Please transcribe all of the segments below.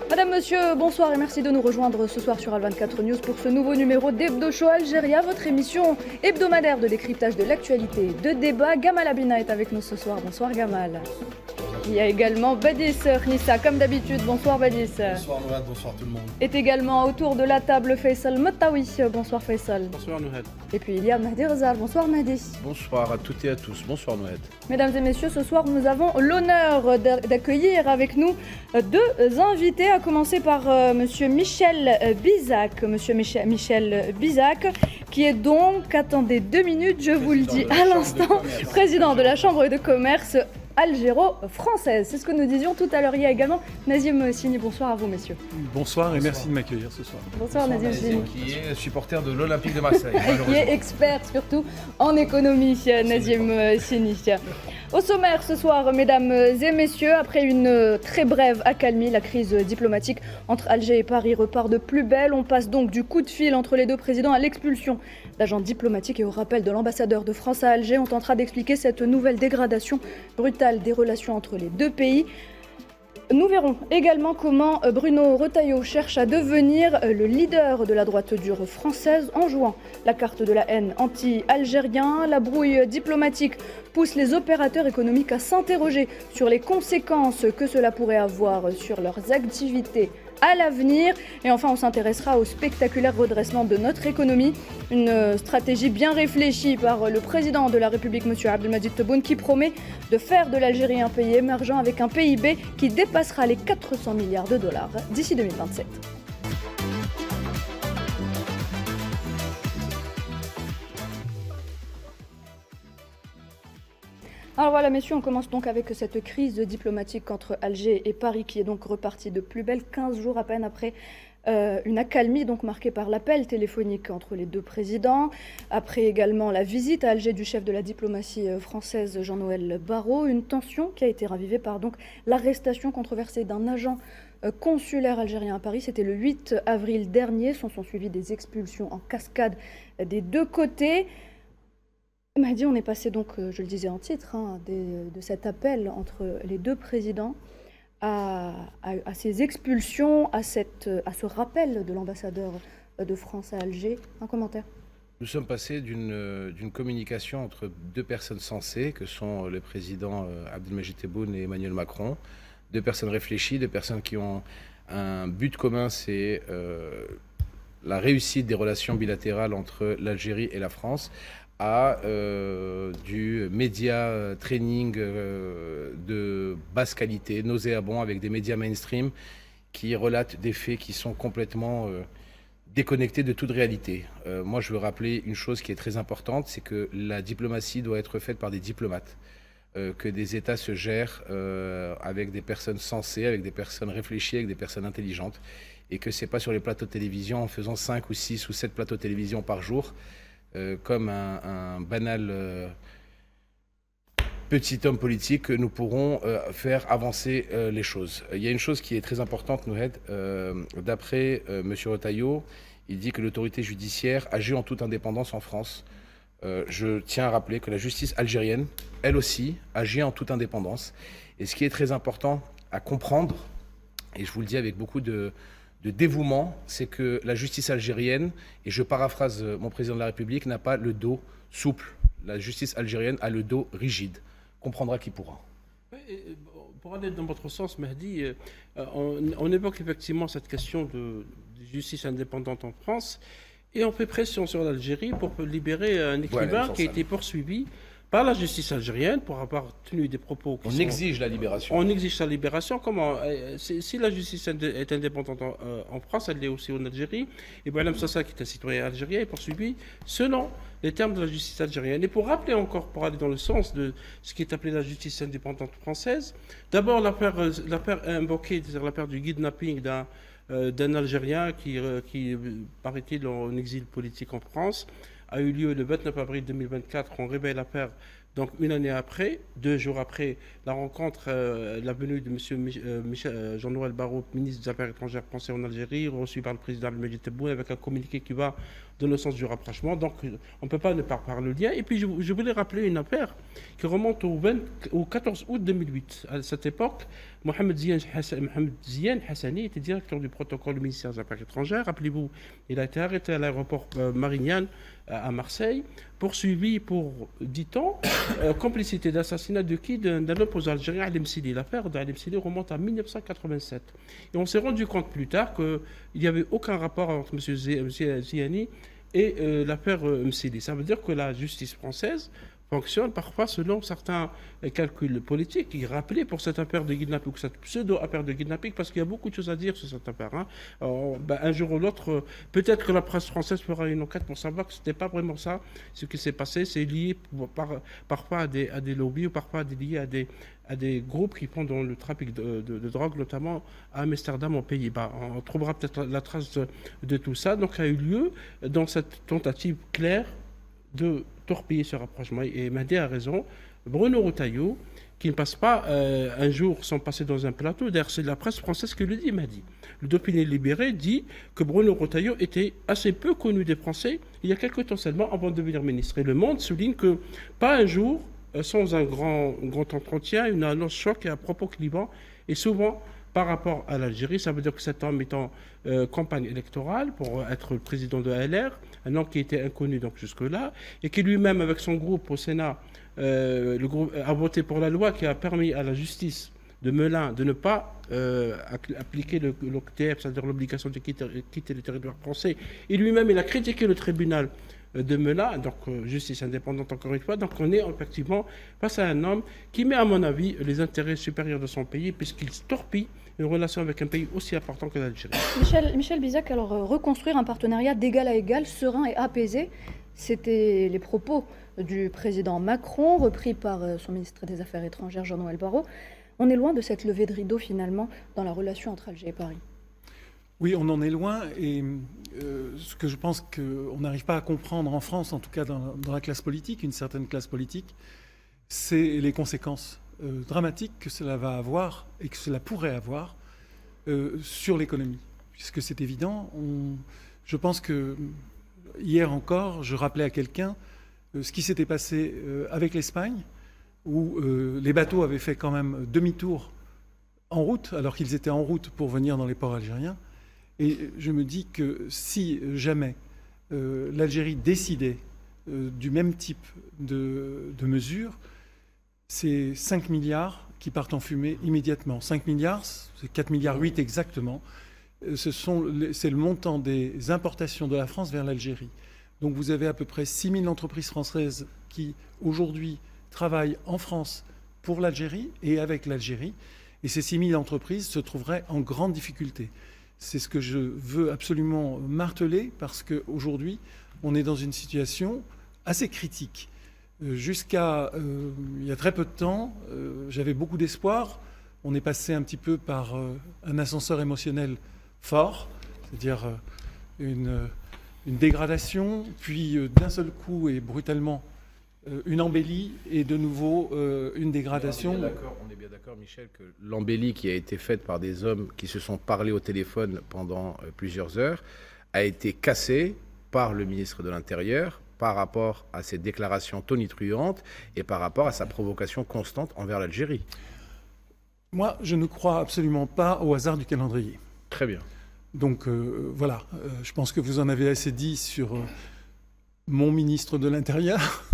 Madame, monsieur, bonsoir et merci de nous rejoindre ce soir sur Al24 News pour ce nouveau numéro d'Hebdo Show Algérie, votre émission hebdomadaire de décryptage de l'actualité, de débat. Gamal Abina est avec nous ce soir. Bonsoir Gamal. Il y a également Badis Nissa, comme d'habitude. Bonsoir Badis. Bonsoir Nouhad, bonsoir tout le monde. Est également autour de la table Faisal Mottawi. Bonsoir Faisal. Bonsoir Nouhad. Et puis il y a Mahdi Rezal. Bonsoir Mahdi. Bonsoir à toutes et à tous. Bonsoir Nouhad. Mesdames et messieurs, ce soir nous avons l'honneur d'accueillir avec nous deux invités, à commencer par monsieur Michel Bizac. Monsieur Michel Bizac, qui est donc, attendez 2 minutes, je vous le dis à l'instant, président de la Chambre de commerce algéro-française. C'est ce que nous disions tout à l'heure. Il y a également Nazim Sini. Bonsoir à vous, messieurs. Bonsoir et merci de m'accueillir ce soir. Bonsoir Nazim Sini. Qui est supporter de l'Olympique de Marseille. Et qui est expert surtout en économie, Nazim Sini. Au sommaire ce soir, mesdames et messieurs, après une très brève accalmie, la crise diplomatique entre Alger et Paris repart de plus belle. On passe donc du coup de fil entre les deux présidents à l'expulsion d'agents diplomatiques et au rappel de l'ambassadeur de France à Alger. On tentera d'expliquer cette nouvelle dégradation brutale des relations entre les deux pays. Nous verrons également comment Bruno Retailleau cherche à devenir le leader de la droite dure française en jouant la carte de la haine anti-algérien. La brouille diplomatique pousse les opérateurs économiques à s'interroger sur les conséquences que cela pourrait avoir sur leurs activités à l'avenir. Et enfin, on s'intéressera au spectaculaire redressement de notre économie. Une stratégie bien réfléchie par le président de la République, M. Abdelmadjid Tebboune, qui promet de faire de l'Algérie un pays émergent avec un PIB qui dépassera les 400 milliards de dollars d'ici 2027. Alors voilà, messieurs, on commence donc avec cette crise diplomatique entre Alger et Paris qui est donc repartie de plus belle 15 jours à peine après une accalmie donc marquée par l'appel téléphonique entre les deux présidents, après également la visite à Alger du chef de la diplomatie française Jean-Noël Barrot, une tension qui a été ravivée par donc l'arrestation controversée d'un agent consulaire algérien à Paris. C'était le 8 avril dernier, sont suivis des expulsions en cascade des deux côtés. Mahdi, on est passé donc, je le disais en titre, de cet appel entre les deux présidents à ces expulsions, à ce rappel de l'ambassadeur de France à Alger. Un commentaire? Nous sommes passés d'une communication entre deux personnes sensées, que sont les présidents Abdelmadjid Tebboune et Emmanuel Macron, deux personnes réfléchies, deux personnes qui ont un but commun, c'est la réussite des relations bilatérales entre l'Algérie et la France, à du média training de basse qualité, nauséabond, avec des médias mainstream qui relatent des faits qui sont complètement déconnectés de toute réalité. Moi, je veux rappeler une chose qui est très importante, c'est que la diplomatie doit être faite par des diplomates, que des États se gèrent avec des personnes sensées, avec des personnes réfléchies, avec des personnes intelligentes, et que c'est pas sur les plateaux de télévision en faisant 5 ou 6 ou 7 plateaux de télévision par jour, comme un banal petit homme politique, que nous pourrons faire avancer les choses. Il y a une chose qui est très importante, Nouhad. D'après M. Retailleau, il dit que l'autorité judiciaire agit en toute indépendance en France. Je tiens à rappeler que la justice algérienne, elle aussi, agit en toute indépendance. Et ce qui est très important à comprendre, et je vous le dis avec beaucoup de dévouement, c'est que la justice algérienne, et je paraphrase mon président de la République, n'a pas le dos souple. La justice algérienne a le dos rigide. Comprendra qui pourra. Pour aller dans votre sens, Mahdi, on évoque effectivement cette question de justice indépendante en France, et on fait pression sur l'Algérie pour libérer un écrivain qui a été poursuivi par la justice algérienne pour avoir tenu des propos qui exige la libération. On exige sa libération. Comment si la justice est indépendante en France, elle l'est aussi en Algérie. Et Boualem Sassa, qui est un citoyen algérien, est poursuivi selon les termes de la justice algérienne. Et pour rappeler encore, pour aller dans le sens de ce qui est appelé la justice indépendante française, d'abord l'affaire invoquée, c'est-à-dire l'affaire du kidnapping d'un d'un Algérien qui paraît-il, en exil politique en France, a eu lieu le 29 avril 2024. On réveille l'affaire donc une année après, 2 jours après la rencontre, la venue de M. Jean-Noël Barrot, ministre des Affaires étrangères français en Algérie, reçu par le président Abdelmadjid Tebboune avec un communiqué qui va dans le sens du rapprochement. Donc on ne peut pas ne pas faire le lien. Et puis je voulais rappeler une affaire qui remonte au 14 août 2008. À cette époque, Mohamed Ziane Hassani était directeur du protocole du ministère des Affaires étrangères. Rappelez-vous, il a été arrêté à l'aéroport Marignane à Marseille, poursuivi pour, dit-on, complicité d'assassinat de qui d'un opposant algérien, Alim Sili. L'affaire d'Alim Sili remonte à 1987. Et on s'est rendu compte plus tard qu'il n'y avait aucun rapport entre M. Ziani et l'affaire Msili. Ça veut dire que la justice française fonctionne parfois selon certains calculs politiques. Il rappelait pour cette affaire de kidnapping, ou cette pseudo-affaire de kidnapping, parce qu'il y a beaucoup de choses à dire sur cette affaire. Hein. Alors, un jour ou l'autre, peut-être que la presse française fera une enquête pour savoir que ce n'était pas vraiment ça, ce qui s'est passé. C'est lié parfois à des lobbies, ou parfois lié à des groupes qui font dans le trafic de drogue, notamment à Amsterdam, aux Pays-Bas. On trouvera peut-être la trace de tout ça. Donc, a eu lieu dans cette tentative claire de torpiller ce rapprochement. Et Mahdi a raison. Bruno Retailleau, qui ne passe pas un jour sans passer dans un plateau, d'ailleurs c'est la presse française qui le dit, Mahdi. Le Dauphiné libéré dit que Bruno Retailleau était assez peu connu des Français il y a quelque temps seulement avant de devenir ministre. Et Le Monde souligne que pas un jour sans un grand entretien, une annonce choc et un propos clivant, et souvent par rapport à l'Algérie. Ça veut dire que cet homme est en campagne électorale pour être le président de LR, un homme qui était inconnu donc jusque-là, et qui lui-même, avec son groupe au Sénat, le groupe a voté pour la loi qui a permis à la justice de Melun de ne pas appliquer l'OQTF, c'est-à-dire l'obligation de quitter le territoire français. Et lui-même, il a critiqué le tribunal de Melun, donc justice indépendante encore une fois. Donc on est effectivement face à un homme qui met, à mon avis, les intérêts supérieurs de son pays, puisqu'il torpille une relation avec un pays aussi important que l'Algérie. Michel Bizac, alors reconstruire un partenariat d'égal à égal, serein et apaisé, c'était les propos du président Macron, repris par son ministre des Affaires étrangères, Jean-Noël Barrot. On est loin de cette levée de rideau, finalement, dans la relation entre Alger et Paris. Oui, on en est loin, et ce que je pense qu'on n'arrive pas à comprendre en France, en tout cas dans la classe politique, une certaine classe politique, c'est les conséquences dramatiques que cela va avoir et que cela pourrait avoir sur l'économie. Puisque c'est évident, je pense que hier encore, je rappelais à quelqu'un ce qui s'était passé avec l'Espagne, où les bateaux avaient fait quand même demi-tour en route, alors qu'ils étaient en route pour venir dans les ports algériens. Et je me dis que si jamais l'Algérie décidait du même type de mesures, c'est 5 milliards qui partent en fumée immédiatement. 5 milliards, c'est 4,8 milliards exactement. C'est le montant des importations de la France vers l'Algérie. Donc vous avez à peu près 6 000 entreprises françaises qui aujourd'hui travaillent en France pour l'Algérie et avec l'Algérie. Et ces 6 000 entreprises se trouveraient en grande difficulté. C'est ce que je veux absolument marteler, parce qu'aujourd'hui, on est dans une situation assez critique. Jusqu'à il y a très peu de temps, j'avais beaucoup d'espoir. On est passé un petit peu par un ascenseur émotionnel fort, c'est-à-dire une dégradation, puis d'un seul coup et brutalement une embellie, et de nouveau une dégradation. On est bien d'accord, Michel, que l'embellie qui a été faite par des hommes qui se sont parlé au téléphone pendant plusieurs heures a été cassée par le ministre de l'Intérieur par rapport à ses déclarations tonitruantes et par rapport à sa provocation constante envers l'Algérie. Moi, je ne crois absolument pas au hasard du calendrier. Très bien. Donc voilà, je pense que vous en avez assez dit sur mon ministre de l'Intérieur.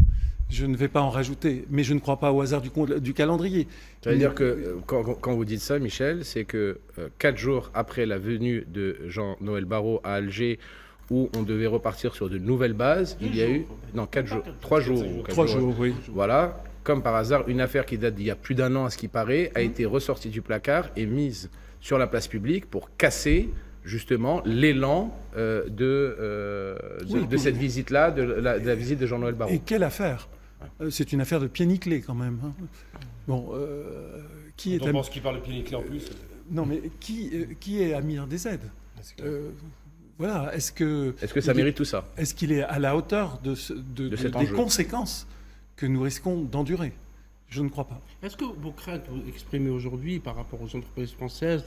Je ne vais pas en rajouter, mais je ne crois pas au hasard du calendrier. Ça veut dire que quand vous dites ça, Michel, c'est que 4 jours après la venue de Jean-Noël Barrot à Alger, où on devait repartir sur de nouvelles bases, il y a eu... Non, 4 jours. 3 jours. 3 jours, oui. Voilà. Comme par hasard, une affaire qui date d'il y a plus d'un an, à ce qui paraît, a été ressortie du placard et mise sur la place publique pour casser justement l'élan de cette visite-là, de la visite de Jean-Noël Barrot. Et quelle affaire! C'est une affaire de pied nickelé quand même. Hein. Bon, qui est... On pense qu'il parle de pied nickelé en plus. Non, mais qui est Amir DZ? Voilà, est-ce que ça mérite tout ça? Est-ce qu'il est à la hauteur cet des enjeu conséquences que nous risquons d'endurer? Je ne crois pas. Est-ce que vos craintes vous exprimez aujourd'hui par rapport aux entreprises françaises,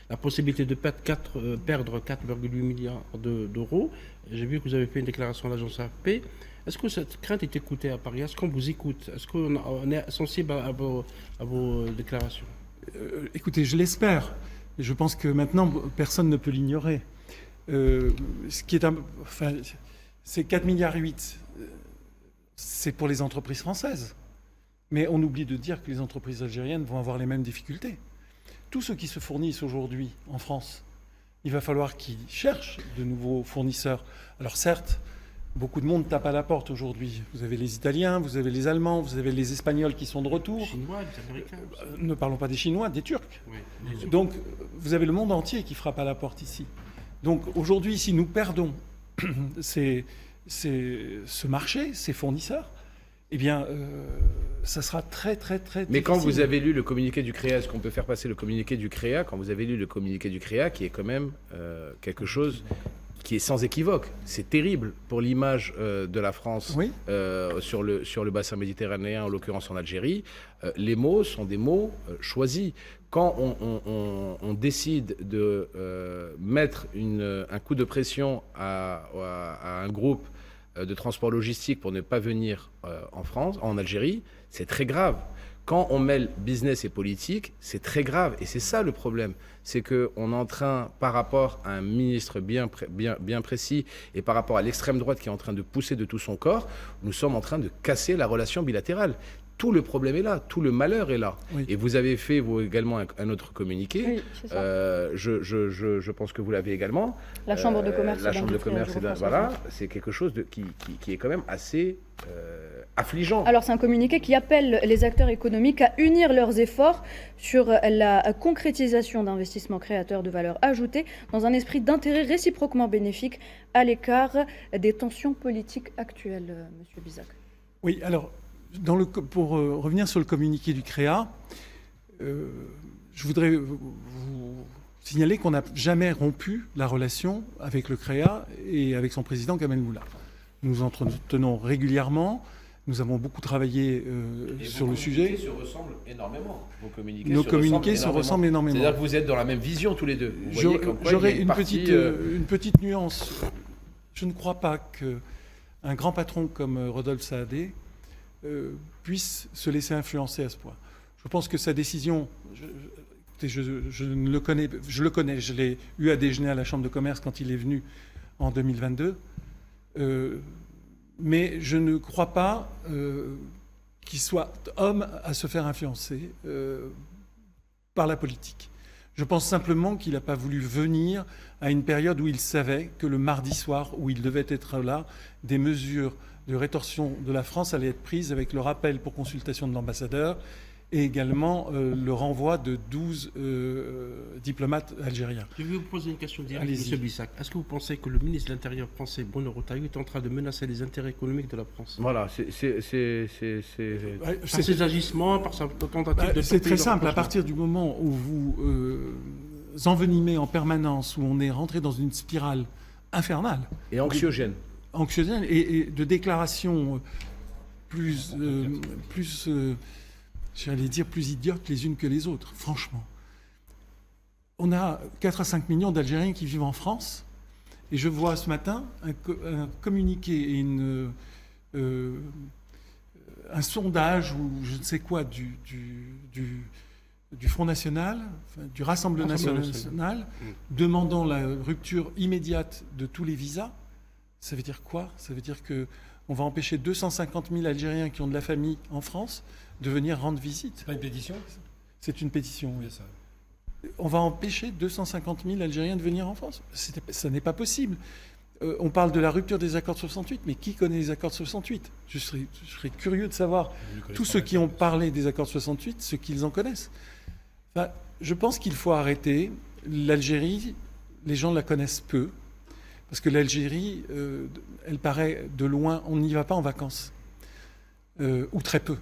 la possibilité de perdre 4,8 milliards d'euros? J'ai vu que vous avez fait une déclaration à l'agence AFP. Est-ce que cette crainte est écoutée à Paris? Est-ce qu'on vous écoute? Est-ce qu'on est sensible à vos déclarations? Écoutez, je l'espère. Je pense que maintenant, personne ne peut l'ignorer. Ce qui est c'est 4,8 milliards, c'est pour les entreprises françaises. Mais on oublie de dire que les entreprises algériennes vont avoir les mêmes difficultés. Tous ceux qui se fournissent aujourd'hui en France, il va falloir qu'ils cherchent de nouveaux fournisseurs. Alors certes, beaucoup de monde tape à la porte aujourd'hui. Vous avez les Italiens, vous avez les Allemands, vous avez les Espagnols qui sont de retour. Les Chinois, les Américains. Ne parlons pas des Chinois, des Turcs. Oui, Donc vous avez le monde entier qui frappe à la porte ici. Donc aujourd'hui, si nous perdons ce marché, ces fournisseurs, eh bien, ça sera très, très, très Mais difficile. quand vous avez lu le communiqué du CREA, est-ce qu'on peut faire passer le communiqué du CREA, quand vous avez lu le communiqué du CREA, qui est quand même quelque chose qui est sans équivoque? C'est terrible pour l'image de la France Oui. sur le bassin méditerranéen, en l'occurrence en Algérie. Les mots sont des mots choisis. Quand on décide de mettre un coup de pression à un groupe de transport logistique pour ne pas venir en Algérie, c'est très grave. Quand on mêle business et politique, c'est très grave. Et c'est ça le problème. C'est qu'on est en train, par rapport à un ministre bien précis et par rapport à l'extrême droite qui est en train de pousser de tout son corps, nous sommes en train de casser la relation bilatérale. Tout le problème est là, tout le malheur est là. Oui. Et vous avez fait, vous également, un autre communiqué. Oui, c'est ça. Je pense que vous l'avez également. La Chambre de commerce. La Chambre de commerce, voilà, c'est quelque chose qui est quand même assez affligeant. Alors c'est un communiqué qui appelle les acteurs économiques à unir leurs efforts sur la concrétisation d'investissements créateurs de valeur ajoutée dans un esprit d'intérêt réciproquement bénéfique à l'écart des tensions politiques actuelles, Monsieur Bisac. Oui, alors... pour revenir sur le communiqué du CREA, je voudrais vous signaler qu'on n'a jamais rompu la relation avec le CREA et avec son président Kamel Moula. Nous entretenons régulièrement, nous avons beaucoup travaillé sur le sujet. Vos communiqués se ressemblent énormément. Nos communiqués se ressemblent énormément. C'est-à-dire que vous êtes dans la même vision tous les deux. J'aurais une petite nuance. Je ne crois pas qu'un grand patron comme Rodolphe Saadé puisse se laisser influencer à ce point. Je pense que sa décision, je le connais, je l'ai eu à déjeuner à la Chambre de commerce quand il est venu en 2022, mais je ne crois pas qu'il soit homme à se faire influencer par la politique. Je pense simplement qu'il n'a pas voulu venir à une période où il savait que le mardi soir, où il devait être là, des mesures de rétorsion de la France allaient être prises avec le rappel pour consultation de l'ambassadeur et également le renvoi de 12 diplomates algériens. Je vais vous poser une question directe, M. Bissac. Est-ce que vous pensez que le ministre de l'Intérieur français, Bruno Retailleau, est en train de menacer les intérêts économiques de la France? Voilà, par ses agissements, par sa tentative de... C'est très simple. À partir du moment où vous envenimez en permanence, où on est rentré dans une spirale infernale... Et anxiogène. Et de déclarations j'allais dire plus idiotes les unes que les autres, franchement. On a 4 à 5 millions d'Algériens qui vivent en France, et je vois ce matin un communiqué et un sondage ou je ne sais quoi du Front National, enfin, du Rassemblement National, demandant la rupture immédiate de tous les visas. Ça veut dire quoi? Ça veut dire qu'on va empêcher 250 000 Algériens qui ont de la famille en France de venir rendre visite. C'est pas une pétition? C'est une pétition, oui. Ça. On va empêcher 250 000 Algériens de venir en France. Ça n'est pas possible. On parle de la rupture des accords de 68, mais qui connaît les accords de 68? Je serais curieux de savoir, tous ceux qui ont parlé des accords de 68, ce qu'ils en connaissent. Enfin, je pense qu'il faut arrêter. L'Algérie, les gens la connaissent peu. Parce que l'Algérie, elle paraît de loin, on n'y va pas en vacances, ou très peu.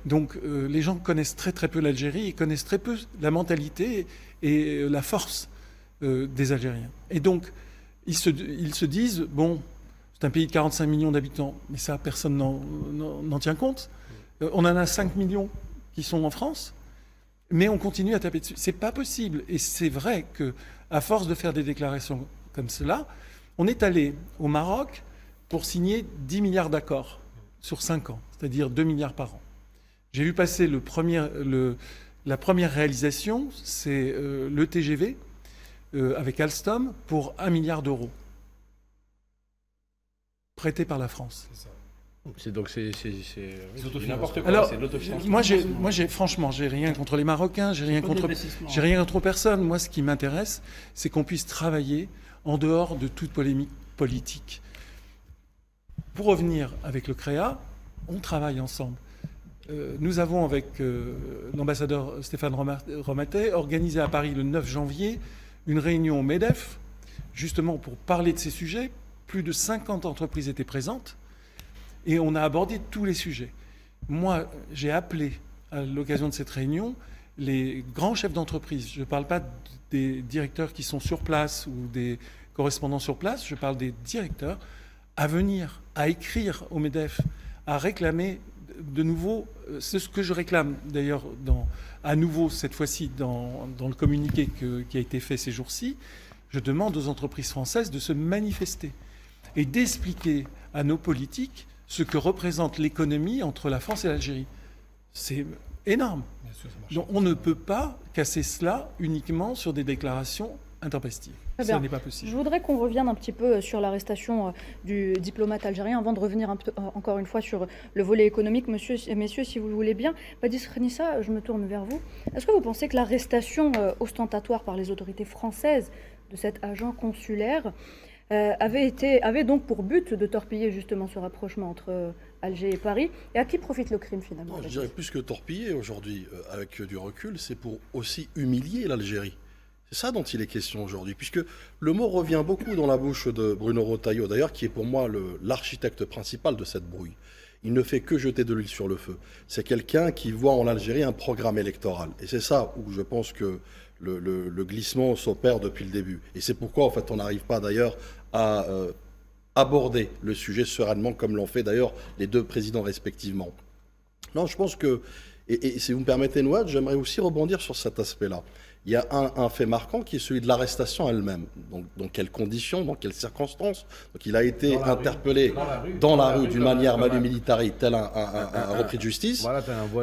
Donc les gens connaissent très très peu l'Algérie et connaissent très peu la mentalité et la force des Algériens. Et donc, ils se disent, bon, c'est un pays de 45 millions d'habitants, mais ça, personne n'en tient compte. On en a 5 millions qui sont en France, mais on continue à taper dessus. C'est pas possible. Et c'est vrai qu'à force de faire des déclarations comme cela, on est allé au Maroc pour signer 10 milliards d'accords sur 5 ans, c'est-à-dire 2 milliards par an. J'ai vu passer la première réalisation, c'est le TGV avec Alstom pour 1 milliard d'euros, prêté par la France. C'est n'importe quoi. Alors, c'est de l'autofinancement. moi, franchement, j'ai rien contre les Marocains, j'ai rien contre personne. Moi, ce qui m'intéresse, c'est qu'on puisse travailler en dehors de toute polémique politique. Pour revenir avec le CREA, on travaille ensemble. Nous avons, avec l'ambassadeur Stéphane Romatet, organisé à Paris le 9 janvier une réunion au MEDEF, justement pour parler de ces sujets. Plus de 50 entreprises étaient présentes et on a abordé tous les sujets. Moi, j'ai appelé à l'occasion de cette réunion les grands chefs d'entreprise. Je ne parle pas des directeurs qui sont sur place ou des correspondants sur place, je parle des directeurs, à venir, à écrire au MEDEF, à réclamer de nouveau, c'est ce que je réclame d'ailleurs à nouveau cette fois-ci dans le communiqué qui a été fait ces jours-ci, je demande aux entreprises françaises de se manifester et d'expliquer à nos politiques ce que représente l'économie entre la France et l'Algérie. C'est énorme. Donc on ne peut pas casser cela uniquement sur des déclarations intempestives. Ça n'est pas possible. Je voudrais qu'on revienne un petit peu sur l'arrestation du diplomate algérien avant de revenir encore une fois sur le volet économique. Messieurs, si vous le voulez bien. Badis Khnissa, je me tourne vers vous. Est-ce que vous pensez que l'arrestation ostentatoire par les autorités françaises de cet agent consulaire avait donc pour but de torpiller justement ce rapprochement entre Alger et Paris? Et à qui profite le crime finalement? Non, je dirais plus que torpiller aujourd'hui, avec du recul, c'est pour aussi humilier l'Algérie. C'est ça dont il est question aujourd'hui, puisque le mot revient beaucoup dans la bouche de Bruno Retailleau, d'ailleurs, qui est pour moi l'architecte principal de cette brouille. Il ne fait que jeter de l'huile sur le feu. C'est quelqu'un qui voit en Algérie un programme électoral. Et c'est ça où je pense que le glissement s'opère depuis le début. Et c'est pourquoi, en fait, on n'arrive pas d'ailleurs à aborder le sujet sereinement, comme l'ont fait d'ailleurs les deux présidents respectivement. Non, je pense que, et si vous me permettez, Nouad, j'aimerais aussi rebondir sur cet aspect-là. Il y a un fait marquant qui est celui de l'arrestation elle-même. Donc, dans quelles conditions, dans quelles circonstances? Donc, il a été interpellé dans la rue d'une manière manu militari, tel un repris de justice,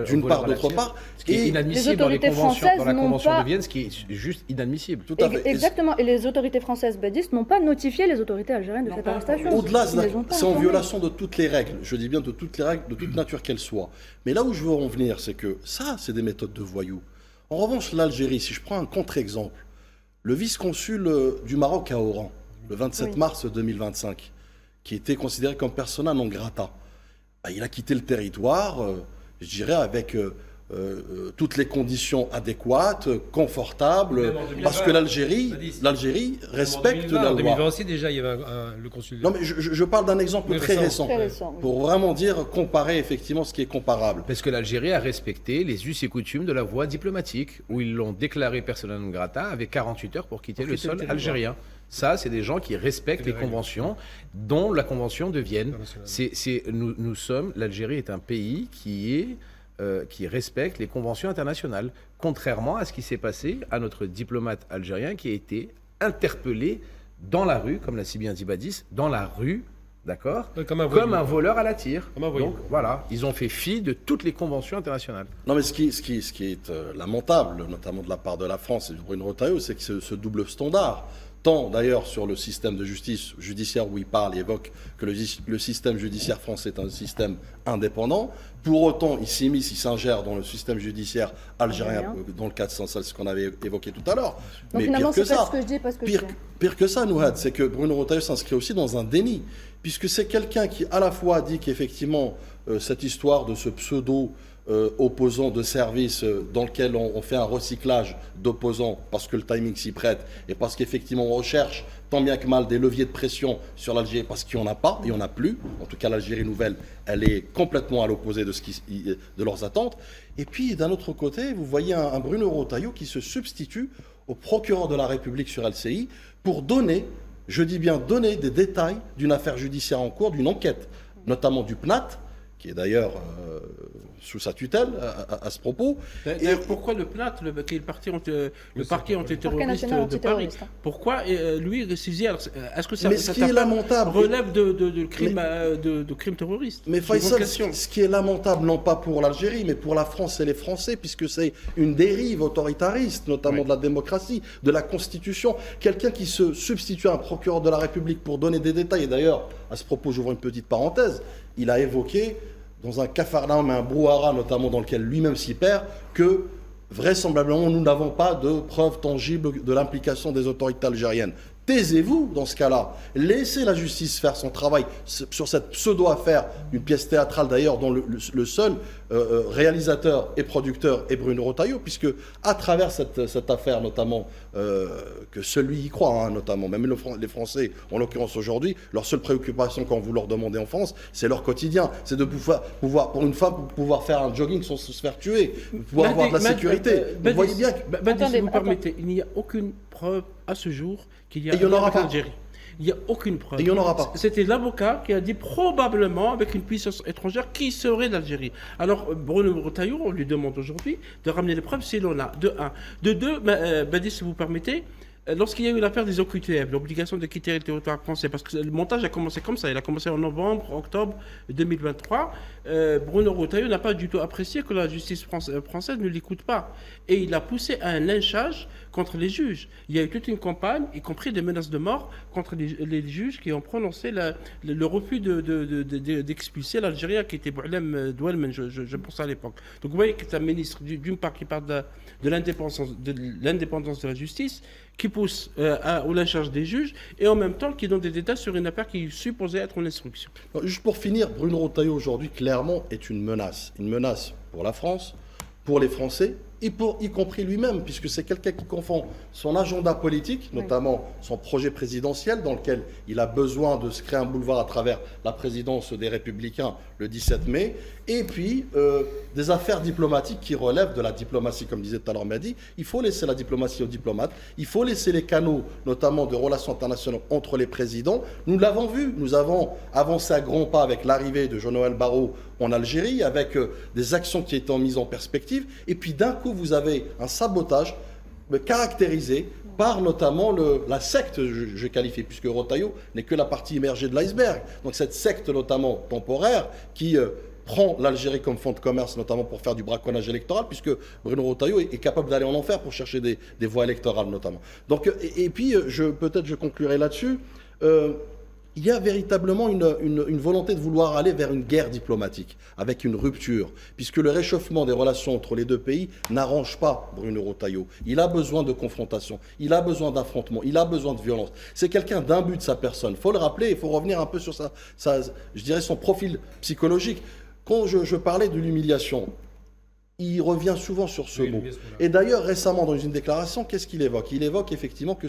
d'une part, d'autre part. Ce qui est inadmissible dans la Convention de Vienne, ce qui est juste inadmissible. Tout à fait. Exactement. Et les autorités françaises badistes n'ont pas notifié les autorités algériennes de cette arrestation. Au-delà, c'est en violation de toutes les règles. Je dis bien de toutes les règles, de toute nature qu'elles soient. Mais là où je veux en venir, c'est que ça, c'est des méthodes de voyous. En revanche, l'Algérie, si je prends un contre-exemple, le vice-consul du Maroc à Oran, le 27 mars 2025, qui était considéré comme persona non grata, il a quitté le territoire, je dirais, avec toutes les conditions adéquates, confortables, parce que l'Algérie respecte la loi. En 2020 aussi, déjà, il y avait le consul. Non, mais je parle d'un exemple très récent, pour vraiment comparer effectivement ce qui est comparable. Parce que l'Algérie a respecté les us et coutumes de la voie diplomatique, où ils l'ont déclaré persona non grata avec 48 heures pour quitter le sol algérien. Ça, c'est des gens qui respectent les conventions, dont la Convention de Vienne. L'Algérie est un pays qui respecte les conventions internationales, contrairement à ce qui s'est passé à notre diplomate algérien qui a été interpellé dans la rue, comme l'a si bien dit Badis, dans la rue, d'accord, comme un voleur à la tire. Donc voilà, ils ont fait fi de toutes les conventions internationales. Non, mais ce qui est lamentable, notamment de la part de la France et de Bruno Retailleau, c'est que ce double standard, tant d'ailleurs sur le système de justice judiciaire où il parle et évoque que le système judiciaire français est un système indépendant. Pour autant, il s'immisce, il s'ingère dans le système judiciaire algérien, dans le cas de Sansal, ce qu'on avait évoqué tout à l'heure. Mais pire que ça, pire que ça, Nouad, c'est que Bruno Retailleau s'inscrit aussi dans un déni, puisque c'est quelqu'un qui à la fois dit qu'effectivement cette histoire de ce pseudo opposants de service dans lequel on fait un recyclage d'opposants parce que le timing s'y prête et parce qu'effectivement on recherche tant bien que mal des leviers de pression sur l'Algérie parce qu'il n'y en a pas, il n'y en a plus. En tout cas, l'Algérie nouvelle, elle est complètement à l'opposé de leurs attentes. Et puis, d'un autre côté, vous voyez un Bruno Retailleau qui se substitue au procureur de la République sur LCI pour donner, je dis bien donner, des détails d'une affaire judiciaire en cours, d'une enquête, notamment du PNAT, qui est d'ailleurs sous sa tutelle à ce propos. D'ailleurs, pourquoi le PNAT, le parquet antiterroriste national de Paris, antiterroriste. pourquoi lui est saisi? Est-ce que ça, Mais ce qui est lamentable, relève de crimes terroristes? Mais Faisal, ce qui est lamentable, non pas pour l'Algérie, mais pour la France et les Français, puisque c'est une dérive autoritariste, notamment de la démocratie, de la Constitution. Quelqu'un qui se substitue à un procureur de la République pour donner des détails, et d'ailleurs, à ce propos, j'ouvre une petite parenthèse, il a évoqué, dans un cafarnaum, un brouhaha notamment dans lequel lui-même s'y perd, que vraisemblablement nous n'avons pas de preuves tangibles de l'implication des autorités algériennes. Taisez-vous dans ce cas-là. Laissez la justice faire son travail sur cette pseudo-affaire, une pièce théâtrale d'ailleurs dont le seul réalisateur et producteur est Bruno Retailleau, puisque à travers cette affaire notamment, que celui y croit, notamment, même les Français, en l'occurrence aujourd'hui, leur seule préoccupation quand vous leur demandez en France, c'est leur quotidien. C'est de pouvoir, pour une femme, pouvoir faire un jogging sans se faire tuer, pouvoir avoir de la sécurité. Vous voyez bien que... Si vous permettez, il n'y a aucune preuve à ce jour qu'il y a il y en aura pas. Algérie. Il n'y a aucune preuve. Et il n'y en aura pas. C'était l'avocat qui a dit probablement avec une puissance étrangère qui serait l'Algérie. Alors Bruno Retailleau, on lui demande aujourd'hui de ramener les preuves s'il en a. De un. De deux, Badi, si vous permettez, lorsqu'il y a eu l'affaire des OQTF, l'obligation de quitter le territoire français, parce que le montage a commencé comme ça, il a commencé en novembre, octobre 2023, Bruno Retailleau n'a pas du tout apprécié que la justice française ne l'écoute pas. Et il a poussé à un lynchage contre les juges. Il y a eu toute une campagne, y compris des menaces de mort, contre les juges qui ont prononcé le refus d'expulser l'Algérien, qui était Boualem Douelmen, je pense à l'époque. Donc vous voyez que c'est un ministre, d'une part, qui parle de l'indépendance de la justice, qui pousse au lynchage des juges, et en même temps qui donne des détails sur une affaire qui est supposée être en instruction. Juste pour finir, Bruno Retailleau aujourd'hui clairement est une menace pour la France, pour les Français, et pour y compris lui-même, puisque c'est quelqu'un qui confond son agenda politique, notamment son projet présidentiel, dans lequel il a besoin de se créer un boulevard à travers la présidence des Républicains le 17 mai, et puis des affaires diplomatiques qui relèvent de la diplomatie, comme disait tout à l'heure Mehdi. Il faut laisser la diplomatie aux diplomates, il faut laisser les canaux, notamment de relations internationales entre les présidents. Nous l'avons vu, nous avons avancé à grands pas avec l'arrivée de Jean-Noël Barrot en Algérie, avec des actions qui étaient mises en perspective, et puis d'un coup vous avez un sabotage caractérisé par notamment la secte, je qualifie, puisque Retailleau n'est que la partie immergée de l'iceberg. Donc cette secte notamment temporaire qui prend l'Algérie comme fonds de commerce, notamment pour faire du braconnage électoral, puisque Bruno Retailleau est capable d'aller en enfer pour chercher des voies électorales notamment. Donc, et puis, peut-être je conclurai là-dessus. Il y a véritablement une volonté de vouloir aller vers une guerre diplomatique, avec une rupture, puisque le réchauffement des relations entre les deux pays n'arrange pas Bruno Retailleau. Il a besoin de confrontation, il a besoin d'affrontement, il a besoin de violence. C'est quelqu'un d'imbu de sa personne. Il faut le rappeler, il faut revenir un peu sur je dirais son profil psychologique. Quand je parlais de l'humiliation, il revient souvent sur ce mot. Et d'ailleurs, récemment, dans une déclaration, qu'est-ce qu'il évoque? Il évoque effectivement que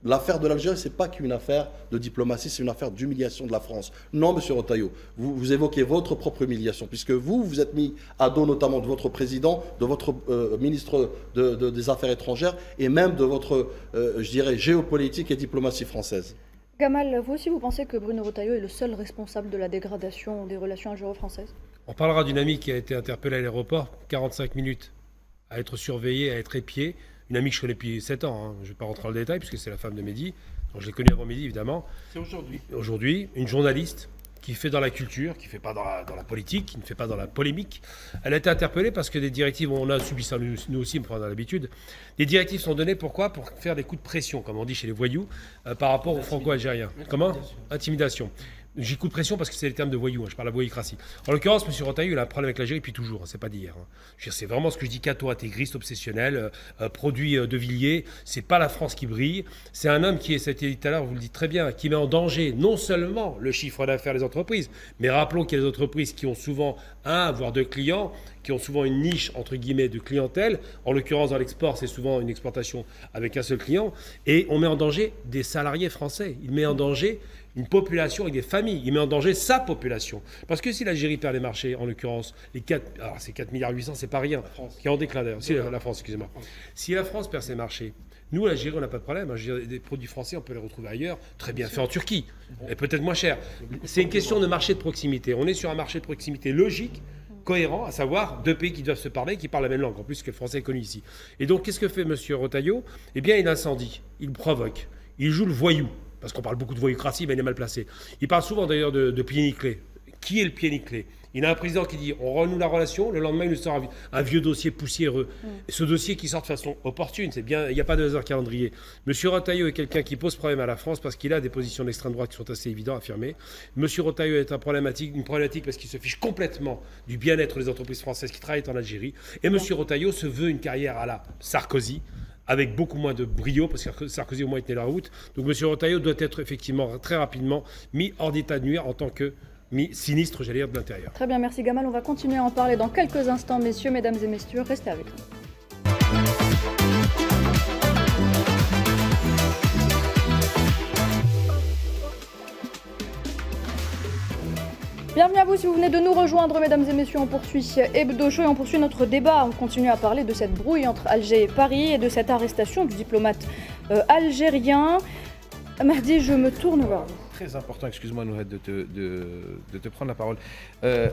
l'affaire de l'Algérie, ce n'est pas qu'une affaire de diplomatie, c'est une affaire d'humiliation de la France. Non, monsieur Retailleau, vous évoquez votre propre humiliation, puisque vous êtes mis à dos notamment de votre président, de votre ministre des Affaires étrangères, et même de votre, je dirais, géopolitique et diplomatie française. Gamal, vous aussi, vous pensez que Bruno Retailleau est le seul responsable de la dégradation des relations algéro-françaises? On parlera d'une amie qui a été interpellée à l'aéroport, 45 minutes à être surveillée, à être épiée. Une amie que je connais depuis 7 ans, je ne vais pas rentrer dans le détail puisque c'est la femme de Mehdi. Donc je l'ai connue avant Mehdi, évidemment. C'est aujourd'hui. Aujourd'hui, une journaliste qui fait dans la culture, qui ne fait pas dans la politique, qui ne fait pas dans la polémique. Elle a été interpellée parce que des directives, on a subi ça nous aussi, on a l'habitude. Des directives sont données, pourquoi? Pour faire des coups de pression, comme on dit chez les voyous, par rapport aux franco-algériens. Comment? Intimidation. J'ai coup de pression parce que c'est les termes de voyous, je parle à voyicratie. En l'occurrence, M. Retailleau, il a un problème avec l'Algérie depuis toujours, c'est pas d'hier. C'est vraiment ce que je dis, catho intégriste, obsessionnel, produit de Villiers. C'est pas la France qui brille. C'est un homme qui, ça a été dit tout à l'heure, vous le dites très bien, qui met en danger non seulement le chiffre d'affaires des entreprises, mais rappelons qu'il y a des entreprises qui ont souvent un, voire deux clients, qui ont souvent une niche, entre guillemets, de clientèle. En l'occurrence, dans l'export, c'est souvent une exportation avec un seul client. Et on met en danger des salariés français. Il met en danger une population avec des familles. Il met en danger sa population. Parce que si l'Algérie perd les marchés, en l'occurrence, c'est 4,8 milliards, c'est pas rien, qui est en déclin d'ailleurs. Si la France, excusez-moi. Si la France perd ses marchés, Nous, l'Algérie, on n'a pas de problème. Je veux dire, des produits français, on peut les retrouver ailleurs, très bien faits en Turquie, et peut-être moins cher. C'est une question de marché de proximité. On est sur un marché de proximité logique, cohérent, à savoir deux pays qui doivent se parler, qui parlent la même langue, en plus que le français est connu ici. Et donc, qu'est-ce que fait M. Retailleau? Eh bien, il incendie, il provoque, il joue le voyou, parce qu'on parle beaucoup de voyoucratie, mais il est mal placé. Il parle souvent d'ailleurs de pied nickelé. Qui est le pied nickelé? Il a un président qui dit on renoue la relation, le lendemain il nous sort un vieux dossier poussiéreux. Et ce dossier qui sort de façon opportune, c'est bien, il n'y a pas de hasard calendrier. Monsieur Retailleau est quelqu'un qui pose problème à la France parce qu'il a des positions d'extrême droite qui sont assez évidentes, affirmées. Monsieur Retailleau est une problématique parce qu'il se fiche complètement du bien-être des entreprises françaises qui travaillent en Algérie. Et Monsieur Retailleau se veut une carrière à la Sarkozy, avec beaucoup moins de brio, parce que Sarkozy au moins tenait la route. Donc M. Retailleau doit être effectivement très rapidement mis hors d'état de nuire en tant que sinistre, j'allais dire, de l'intérieur. Très bien, merci Gamal. On va continuer à en parler dans quelques instants, messieurs, mesdames et messieurs. Restez avec nous. Bienvenue à vous si vous venez de nous rejoindre, mesdames et messieurs. On poursuit Hebdo Show et on poursuit notre débat. On continue à parler de cette brouille entre Alger et Paris et de cette arrestation du diplomate algérien. Mahdi, je me tourne vers vous. Très important, excuse-moi Nouhed de te prendre la parole.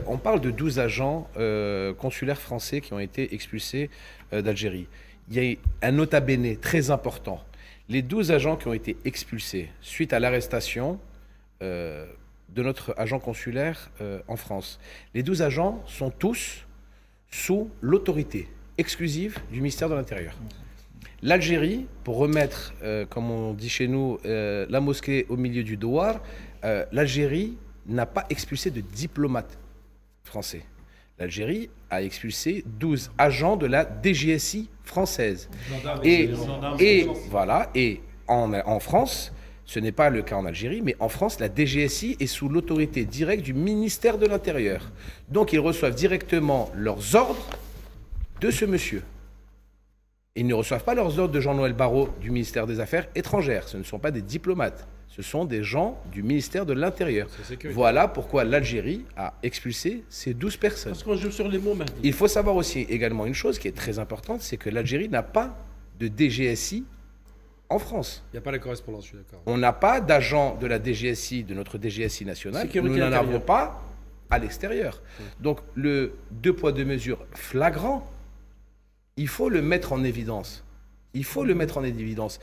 On parle de 12 agents consulaires français qui ont été expulsés d'Algérie. Il y a un nota bene très important. Les 12 agents qui ont été expulsés suite à l'arrestation de notre agent consulaire en France. Les 12 agents sont tous sous l'autorité exclusive du ministère de l'Intérieur. L'Algérie, pour remettre, comme on dit chez nous, la mosquée au milieu du douar, l'Algérie n'a pas expulsé de diplomates français. L'Algérie a expulsé 12 agents de la DGSI française. Et voilà, et en France, ce n'est pas le cas en Algérie, mais en France, la DGSI est sous l'autorité directe du ministère de l'Intérieur. Donc ils reçoivent directement leurs ordres de ce monsieur. Ils ne reçoivent pas leurs ordres de Jean-Noël Barrot du ministère des Affaires étrangères. Ce ne sont pas des diplomates. Ce sont des gens du ministère de l'Intérieur. Voilà pourquoi l'Algérie a expulsé ces 12 personnes. Parce qu'on joue sur les mots maintenant. Il faut savoir aussi également une chose qui est très importante, c'est que l'Algérie n'a pas de DGSI en France. Il n'y a pas la correspondance, je suis d'accord. On n'a pas d'agent de la DGSI, de notre DGSI nationale. Nous n'en avons pas à l'extérieur. Donc le 2 poids 2 mesures flagrant, il faut le mettre en évidence. Il faut le mettre en évidence.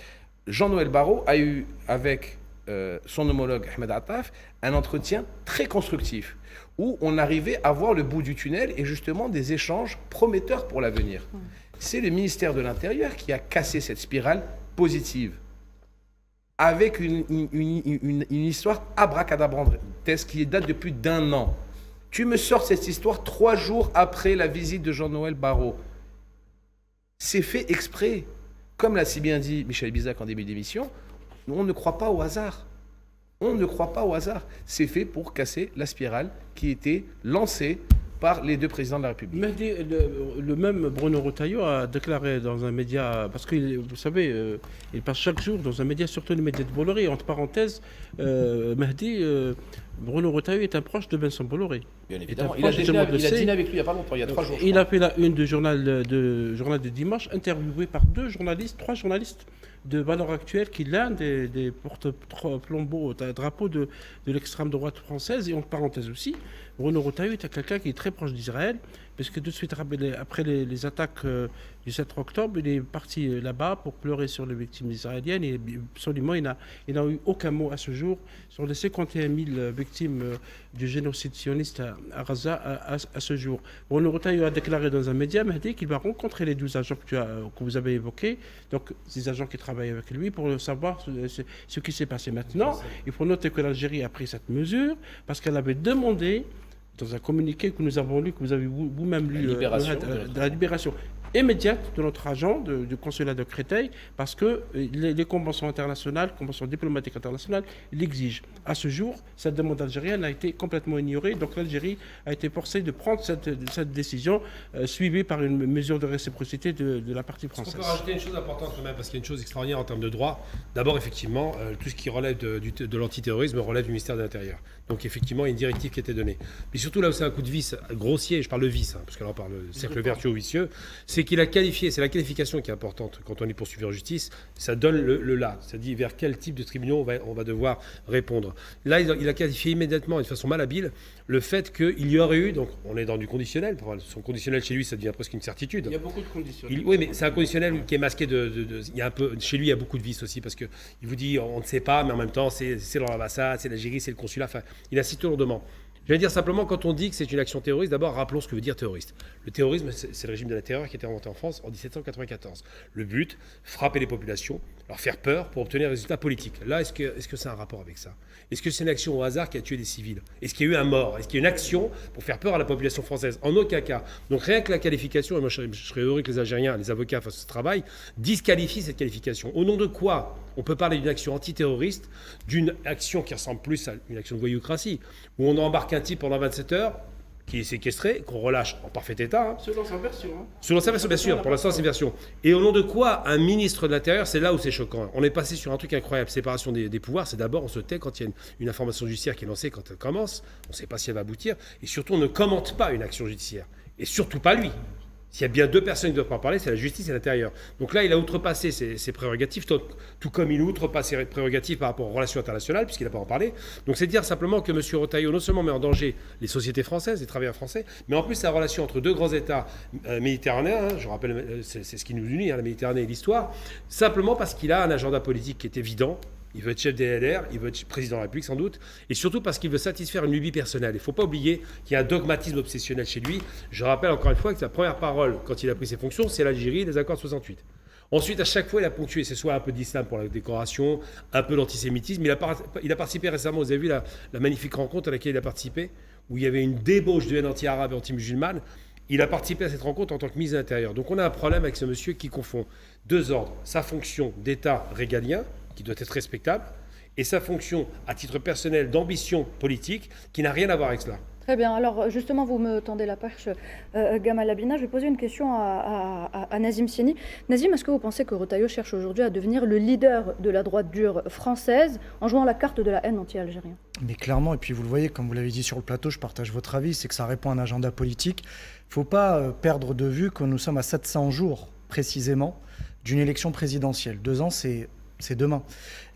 Jean-Noël Barrot a eu avec son homologue Ahmed Attaf un entretien très constructif où on arrivait à voir le bout du tunnel et justement des échanges prometteurs pour l'avenir. C'est le ministère de l'Intérieur qui a cassé cette spirale positive avec une histoire abracadabrantesque qui date de plus d'1 an. Tu me sors cette histoire 3 jours après la visite de Jean-Noël Barrot. C'est fait exprès. Comme l'a si bien dit Michel Bizac en début d'émission, on ne croit pas au hasard. On ne croit pas au hasard. C'est fait pour casser la spirale qui était lancée par les 2 présidents de la République. Mais le même Bruno Retailleau a déclaré dans un média, parce que vous savez, il passe chaque jour dans un média, surtout les médias de Bolloré, entre parenthèses, Mahdi, Bruno Retailleau est un proche de Vincent Bolloré. Bien évidemment, il a dîné avec lui il n'y a pas longtemps, il y a 3 jours. Il a fait la une du journal de dimanche, interviewé par 3 journalistes de Valeurs Actuelles, qui est l'un des porte-flambeaux, drapeaux de l'extrême droite française. Et en parenthèse aussi, Bruno Retailleau est quelqu'un qui est très proche d'Israël, puisque tout de suite après les attaques du 7 octobre, il est parti là-bas pour pleurer sur les victimes israéliennes. Et absolument, il n'a eu aucun mot à ce jour sur les 51 000 victimes du génocide sioniste à Gaza à ce jour. Bruno Retailleau a déclaré dans un média, Mahdi, qu'il va rencontrer les 12 agents que vous avez évoqués, donc ces agents qui travaillent avec lui, pour savoir ce qui s'est passé maintenant. Il faut noter que l'Algérie a pris cette mesure parce qu'elle avait demandé, dans un communiqué que nous avons lu, que vous avez vous-même lu, la libération immédiate de notre agent du consulat de Créteil, parce que les conventions internationales, conventions diplomatiques internationales, l'exigent. À ce jour, cette demande algérienne a été complètement ignorée, donc l'Algérie a été forcée de prendre cette décision, suivie par une mesure de réciprocité de la partie française. On peut rajouter une chose importante quand même, parce qu'il y a une chose extraordinaire en termes de droit. D'abord, effectivement, tout ce qui relève de l'antiterrorisme relève du ministère de l'Intérieur. Donc effectivement, il y a une directive qui a été donnée. Mais surtout là où c'est un coup de vis grossier, je parle de vis, parce que là on parle de cercle vertueux ou vicieux, c'est c'est qu'il a qualifié, c'est la qualification qui est importante quand on est poursuivi en justice, ça donne le là, ça dit vers quel type de tribunaux on va devoir répondre. Là, il a qualifié immédiatement, de façon malhabile, le fait qu'il y aurait eu, donc on est dans du conditionnel, son conditionnel chez lui, ça devient presque une certitude. Il y a beaucoup de conditionnels. Oui, mais c'est un conditionnel qui est masqué il y a un peu, chez lui, il y a beaucoup de vices aussi, parce qu'il vous dit, on ne sait pas, mais en même temps, c'est dans l'ambassade, c'est l'Algérie, c'est le consulat, enfin, il incite lourdement. Je vais dire simplement, quand on dit que c'est une action terroriste, d'abord rappelons ce que veut dire terroriste. Le terrorisme, c'est le régime de la terreur qui a été inventé en France en 1794. Le but, frapper les populations, leur faire peur pour obtenir un résultat politique. Là, est-ce que c'est un rapport avec ça? Est-ce que c'est une action au hasard qui a tué des civils? Est-ce qu'il y a eu un mort? Est-ce qu'il y a une action pour faire peur à la population française? En aucun cas. Donc rien que la qualification, et moi je serais heureux que les Algériens, les avocats fassent ce travail, disqualifient cette qualification. Au nom de quoi on peut parler d'une action antiterroriste, d'une action qui ressemble plus à une action de voyoucratie, où on embarque un type pendant 27 heures, qui est séquestré, qu'on relâche en parfait état. Selon sa version. Selon sa version, bien sûr. Pour l'instant, c'est une version. Et au nom de quoi un ministre de l'Intérieur, c'est là où c'est choquant. On est passé sur un truc incroyable. Séparation des pouvoirs, c'est d'abord, on se tait quand il y a une information judiciaire qui est lancée, quand elle commence. On ne sait pas si elle va aboutir. Et surtout, on ne commente pas une action judiciaire. Et surtout pas lui. S'il y a bien deux personnes qui ne doivent pas en parler, c'est la justice et l'intérieur. Donc là, il a outrepassé ses prérogatives, tout comme il outrepasse ses prérogatives par rapport aux relations internationales, puisqu'il n'a pas en parlé. Donc c'est dire simplement que M. Retailleau non seulement met en danger les sociétés françaises, les travailleurs français, mais en plus la relation entre deux grands États méditerranéens, je rappelle, c'est ce qui nous unit, la Méditerranée et l'histoire, simplement parce qu'il a un agenda politique qui est évident. Il veut être chef des LR, il veut être président de la République sans doute, et surtout parce qu'il veut satisfaire une lubie personnelle. Il ne faut pas oublier qu'il y a un dogmatisme obsessionnel chez lui. Je rappelle encore une fois que sa première parole, quand il a pris ses fonctions, c'est l'Algérie et les accords de 68. Ensuite, à chaque fois, il a ponctué, c'est soit un peu d'islam pour la décoration, un peu d'antisémitisme. Il a participé récemment, vous avez vu la magnifique rencontre à laquelle il a participé, où il y avait une débauche de haine anti-arabe et anti-musulmane. Il a participé à cette rencontre en tant que ministre de l'Intérieur. Donc on a un problème avec ce monsieur qui confond deux ordres, sa fonction d'État régalien, qui doit être respectable, et sa fonction à titre personnel d'ambition politique, qui n'a rien à voir avec cela. Très bien. Alors justement, vous me tendez la perche, Gamal Labina. Je vais poser une question à Nazim Sieni. Nazim, est-ce que vous pensez que Retailleau cherche aujourd'hui à devenir le leader de la droite dure française en jouant la carte de la haine anti-algérienne? Mais clairement, et puis vous le voyez, comme vous l'avez dit sur le plateau, je partage votre avis, c'est que ça répond à un agenda politique. Il ne faut pas perdre de vue que nous sommes à 700 jours précisément d'une élection présidentielle. 2 ans, c'est demain.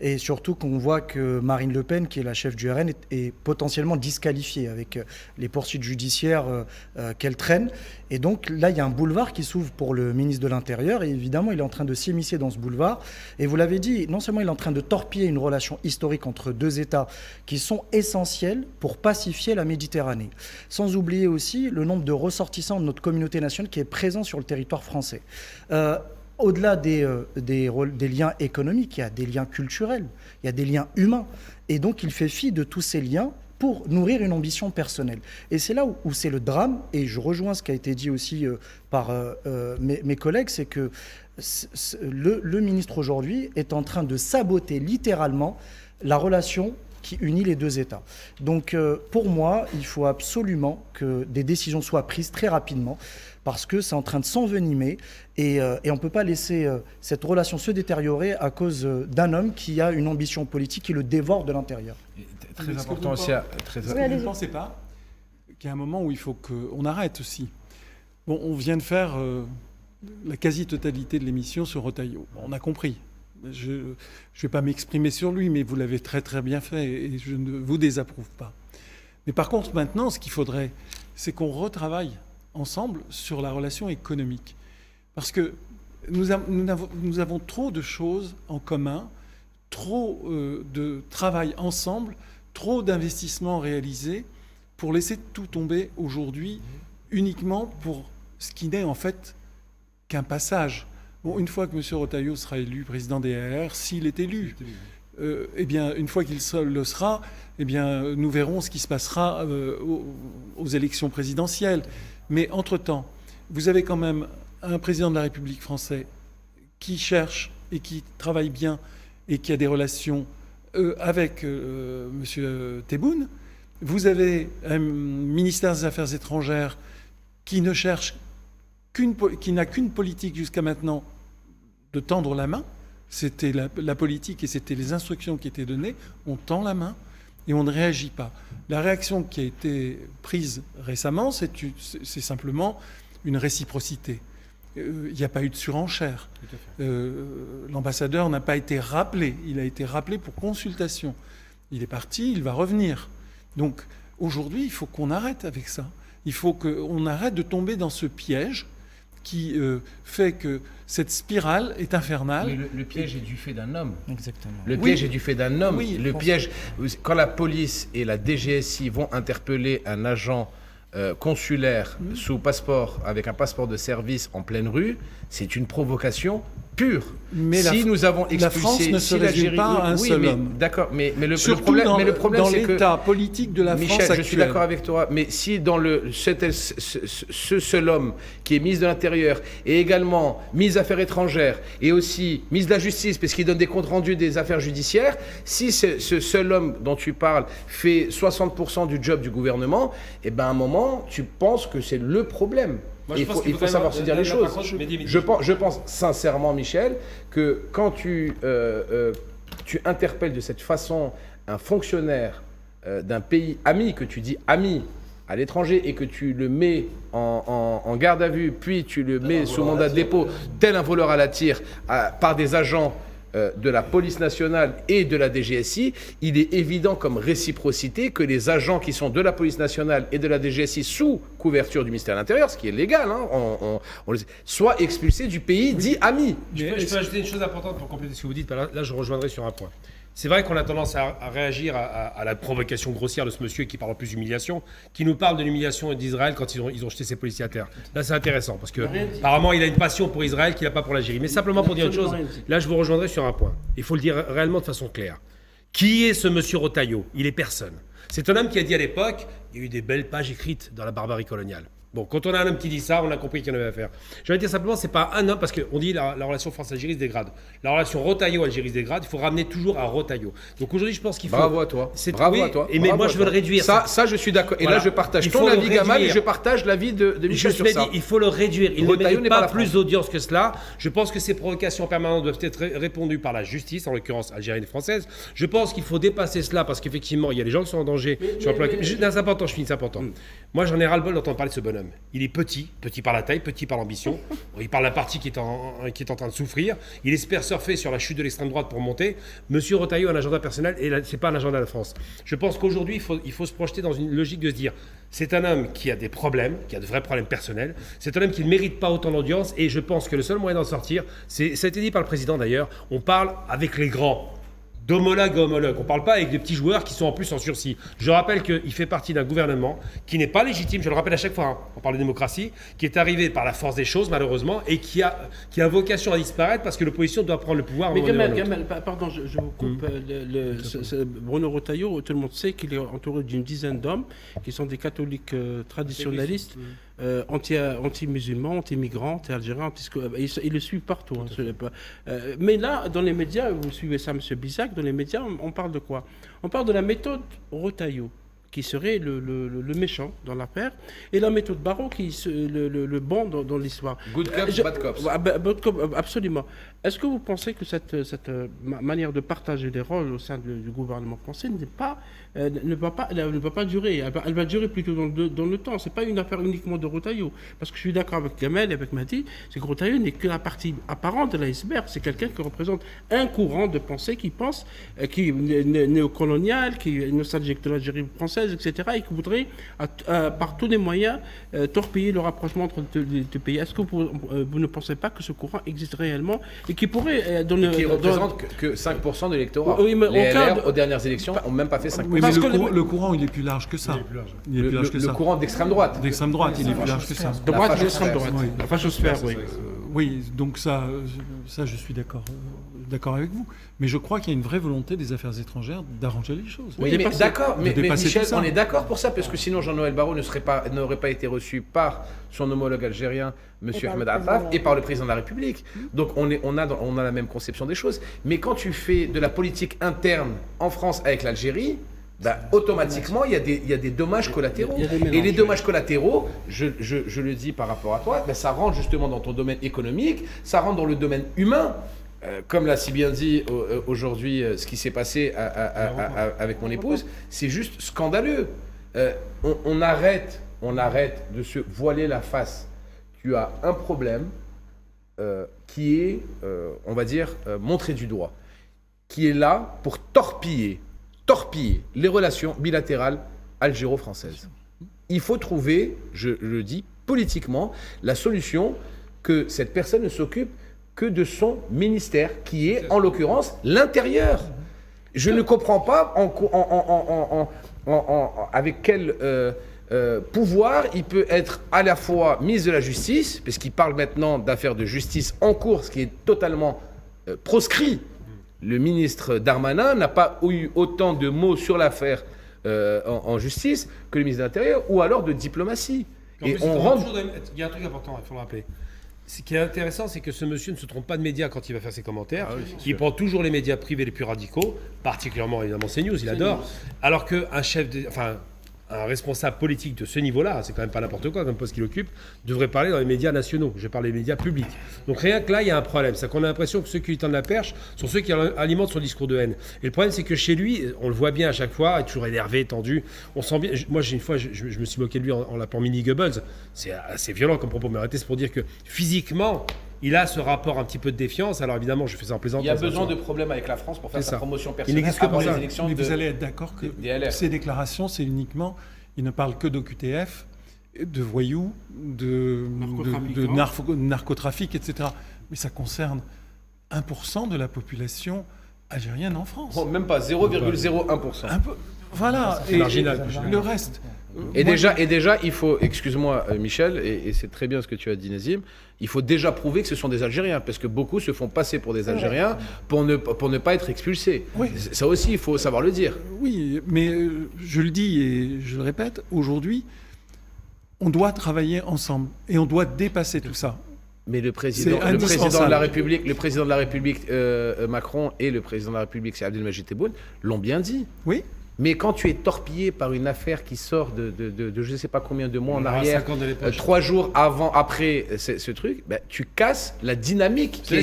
Et surtout qu'on voit que Marine Le Pen, qui est la chef du RN, est potentiellement disqualifiée avec les poursuites judiciaires qu'elle traîne. Et donc là, il y a un boulevard qui s'ouvre pour le ministre de l'Intérieur. Et évidemment, il est en train de s'immiscer dans ce boulevard. Et vous l'avez dit, non seulement il est en train de torpiller une relation historique entre deux États qui sont essentiels pour pacifier la Méditerranée. Sans oublier aussi le nombre de ressortissants de notre communauté nationale qui est présent sur le territoire français. Au-delà des liens économiques, il y a des liens culturels, il y a des liens humains. Et donc, il fait fi de tous ces liens pour nourrir une ambition personnelle. Et c'est là où c'est le drame, et je rejoins ce qui a été dit aussi par mes collègues, c'est que le ministre aujourd'hui est en train de saboter littéralement la relation qui unit les deux États. Donc pour moi, il faut absolument que des décisions soient prises très rapidement, parce que c'est en train de s'envenimer et on ne peut pas laisser cette relation se détériorer à cause d'un homme qui a une ambition politique qui le dévore de l'intérieur. Très important aussi. Est-ce que vous ne pensez pas qu'il y a un moment où il faut qu'on arrête aussi? Bon, on vient de faire la quasi-totalité de l'émission sur Retailleau. Bon, on a compris. Je ne vais pas m'exprimer sur lui, mais vous l'avez très très bien fait et je ne vous désapprouve pas. Mais par contre, maintenant, ce qu'il faudrait, c'est qu'on retravaille ensemble sur la relation économique. Parce que nous avons trop de choses en commun, trop de travail ensemble, trop d'investissements réalisés pour laisser tout tomber aujourd'hui uniquement pour ce qui n'est en fait qu'un passage. Bon, une fois que M. Retailleau sera élu président des RR, s'il est élu, eh bien, une fois qu'il le sera, eh bien, nous verrons ce qui se passera aux élections présidentielles. Mais entre-temps, vous avez quand même un président de la République français qui cherche et qui travaille bien et qui a des relations avec M. Tebboune. Vous avez un ministère des Affaires étrangères qui ne cherche qui n'a qu'une politique jusqu'à maintenant de tendre la main. C'était la politique et c'était les instructions qui étaient données. On tend la main et on ne réagit pas. La réaction qui a été prise récemment, c'est simplement une réciprocité. il n'y a pas eu de surenchère. L'ambassadeur n'a pas été rappelé. Il a été rappelé pour consultation. Il est parti, il va revenir. Donc aujourd'hui, il faut qu'on arrête avec ça. Il faut qu'on arrête de tomber dans ce piège qui fait que cette spirale est infernale. Mais le piège est du fait d'un homme. Exactement. Le piège est du fait d'un homme. Oui, le piège, quand la police et la DGSI vont interpeller un agent consulaire sous passeport, avec un passeport de service en pleine rue, c'est une provocation pure. Mais nous avons expulsé, la France ne se résume l'Algérie, pas à un seul homme. D'accord, mais le Surtout problème, dans c'est que l'état politique de la France Michel, actuelle. je suis d'accord avec toi, mais si dans ce seul homme qui est ministre de l'Intérieur et également ministre des Affaires étrangères et aussi ministre de la Justice, parce qu'il donne des comptes rendus des affaires judiciaires, si ce seul homme dont tu parles fait 60% du job du gouvernement, eh ben à un moment, tu penses que c'est le problème. Moi, il faut savoir se dire les choses. Je pense sincèrement, Michel, que quand tu interpelles de cette façon un fonctionnaire d'un pays ami, que tu dis ami à l'étranger et que tu le mets en garde à vue, puis tu le mets sous mandat de dépôt, tel un voleur à la tire, par des agents de la police nationale et de la DGSI, il est évident comme réciprocité que les agents qui sont de la police nationale et de la DGSI sous couverture du ministère de l'Intérieur, ce qui est légal, hein, soient expulsés du pays dit ami. Je peux ajouter une chose importante pour compléter ce que vous dites. Là, je rejoindrai sur un point. C'est vrai qu'on a tendance à réagir à la provocation grossière de ce monsieur qui parle en plus d'humiliation, qui nous parle de l'humiliation d'Israël quand ils ont jeté ses policiers à terre. Là, c'est intéressant, parce que apparemment, il a une passion pour Israël qu'il n'a pas pour l'Algérie. Mais simplement pour dire une chose, là, je vous rejoindrai sur un point. Il faut le dire réellement de façon claire. Qui est ce monsieur Retailleau ? Il est personne. C'est un homme qui a dit à l'époque, il y a eu des belles pages écrites dans la barbarie coloniale. Bon, quand on a un homme qui dit ça, on a compris qu'il y en avait à faire. Je vais dire simplement, c'est pas un homme, parce qu'on dit la relation France-Algérie se dégrade. La relation Retailleau-Algérie se dégrade, il faut ramener toujours à Retailleau. Donc aujourd'hui, je pense qu'il faut... Bravo à toi. Bravo à toi. Mais moi, je veux le réduire. Ça, je suis d'accord. Et voilà. là, je partage ton avis, Gamal, et je partage l'avis de Michel sur ça. Il faut le réduire. Il ne Retailleau mérite pas plus d'audience que cela. Je pense que ces provocations permanentes doivent être répondues par la justice, en l'occurrence algérienne et française. Je pense qu'il faut dépasser cela, parce qu'effectivement, il y a des gens qui sont en danger. C'est important, je finis, c'est important. Moi, j'en ai ras-le-bol d'entendre parler de ce bonhomme. Il est petit par la taille, petit par l'ambition. Il parle d'un parti qui est en train de souffrir. Il espère surfer sur la chute de l'extrême droite pour monter. Monsieur Retailleau a un agenda personnel et c'est pas un agenda de la France. Je pense qu'aujourd'hui, il faut se projeter dans une logique de se dire, c'est un homme qui a des problèmes, qui a de vrais problèmes personnels. C'est un homme qui ne mérite pas autant d'audience et je pense que le seul moyen d'en sortir, ça a été dit par le président d'ailleurs, on parle avec les grands. D'homologue à homologue. On ne parle pas avec des petits joueurs qui sont en plus en sursis. Je rappelle qu'il fait partie d'un gouvernement qui n'est pas légitime, je le rappelle à chaque fois, hein, on parle de démocratie, qui est arrivé par la force des choses, malheureusement, et qui a vocation à disparaître parce que l'opposition doit prendre le pouvoir. Mais Gamal, pardon, je vous coupe. Bruno Retailleau, tout le monde sait qu'il est entouré d'une dizaine d'hommes qui sont des catholiques traditionnalistes. Anti-musulmans, anti-migrants, anti-algériens, ils le suivent partout. Mais là, dans les médias, vous suivez ça, M. Bisac, dans les médias, on parle de quoi ? On parle de la méthode Retailleau, qui serait le méchant dans l'affaire, et la méthode Barrot, qui le bon dans l'histoire. Good cops, bad cops. Bad cops, absolument. Est-ce que vous pensez que cette manière de partager les rôles au sein du gouvernement français ne va pas durer? Elle va durer plutôt dans le temps. Ce n'est pas une affaire uniquement de Retailleau. Parce que je suis d'accord avec Gamel et avec Mahdi, c'est que Retailleau n'est que la partie apparente de l'iceberg. C'est quelqu'un qui représente un courant de pensée qui pense, qui est néocolonial, qui est nostalgique de l'Algérie française, etc. et qui voudrait, par tous les moyens, torpiller le rapprochement entre les deux pays. Est-ce que vous ne pensez pas que ce courant existe réellement et qui pourrait donner... Qui représente que 5% de l'électorat. Oui, mais les LR, aux dernières élections, n'ont même pas fait 5%. Oui, mais le courant, il est plus large que ça. Le courant d'extrême droite. D'extrême droite, il est plus large que ça. De droite et d'extrême droite. Oui. La fachosphère, oui. Oui, donc ça, je suis d'accord avec vous. Mais je crois qu'il y a une vraie volonté des affaires étrangères d'arranger les choses. Oui, mais d'accord, mais Michel, on est d'accord pour ça, parce que sinon Jean-Noël Barrot n'aurait pas été reçu par son homologue algérien, M. Ahmed Attaf, et par le président de la République. Donc on a la même conception des choses. Mais quand tu fais de la politique interne en France avec l'Algérie, automatiquement, il y a des dommages collatéraux. Et les dommages collatéraux, je le dis par rapport à toi, ça rentre justement dans ton domaine économique, ça rentre dans le domaine humain. Comme l'a si bien dit aujourd'hui, ce qui s'est passé avec mon épouse, c'est juste scandaleux. On arrête de se voiler la face. Tu as un problème, qui est, on va dire, montré du doigt, qui est là pour torpiller les relations bilatérales algéro-françaises. Il faut trouver, je le dis politiquement, la solution que cette personne ne s'occupe que de son ministère, qui est en l'occurrence l'intérieur. Je ne comprends pas avec quel pouvoir il peut être à la fois ministre de la Justice, puisqu'il parle maintenant d'affaires de justice en cours, ce qui est totalement proscrit. Le ministre Darmanin n'a pas eu autant de mots sur l'affaire en justice que le ministre de l'Intérieur, ou alors de diplomatie. Il y a un truc important, il faut le rappeler. Ce qui est intéressant, c'est que ce monsieur ne se trompe pas de médias quand il va faire ses commentaires. Il prend toujours les médias privés les plus radicaux, particulièrement évidemment CNews, il adore. Alors qu'un un responsable politique de ce niveau-là, c'est quand même pas n'importe quoi comme poste qu'il occupe, devrait parler dans les médias nationaux. Je parle des médias publics. Donc rien que là, il y a un problème. C'est qu'on a l'impression que ceux qui lui tendent la perche sont ceux qui alimentent son discours de haine. Et le problème, c'est que chez lui, on le voit bien à chaque fois, il est toujours énervé, tendu. On sent bien. Moi, une fois, je me suis moqué de lui en l'appelant Mini Goebbels. C'est assez violent comme propos, mais arrêtez, c'est pour dire que physiquement, il a ce rapport un petit peu de défiance. Alors évidemment, je fais ça en plaisantant. Il y a besoin de problèmes avec la France pour faire sa promotion personnelle. Il n'existe que pour les élections. Mais vous allez être d'accord que ces déclarations, c'est uniquement... Il ne parle que d'OQTF, de voyous, de narcotrafic, etc. Mais ça concerne 1% de la population algérienne en France. Oh, même pas, 0,01%. Voilà, et marginal. Le reste... Et déjà, il faut, excuse-moi Michel, et c'est très bien ce que tu as dit Nazim, il faut déjà prouver que ce sont des Algériens, parce que beaucoup se font passer pour des Algériens pour ne pas être expulsés. Oui. Ça aussi, il faut savoir le dire. Oui, mais je le dis et je le répète, aujourd'hui, on doit travailler ensemble et on doit dépasser tout ça. Mais le président de la République Macron et le président de la République, c'est Abdelmajid Tebboune, l'ont bien dit. Oui. Mais quand tu es torpillé par une affaire qui sort de je ne sais pas combien de mois en arrière, 3 jours après ce truc, bah, tu casses la dynamique qui a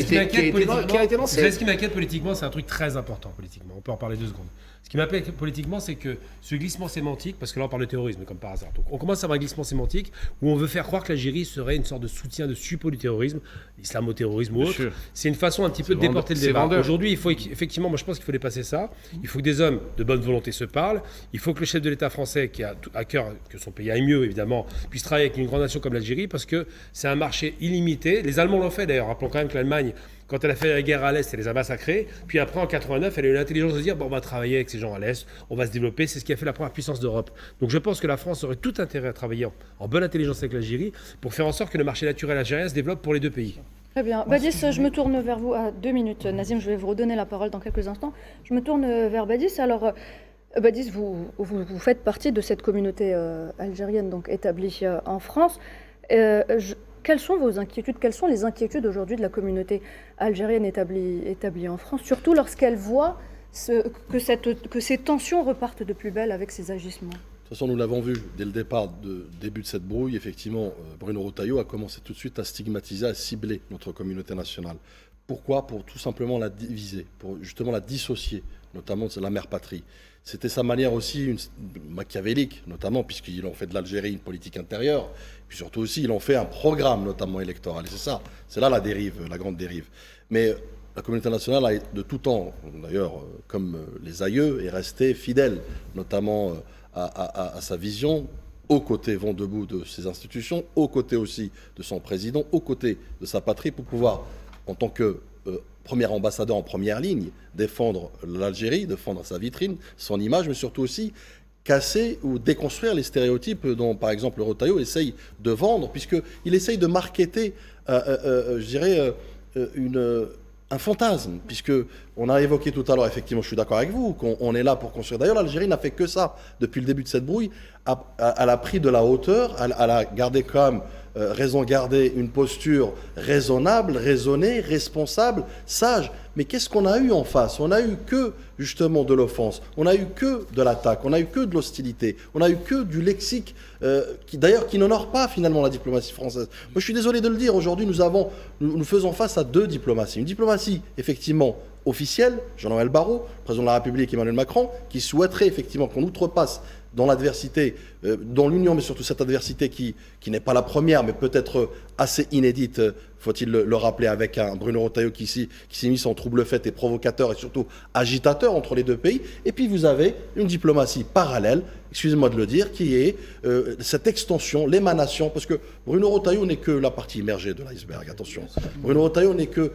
été lancée. Ce qui m'inquiète politiquement, c'est un truc très important politiquement. On peut en parler 2 secondes. Ce qui m'inquiète politiquement, c'est que ce glissement sémantique, parce que là on parle de terrorisme comme par hasard, donc on commence à avoir un glissement sémantique où on veut faire croire que l'Algérie serait une sorte de soutien de suppôt du terrorisme, l'islamo-terrorisme ou autre. C'est une façon un petit peu de déporter le débat. Aujourd'hui, il faut effectivement, moi je pense qu'il faut dépasser ça. Il faut que des hommes de bonne volonté se parlent. Il faut que le chef de l'État français, qui a à cœur que son pays aille mieux évidemment, puisse travailler avec une grande nation comme l'Algérie, parce que c'est un marché illimité. Les Allemands l'ont fait d'ailleurs. Rappelons quand même que l'Allemagne, quand elle a fait la guerre à l'Est, elle les a massacrés. Puis après, en 89, elle a eu l'intelligence de dire bon, on va travailler avec ces gens à l'Est, on va se développer. C'est ce qui a fait la première puissance d'Europe. Donc je pense que la France aurait tout intérêt à travailler en bonne intelligence avec l'Algérie pour faire en sorte que le marché naturel algérien se développe pour les 2 pays. Très bien. Badis, je me tourne vers vous à 2 minutes. Nazim, je vais vous redonner la parole dans quelques instants. Je me tourne vers Badis. Alors, Badis, vous faites partie de cette communauté algérienne donc établie en France. Quelles sont vos inquiétudes? Quelles sont les inquiétudes aujourd'hui de la communauté algérienne établie en France, surtout lorsqu'elle voit que ces tensions repartent de plus belle avec ces agissements? De toute façon, nous l'avons vu dès le début de cette brouille. Effectivement, Bruno Retailleau a commencé tout de suite à stigmatiser, à cibler notre communauté nationale. Pourquoi? Pour tout simplement la diviser, pour justement la dissocier, notamment de la mère patrie. C'était sa manière aussi machiavélique, notamment puisqu'ils ont fait de l'Algérie une politique intérieure, puis surtout aussi ils ont fait un programme notamment électoral. Et c'est ça, c'est là la dérive, la grande dérive. Mais la communauté nationale a de tout temps, d'ailleurs comme les aïeux, est restée fidèle, notamment à sa vision, aux côtés vont debout de ses institutions, aux côtés aussi de son président, aux côtés de sa patrie, pour pouvoir, en tant que premier ambassadeur en première ligne, défendre l'Algérie, défendre sa vitrine, son image, mais surtout aussi casser ou déconstruire les stéréotypes dont, par exemple, Retailleau essaye de vendre, puisqu'il essaye de marketer, je dirais, un fantasme, puisqu'on a évoqué tout à l'heure, effectivement, je suis d'accord avec vous, qu'on est là pour construire. D'ailleurs, l'Algérie n'a fait que ça depuis le début de cette brouille. Elle a pris de la hauteur, elle a gardé quand même raison garder une posture raisonnable, raisonnée, responsable, sage. Mais qu'est-ce qu'on a eu en face? On a eu que justement de l'offense, on a eu que de l'attaque, on a eu que de l'hostilité, on a eu que du lexique qui n'honore pas finalement la diplomatie française. Moi je suis désolé de le dire, aujourd'hui nous faisons face à 2 diplomaties. Une diplomatie effectivement officielle, Jean-Noël Barrot, président de la République Emmanuel Macron, qui souhaiterait effectivement qu'on outrepasse dans l'adversité, dans l'union, mais surtout cette adversité qui n'est pas la première, mais peut-être assez inédite, faut-il le rappeler, avec un Bruno Retailleau qui s'est mis en trouble-fête et provocateur et surtout agitateur entre les deux pays. Et puis vous avez une diplomatie parallèle, excusez-moi de le dire, qui est cette extension, l'émanation, parce que Bruno Retailleau n'est que la partie immergée de l'iceberg, attention. Bruno Retailleau n'est que,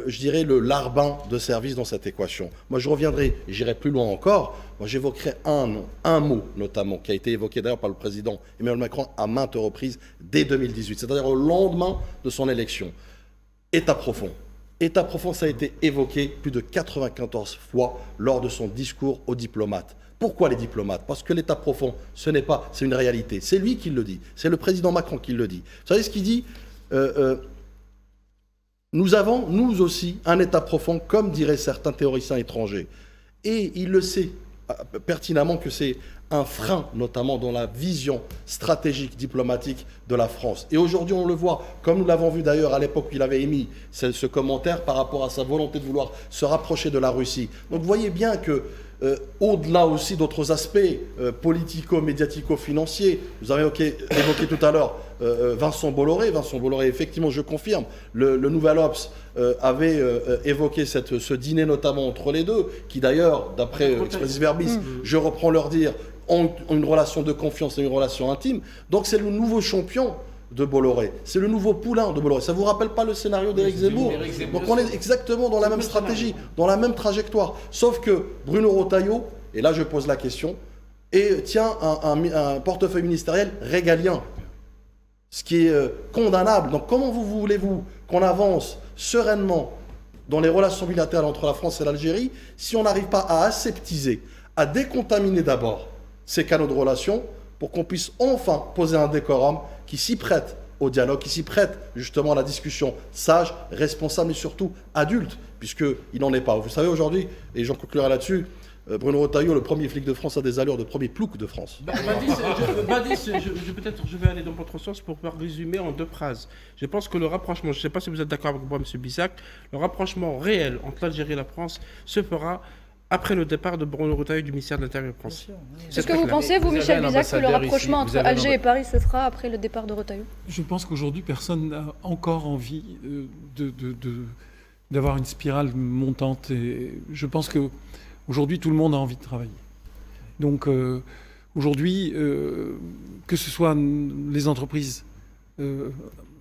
je dirais, le larbin de service dans cette équation. Moi je reviendrai, j'irai plus loin encore, moi j'évoquerai un mot notamment, qui a été évoqué d'ailleurs par le président Emmanuel Macron à maintes reprises dès 2018, c'est-à-dire au lendemain de son élection. État profond. État profond, ça a été évoqué plus de 94 fois lors de son discours aux diplomates. Pourquoi les diplomates? Parce que l'état profond, ce n'est pas, c'est une réalité. C'est lui qui le dit. C'est le président Macron qui le dit. Vous savez ce qu'il dit? Nous avons, nous aussi, un état profond, comme diraient certains théoriciens étrangers. Et il le sait pertinemment que c'est un frein, notamment dans la vision stratégique, diplomatique de la France. Et aujourd'hui, on le voit, comme nous l'avons vu d'ailleurs à l'époque où il avait émis ce commentaire par rapport à sa volonté de vouloir se rapprocher de la Russie. Donc vous voyez bien que, au-delà aussi d'autres aspects politico-médiatico-financiers, vous avez évoqué tout à l'heure Vincent Bolloré. Vincent Bolloré, effectivement, je confirme, le Nouvel Obs avait évoqué ce dîner notamment entre les deux, qui d'ailleurs, d'après Expressis Verbis, je reprends leur dire, ont une relation de confiance et une relation intime. Donc c'est le nouveau champion de Bolloré. C'est le nouveau poulain de Bolloré. Ça ne vous rappelle pas le scénario d'Éric Zemmour? Donc on est exactement dans la même stratégie, dans la même trajectoire. Sauf que Bruno Retailleau, et là je pose la question, tient un portefeuille ministériel régalien, ce qui est condamnable. Donc comment voulez-vous qu'on avance sereinement dans les relations bilatérales entre la France et l'Algérie si on n'arrive pas à aseptiser, à décontaminer d'abord ces canaux de relations pour qu'on puisse enfin poser un décorum qui s'y prête au dialogue, qui s'y prête justement à la discussion sage, responsable et surtout adulte, puisqu'il n'en est pas. Vous savez aujourd'hui, et j'en conclurai là-dessus, Bruno Retailleau, le premier flic de France, a des allures de premier plouc de France. Badis, peut-être je vais aller dans votre sens pour résumer en 2 phrases. Je pense que le rapprochement, je ne sais pas si vous êtes d'accord avec moi, M. Bissac, le rapprochement réel entre l'Algérie et la France se fera après le départ de Bruno Retailleau du ministère de l'Intérieur français. Est-ce que vous pensez, vous, Michel Bisac, que le rapprochement entre Alger et Paris se fera après le départ de Retailleau? Je pense qu'aujourd'hui, personne n'a encore envie d'avoir une spirale montante. Et je pense qu'aujourd'hui, tout le monde a envie de travailler. Donc, aujourd'hui, que ce soit les entreprises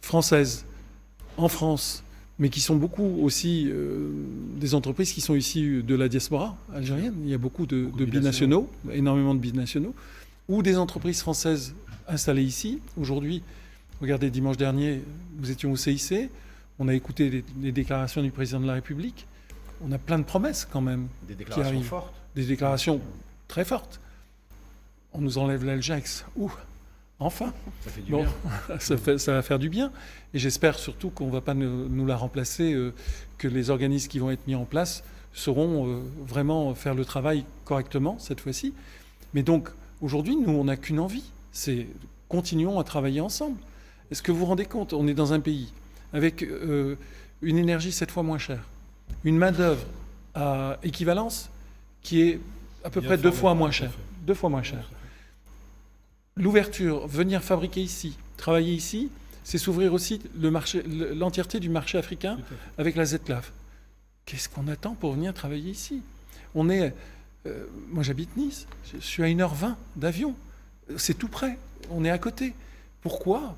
françaises en France, mais qui sont beaucoup aussi des entreprises qui sont issues de la diaspora algérienne. Il y a beaucoup de binationaux, énormément de binationaux, ou des entreprises françaises installées ici. Aujourd'hui, regardez, dimanche dernier, nous étions au CIC, on a écouté les déclarations du président de la République. On a plein de promesses quand même Des qui déclarations arrivent. fortes. Des déclarations très fortes. On nous enlève l'Algex. Ouh, enfin. Ça fait du Bon, bien. ça va faire du bien. Et j'espère surtout qu'on ne va pas nous la remplacer, que les organismes qui vont être mis en place sauront vraiment faire le travail correctement cette fois-ci. Mais donc, aujourd'hui, nous, on n'a qu'une envie, c'est continuons à travailler ensemble. Est-ce que vous vous rendez compte? On est dans un pays avec une énergie 7 fois moins chère, une main-d'œuvre à équivalence qui est à peu près 2 fois moins chère. 2 fois moins chère. L'ouverture, venir fabriquer ici, travailler ici, c'est s'ouvrir aussi l'entièreté du marché africain avec la ZLAF. Qu'est-ce qu'on attend pour venir travailler ici? On est, moi j'habite Nice, je suis à 1h20 d'avion, c'est tout près, on est à côté. Pourquoi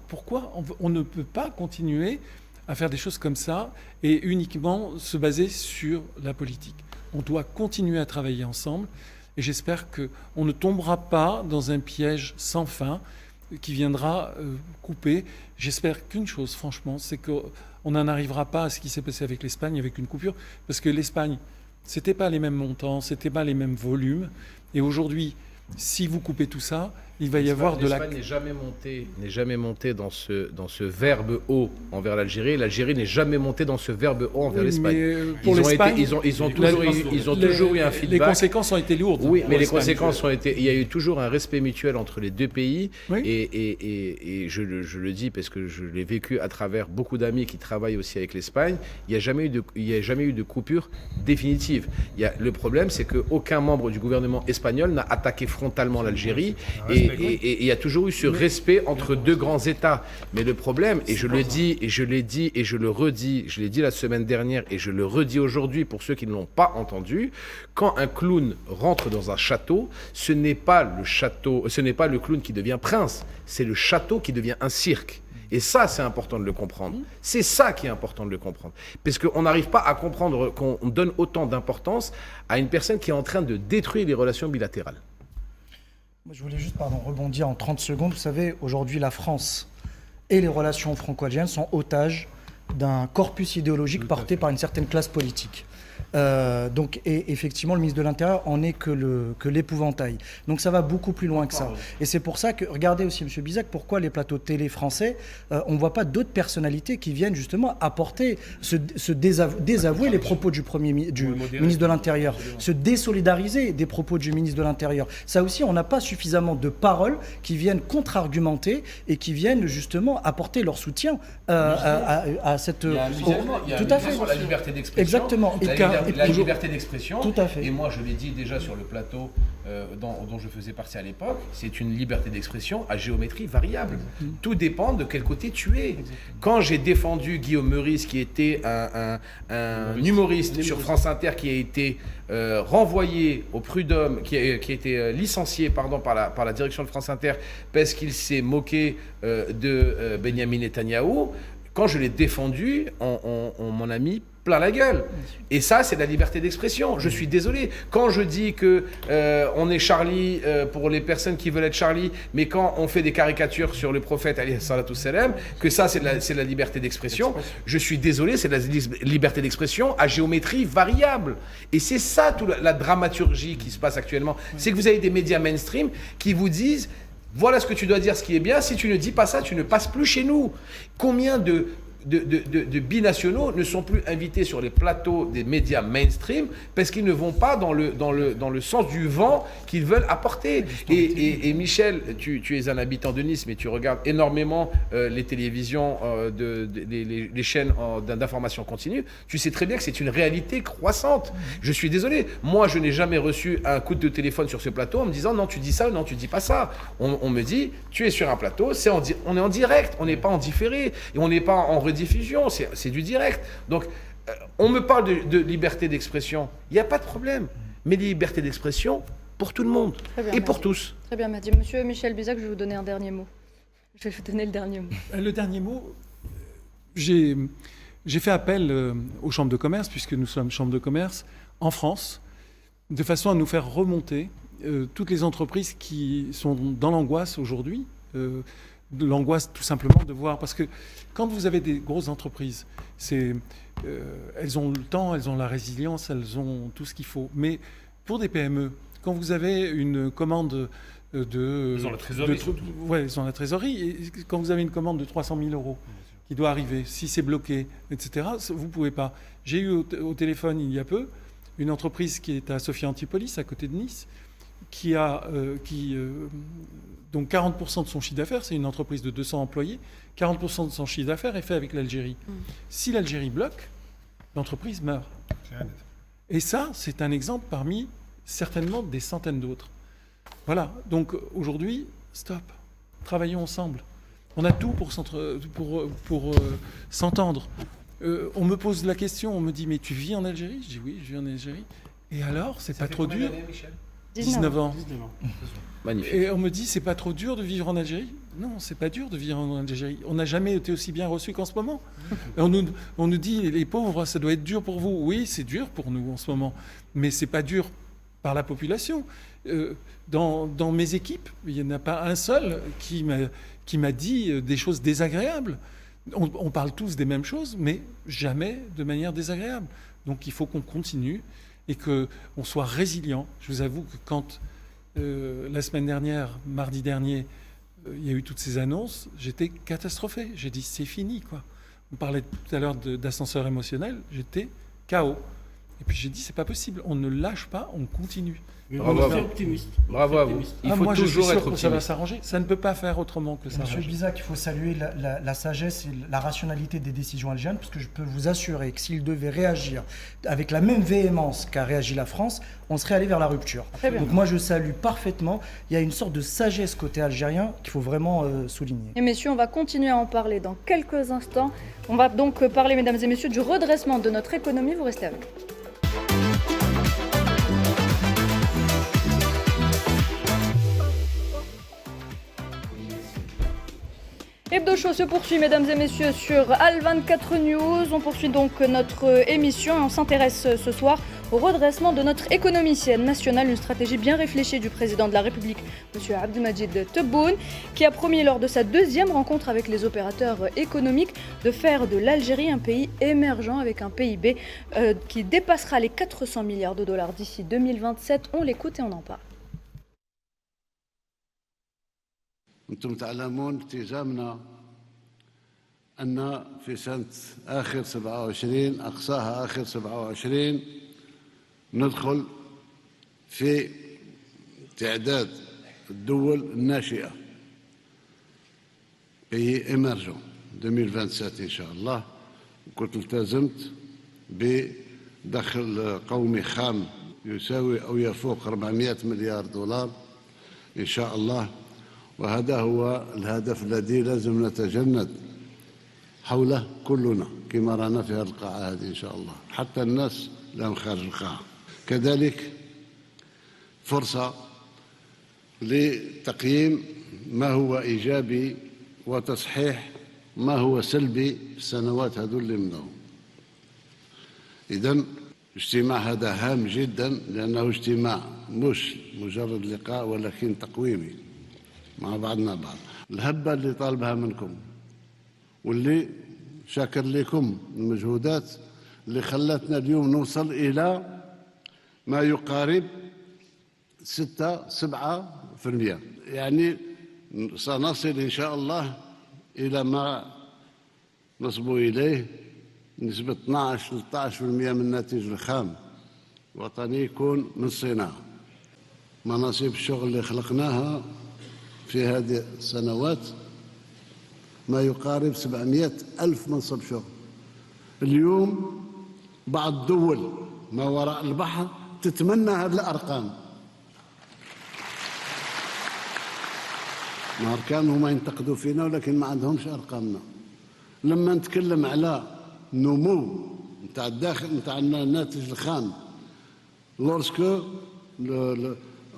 on ne peut pas continuer à faire des choses comme ça et uniquement se baser sur la politique? On doit continuer à travailler ensemble. Et j'espère qu'on ne tombera pas dans un piège sans fin qui viendra couper. J'espère qu'une chose, franchement, c'est qu'on n'en arrivera pas à ce qui s'est passé avec l'Espagne, avec une coupure. Parce que l'Espagne, ce n'était pas les mêmes montants, ce n'était pas les mêmes volumes. Et aujourd'hui, si vous coupez tout ça, il va y avoir de la... L'Espagne n'est jamais montée dans ce verbe haut envers l'Algérie. L'Algérie n'est jamais montée dans ce verbe haut envers l'Espagne. Pour l'Espagne, ils ont toujours eu un feedback. Les conséquences ont été lourdes. Oui, mais les conséquences ont été... Il y a eu toujours un respect mutuel entre les deux pays. Oui. Et je le dis parce que je l'ai vécu à travers beaucoup d'amis qui travaillent aussi avec l'Espagne. Il n'y a jamais eu de coupure définitive. Le problème, c'est qu'aucun membre du gouvernement espagnol n'a attaqué frontalement l'Algérie. Respect, Et il y a toujours eu ce respect entre deux grands États. Mais le problème, et je le dis, et je l'ai dit, et je le redis, je l'ai dit la semaine dernière, et je le redis aujourd'hui pour ceux qui ne l'ont pas entendu, quand un clown rentre dans un château, ce n'est pas le clown qui devient prince, c'est le château qui devient un cirque. Et ça, c'est important de le comprendre. C'est ça qui est important de le comprendre. Parce qu'on n'arrive pas à comprendre qu'on donne autant d'importance à une personne qui est en train de détruire les relations bilatérales. Moi, je voulais juste rebondir en 30 secondes. Vous savez, aujourd'hui, la France et les relations franco-algériennes sont otages d'un corpus idéologique porté par une certaine classe politique. Et effectivement, le ministre de l'Intérieur en est que l'épouvantail. Donc ça va beaucoup plus loin que ça. Et c'est pour ça que, regardez aussi, M. Bizac, pourquoi les plateaux de télé français, on ne voit pas d'autres personnalités qui viennent justement apporter, désavouer les propos du ministre de l'Intérieur, se désolidariser des propos du ministre de l'Intérieur. Ça aussi, on n'a pas suffisamment de paroles qui viennent contre-argumenter et qui viennent justement apporter leur soutien à cette... Il y a un tout à fait. sur la liberté d'expression. Exactement. La liberté d'expression. Tout à fait. Et moi, je l'ai dit déjà sur le plateau dont je faisais partie à l'époque, c'est une liberté d'expression à géométrie variable. Tout dépend de quel côté tu es. Quand j'ai défendu Guillaume Meurice, qui était un humoriste sur France Inter, qui a été renvoyé au prud'homme, qui a été licencié par la direction de France Inter parce qu'il s'est moqué de Benyamin Netanyahou, quand je l'ai défendu, on m'en a mis plein la gueule. Et ça, c'est de la liberté d'expression. Je suis désolé. Quand je dis que on est Charlie pour les personnes qui veulent être Charlie, mais quand on fait des caricatures sur le prophète, alayhi salatu salam, que ça, c'est de la liberté d'expression, je suis désolé, c'est de la liberté d'expression à géométrie variable. Et c'est ça, toute la dramaturgie qui se passe actuellement. C'est que vous avez des médias mainstream qui vous disent: voilà ce que tu dois dire, ce qui est bien. Si tu ne dis pas ça, tu ne passes plus chez nous. Combien de binationaux ne sont plus invités sur les plateaux des médias mainstream parce qu'ils ne vont pas dans le sens du vent qu'ils veulent apporter. Et Michel, tu es un habitant de Nice, mais tu regardes énormément les télévisions, les chaînes d'information continue. Tu sais très bien que c'est une réalité croissante. Je suis désolé. Moi, je n'ai jamais reçu un coup de téléphone sur ce plateau en me disant: non, tu dis ça, non, tu dis pas ça. On me dit: tu es sur un plateau, on est en direct, on n'est pas en différé, et on n'est pas en rediffusion, c'est du direct. Donc, on me parle de liberté d'expression. Il n'y a pas de problème. Mais liberté d'expression pour tout le monde et pour tous. Très bien, Mahdi. Monsieur Michel Bizac, je vais vous donner un dernier mot. Je vais vous donner le dernier mot. Le dernier mot, j'ai fait appel aux chambres de commerce, puisque nous sommes chambre de commerce en France, de façon à nous faire remonter toutes les entreprises qui sont dans l'angoisse aujourd'hui. De l'angoisse tout simplement de voir, parce que quand vous avez des grosses entreprises, elles ont le temps, elles ont la résilience, elles ont tout ce qu'il faut. Mais pour des PME, quand vous avez une commande Ils ont la trésorerie. Ouais, ils ont la trésorerie. Et quand vous avez une commande de 300 000 euros qui doit arriver, si c'est bloqué, etc., vous ne pouvez pas. J'ai eu au téléphone il y a peu une entreprise qui est à Sophia Antipolis, à côté de Nice, donc 40% de son chiffre d'affaires, c'est une entreprise de 200 employés, 40% de son chiffre d'affaires est fait avec l'Algérie. Si l'Algérie bloque, l'entreprise meurt. Et ça, c'est un exemple parmi certainement des centaines d'autres. Voilà, donc aujourd'hui, stop, travaillons ensemble. On a tout pour s'entendre. On me pose la question, on me dit: mais tu vis en Algérie? Je dis: oui, je vis en Algérie. Et alors, c'est pas trop dur? 19 ans. Magnifique. Et on me dit: c'est pas trop dur de vivre en Algérie? Non, c'est pas dur de vivre en Algérie. On n'a jamais été aussi bien reçus qu'en ce moment. Et on nous dit: les pauvres, ça doit être dur pour vous. Oui, c'est dur pour nous en ce moment, mais c'est pas dur par la population. Dans mes équipes, il n'y en a pas un seul qui m'a dit des choses désagréables. On parle tous des mêmes choses, mais jamais de manière désagréable. Donc il faut qu'on continue et qu'on soit résilient. Je vous avoue que quand la semaine dernière, mardi dernier, il y a eu toutes ces annonces, j'étais catastrophé. J'ai dit: c'est fini, quoi. On parlait tout à l'heure d'ascenseur émotionnel, j'étais KO. Et puis j'ai dit: c'est pas possible, on ne lâche pas, on continue. Mais Bravo à c'est vous. optimiste. Bravo à vous. Optimiste. Il faut moi, je suis toujours sûr être que ça va optimiste. s'arranger. Ça ne peut pas faire autrement que ça. Monsieur Bizac, il faut saluer la sagesse et la rationalité des décisions algériennes, parce que je peux vous assurer que s'ils devaient réagir avec la même véhémence qu'a réagi la France, on serait allé vers la rupture. Très bien. Donc moi, je salue parfaitement. Il y a une sorte de sagesse côté algérien qu'il faut vraiment souligner. Et messieurs, on va continuer à en parler dans quelques instants. On va donc parler, mesdames et messieurs, du redressement de notre économie. Vous restez avec nous. Hebdo Show se poursuit, mesdames et messieurs, sur Al24 News. On poursuit donc notre émission et on s'intéresse ce soir au redressement de notre économie nationale, une stratégie bien réfléchie du président de la République, M. Abdelmajid Tebboune, qui a promis lors de sa deuxième rencontre avec les opérateurs économiques de faire de l'Algérie un pays émergent avec un PIB qui dépassera les 400 milliards de dollars d'ici 2027. On l'écoute et on en parle. أنتم تعلمون التزامنا أن في سنة آخر 27 أقصاها آخر 27 ندخل في تعداد الدول الناشئة pays émergents 2027 إن شاء الله. كنت التزمت بدخل قومي خام يساوي أو يفوق 400 مليار دولار إن شاء الله، وهذا هو الهدف الذي لازم نتجند حوله كلنا كما رانا في هذه القاعة هذه إن شاء الله، حتى الناس اللي خارج القاعة. كذلك فرصة لتقييم ما هو إيجابي وتصحيح ما هو سلبي في السنوات هذول اللي مضوا. إذن الاجتماع هذا هام جدا لأنه اجتماع مش مجرد لقاء ولكن تقويمي مع بعضنا بعض. الهبة اللي طالبها منكم واللي شاكر لكم المجهودات اللي خلتنا اليوم نوصل إلى ما يقارب 6-7%، يعني سنصل إن شاء الله إلى ما نصبوا إليه نسبة 12-13% من الناتج الخام الوطني يكون من الصناعة. مناصب الشغل اللي خلقناها في هذه السنوات ما يقارب 700,000 منصب شغل. اليوم بعض الدول ما وراء البحر تتمنى هذه الأرقام. نهار كانوا ما ينتقدوا فينا ولكن ما عندهمش أرقامنا. لما نتكلم على نمو نتاع الداخل نتاع الناتج الخام lorsque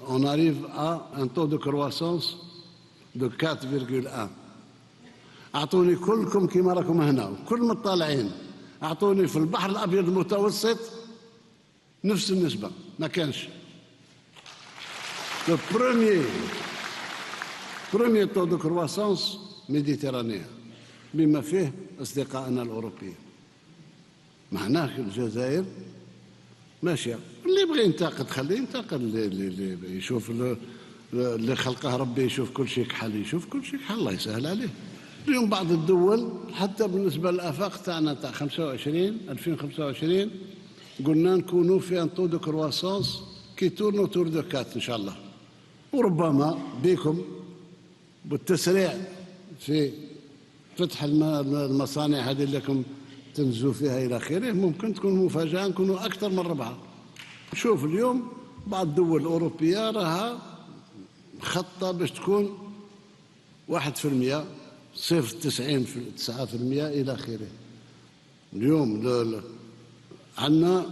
on arrive à un taux de croissance de 4,1. أعطوني كلكم كما راكم هنا وكل مطالعين، أعطوني في البحر الأبيض المتوسط نفس النسبة، ما كانش. Le premier taux de croissance méditerranéen بما فيه أصدقائنا الأوروبيين. معناه الجزائر ماشية. اللي يبغي ينتقد خليه ينتقد، اللي يشوف اللي خلقه ربي يشوف كل شيء كحل، يشوف كل شيء كحل، الله يسهل عليه. اليوم بعض الدول حتى بالنسبة للآفاق تاعنا تاع 2025 قلنا نكونوا في ان تو دو كرواسونس كي تورن اوتور دو 4 ان شاء الله. وربما بكم بالتسريع في فتح المصانع هذه اللي لكم تنزلوا فيها الى اخره ممكن تكون مفاجاه نكونوا اكثر من 4. شوف اليوم بعض الدول الاوروبيه راها خطه باش تكون 1%، 0.9% الى اخره. اليوم عندنا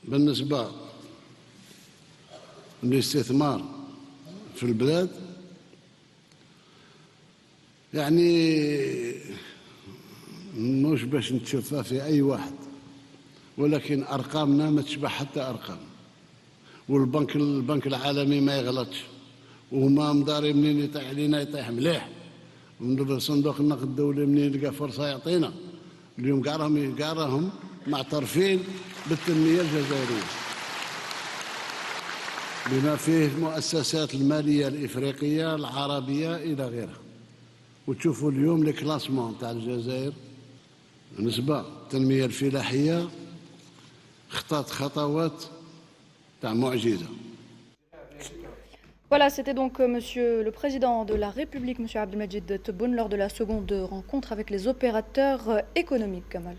بالنسبه للاستثمار في البلاد يعني مش باش نتشفى في أي واحد، ولكن أرقامنا ما تشبه حتى أرقام. والبنك العالمي ما يغلطش، وهما مداري منين يطيح علينا يطيح مليح، صندوق النقد الدولي منين يلقى فرصة يعطينا. اليوم كاع راهم معترفين بالتنمية الجزائرية بما فيه المؤسسات المالية الإفريقية العربية إلى غيرها. وتشوفوا اليوم الكلاسمون تاع الجزائر نسبة التنمية الفلاحية خطوات تاع معجزة. Voilà, c'était donc Monsieur le Président de la République, Monsieur Abdelmajid Tebboune, lors de la seconde rencontre avec les opérateurs économiques, Kamal.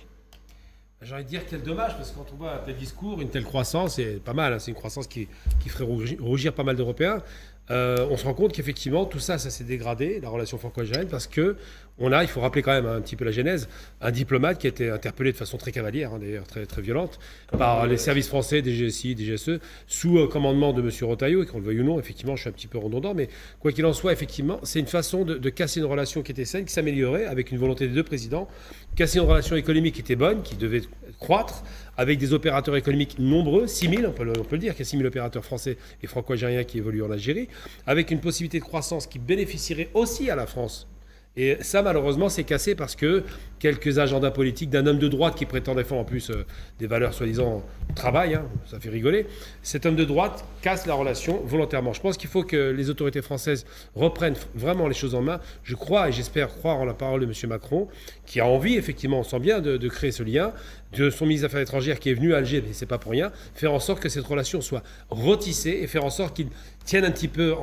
J'ai envie de dire quel dommage, parce que quand on voit un tel discours, une telle croissance, c'est pas mal, hein, c'est une croissance qui ferait rougir pas mal d'Européens. On se rend compte qu'effectivement, tout ça, ça s'est dégradé, la relation franco-algérienne, parce que il faut rappeler quand même un petit peu la genèse, un diplomate qui a été interpellé de façon très cavalière, hein, d'ailleurs très, très violente, par les services français, des GSI, des GSE, sous commandement de M. Rotaillot, et qu'on le veuille ou non, effectivement, je suis un petit peu redondant, mais quoi qu'il en soit, effectivement, c'est une façon de casser une relation qui était saine, qui s'améliorait, avec une volonté des deux présidents, casser une relation économique qui était bonne, qui devait croître, avec des opérateurs économiques nombreux, 6 000, on peut le dire, qu'il y a 6 000 opérateurs français et franco-algériens qui évoluent en Algérie, avec une possibilité de croissance qui bénéficierait aussi à la France. Et ça, malheureusement, c'est cassé parce que quelques agendas politiques d'un homme de droite qui prétend défendre en plus des valeurs soi-disant travail, hein, ça fait rigoler, cet homme de droite casse la relation volontairement. Je pense qu'il faut que les autorités françaises reprennent vraiment les choses en main. Je crois et j'espère croire en la parole de M. Macron, qui a envie, effectivement, on sent bien, de créer ce lien, de son ministre des Affaires étrangères qui est venu à Alger, mais c'est pas pour rien, faire en sorte que cette relation soit retissée et faire en sorte qu'il tienne un petit peu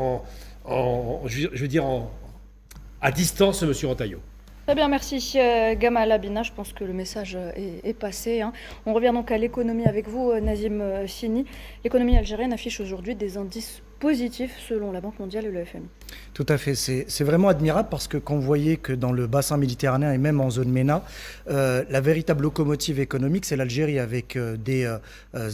à distance, M. Rotaillot. Très bien, merci Gamal Abina. Je pense que le message est passé. Hein. On revient donc à l'économie avec vous, Nazim Chini. L'économie algérienne affiche aujourd'hui des indices positifs selon la Banque mondiale et le FMI. Tout à fait, c'est vraiment admirable parce que quand vous voyez que dans le bassin méditerranéen et même en zone MENA, la véritable locomotive économique, c'est l'Algérie avec des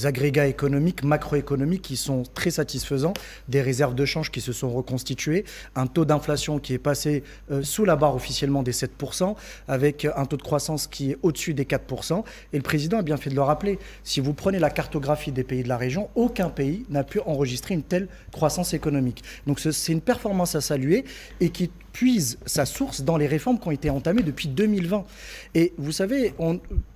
agrégats économiques, macroéconomiques qui sont très satisfaisants, des réserves de change qui se sont reconstituées, un taux d'inflation qui est passé sous la barre officiellement des 7%, avec un taux de croissance qui est au-dessus des 4%. Et le président a bien fait de le rappeler. Si vous prenez la cartographie des pays de la région, aucun pays n'a pu enregistrer une telle croissance économique. Donc c'est une performance à saluer et qui puise sa source dans les réformes qui ont été entamées depuis 2020. Et vous savez,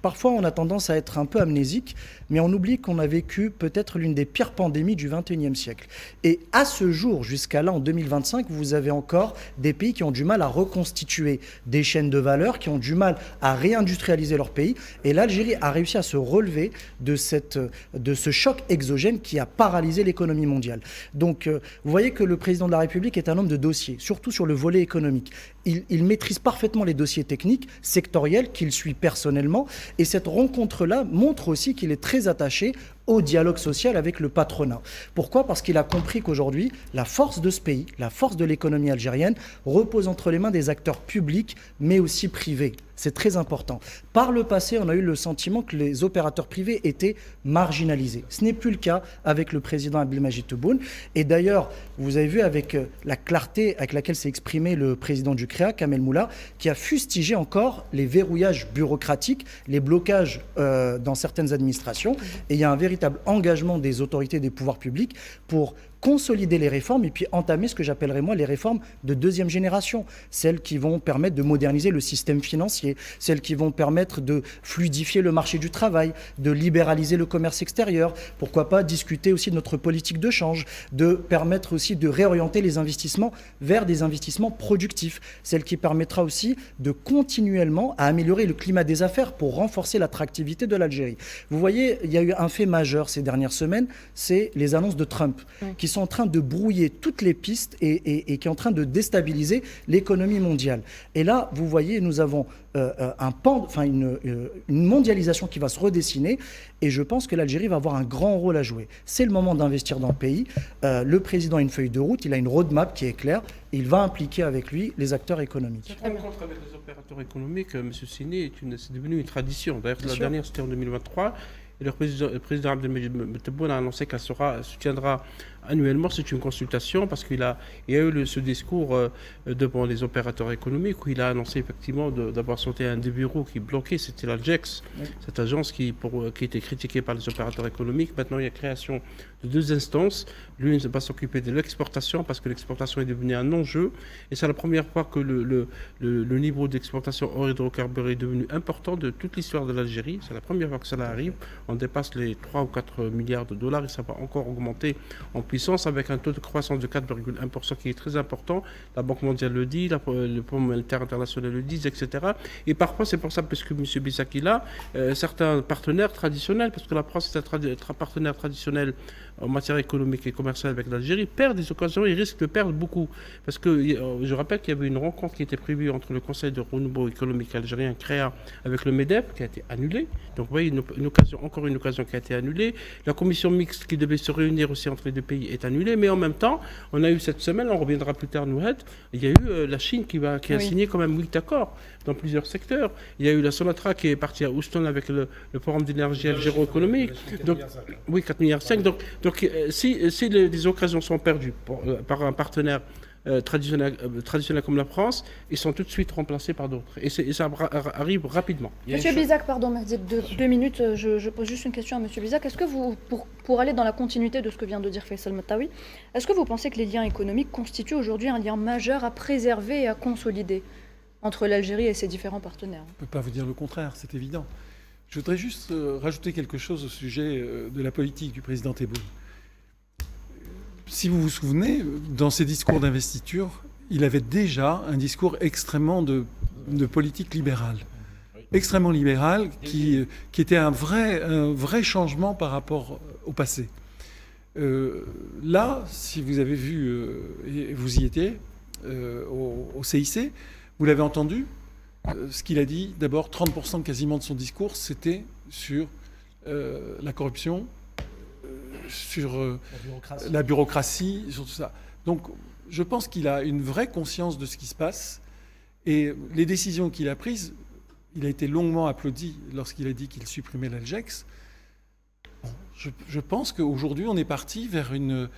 parfois on a tendance à être un peu amnésique, mais on oublie qu'on a vécu peut-être l'une des pires pandémies du XXIe siècle. Et à ce jour, jusqu'à là en 2025, vous avez encore des pays qui ont du mal à reconstituer des chaînes de valeur, qui ont du mal à réindustrialiser leur pays. Et l'Algérie a réussi à se relever de ce choc exogène qui a paralysé l'économie mondiale. Donc vous voyez que le président de la République est un homme de dossier, surtout sur le volet économique. Il maîtrise parfaitement les dossiers techniques, sectoriels, qu'il suit personnellement. Et cette rencontre-là montre aussi qu'il est très attaché au dialogue social avec le patronat. Pourquoi ? Parce qu'il a compris qu'aujourd'hui, la force de ce pays, la force de l'économie algérienne, repose entre les mains des acteurs publics, mais aussi privés. C'est très important. Par le passé, on a eu le sentiment que les opérateurs privés étaient marginalisés. Ce n'est plus le cas avec le président Abdelmajid Tebboune. Et d'ailleurs, vous avez vu avec la clarté avec laquelle s'est exprimé le président du CREA, Kamel Moula, qui a fustigé encore les verrouillages bureaucratiques, les blocages dans certaines administrations. Et il y a un véritable engagement des autorités des pouvoirs publics pour consolider les réformes et puis entamer ce que j'appellerais moi les réformes de deuxième génération, celles qui vont permettre de moderniser le système financier, celles qui vont permettre de fluidifier le marché du travail, de libéraliser le commerce extérieur, pourquoi pas discuter aussi de notre politique de change, de permettre aussi de réorienter les investissements vers des investissements productifs, celle qui permettra aussi de continuellement à améliorer le climat des affaires pour renforcer l'attractivité de l'Algérie. Vous voyez, il y a eu un fait majeur ces dernières semaines, c'est les annonces de Trump, qui sont en train de brouiller toutes les pistes et qui est en train de déstabiliser l'économie mondiale. Et là, vous voyez, nous avons une mondialisation qui va se redessiner et je pense que l'Algérie va avoir un grand rôle à jouer. C'est le moment d'investir dans le pays. Le président a une feuille de route, il a une roadmap qui est claire et il va impliquer avec lui les acteurs économiques. Cette rencontre avec les opérateurs économiques, M. Sini, c'est devenu une tradition. D'ailleurs, la dernière, c'était en 2023. Et le président Abdelmajid Tebboune a annoncé qu'elle se tiendra annuellement. C'est une consultation parce qu'il y a eu ce discours devant les opérateurs économiques où il a annoncé effectivement d'avoir sauté un des bureaux qui bloquait, c'était l'Algex, cette agence qui était critiquée par les opérateurs économiques. Maintenant, il y a création de 2 instances. L'une va s'occuper de l'exportation parce que l'exportation est devenue un enjeu. Et c'est la première fois que le niveau d'exportation hors hydrocarbures est devenu important de toute l'histoire de l'Algérie. C'est la première fois que cela arrive. on dépasse les 3 ou 4 milliards de dollars et ça va encore augmenter en puissance avec un taux de croissance de 4,1% qui est très important. La Banque mondiale le dit, le Fonds monétaire international le dit, etc. Et parfois, c'est pour ça, parce que M. Bisaki est là, certains partenaires traditionnels, parce que la France est un partenaire traditionnel en matière économique et commerciale avec l'Algérie, perd des occasions et risque de perdre beaucoup. Parce que je rappelle qu'il y avait une rencontre qui était prévue entre le Conseil de renouveau économique algérien, CREA, avec le MEDEF, qui a été annulée. Donc vous voyez, encore une occasion qui a été annulée. La commission mixte qui devait se réunir aussi entre les deux pays est annulée. Mais en même temps, on a eu cette semaine, on reviendra plus tard, Nouhed, il y a eu la Chine qui a signé quand même 8 accords dans plusieurs secteurs. Il y a eu la Sonatra qui est partie à Houston avec le Forum d'énergie algéro-économique. Donc, oui, 4,5 milliards. Donc si les occasions sont perdues par un partenaire traditionnel comme la France, ils sont tout de suite remplacés par d'autres. Et ça arrive rapidement. Monsieur Bizac, pardon, merci, deux minutes, je pose juste une question à Monsieur Bizac. Est-ce que vous, pour aller dans la continuité de ce que vient de dire Faisal Matawi, est-ce que vous pensez que les liens économiques constituent aujourd'hui un lien majeur à préserver et à consolider entre l'Algérie et ses différents partenaires? On ne peut pas vous dire le contraire, c'est évident. Je voudrais juste rajouter quelque chose au sujet de la politique du président Tebboune. Si vous vous souvenez, dans ses discours d'investiture, il avait déjà un discours extrêmement de politique libérale. Extrêmement libérale, qui était un vrai changement par rapport au passé. Là, si vous avez vu, et vous y étiez, au CIC, vous l'avez entendu, ce qu'il a dit, d'abord 30% quasiment de son discours, c'était sur la corruption, sur la bureaucratie, sur tout ça. Donc je pense qu'il a une vraie conscience de ce qui se passe et les décisions qu'il a prises, il a été longuement applaudi lorsqu'il a dit qu'il supprimait l'Algex. Je pense qu'aujourd'hui on est parti vers une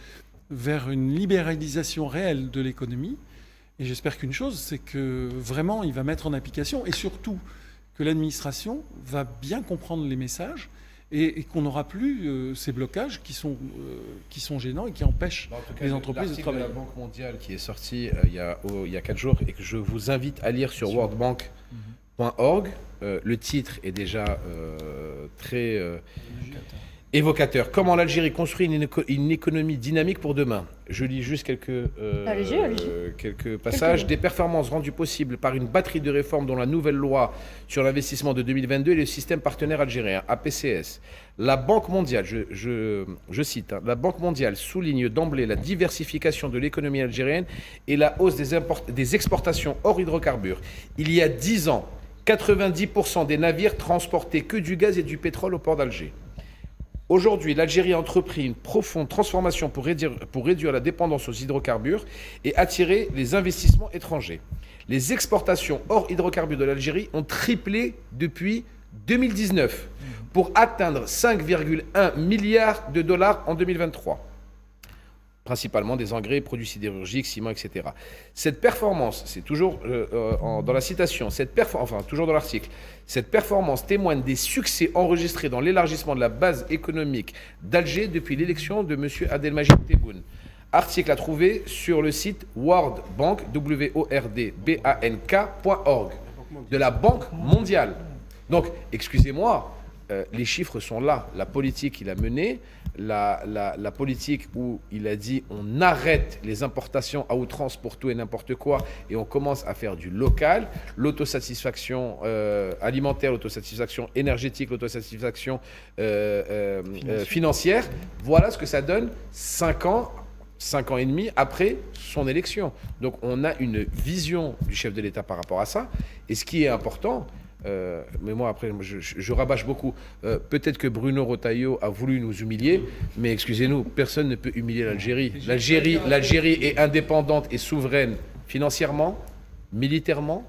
libéralisation réelle de l'économie et j'espère qu'une chose, c'est que vraiment il va mettre en application et surtout que l'administration va bien comprendre les messages et qu'on n'aura plus ces blocages qui sont gênants et qui empêchent les entreprises de travailler. De la Banque mondiale qui est sorti il y a 4 jours et que je vous invite à lire sur worldbank.org, le titre est déjà très évocateur. Comment l'Algérie construit une économie dynamique pour demain. Je lis juste quelques passages. Des performances rendues possibles par une batterie de réformes dont la nouvelle loi sur l'investissement de 2022 et le système partenaire algérien, APCS. La Banque mondiale, je cite, la Banque mondiale souligne d'emblée la diversification de l'économie algérienne et la hausse des exportations hors hydrocarbures. Il y a 10 ans, 90% des navires transportaient que du gaz et du pétrole au port d'Alger. Aujourd'hui, l'Algérie a entrepris une profonde transformation pour réduire la dépendance aux hydrocarbures et attirer les investissements étrangers. Les exportations hors hydrocarbures de l'Algérie ont triplé depuis 2019 pour atteindre 5,1 milliards de dollars en 2023. Principalement des engrais, produits sidérurgiques, ciment, etc. Cette performance, c'est toujours dans la citation, toujours dans l'article, cette performance témoigne des succès enregistrés dans l'élargissement de la base économique d'Alger depuis l'élection de M. Abdelmajid Tebboune. Article à trouver sur le site Worldbank, WORDBANK.org, de la Banque mondiale. Donc, excusez-moi, les chiffres sont là. La politique qu'il a menée, la politique où il a dit on arrête les importations à outrance pour tout et n'importe quoi et on commence à faire du local, l'autosatisfaction alimentaire, l'autosatisfaction énergétique, l'autosatisfaction financière, voilà ce que ça donne 5 ans et demi après son élection. Donc on a une vision du chef de l'État par rapport à ça et ce qui est important, mais moi après je rabâche beaucoup. Peut-être que Bruno Retailleau a voulu nous humilier, mais excusez-nous, personne ne peut humilier l'Algérie. L'Algérie est indépendante et souveraine financièrement, militairement,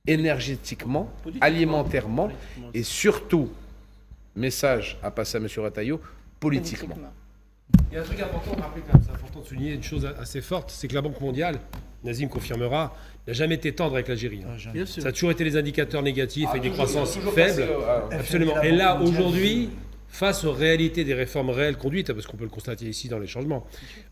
énergétiquement, alimentairement et surtout, message à passer à M. Retailleau, politiquement. Il y a un truc important à rappeler, c'est important de souligner une chose assez forte, c'est que la Banque mondiale, Nazim confirmera, n'a jamais été tendre avec l'Algérie. Ça a toujours été les indicateurs négatifs avec des croissances faibles. Absolument. Et là, aujourd'hui, face aux réalités des réformes réelles conduites, parce qu'on peut le constater ici dans les changements,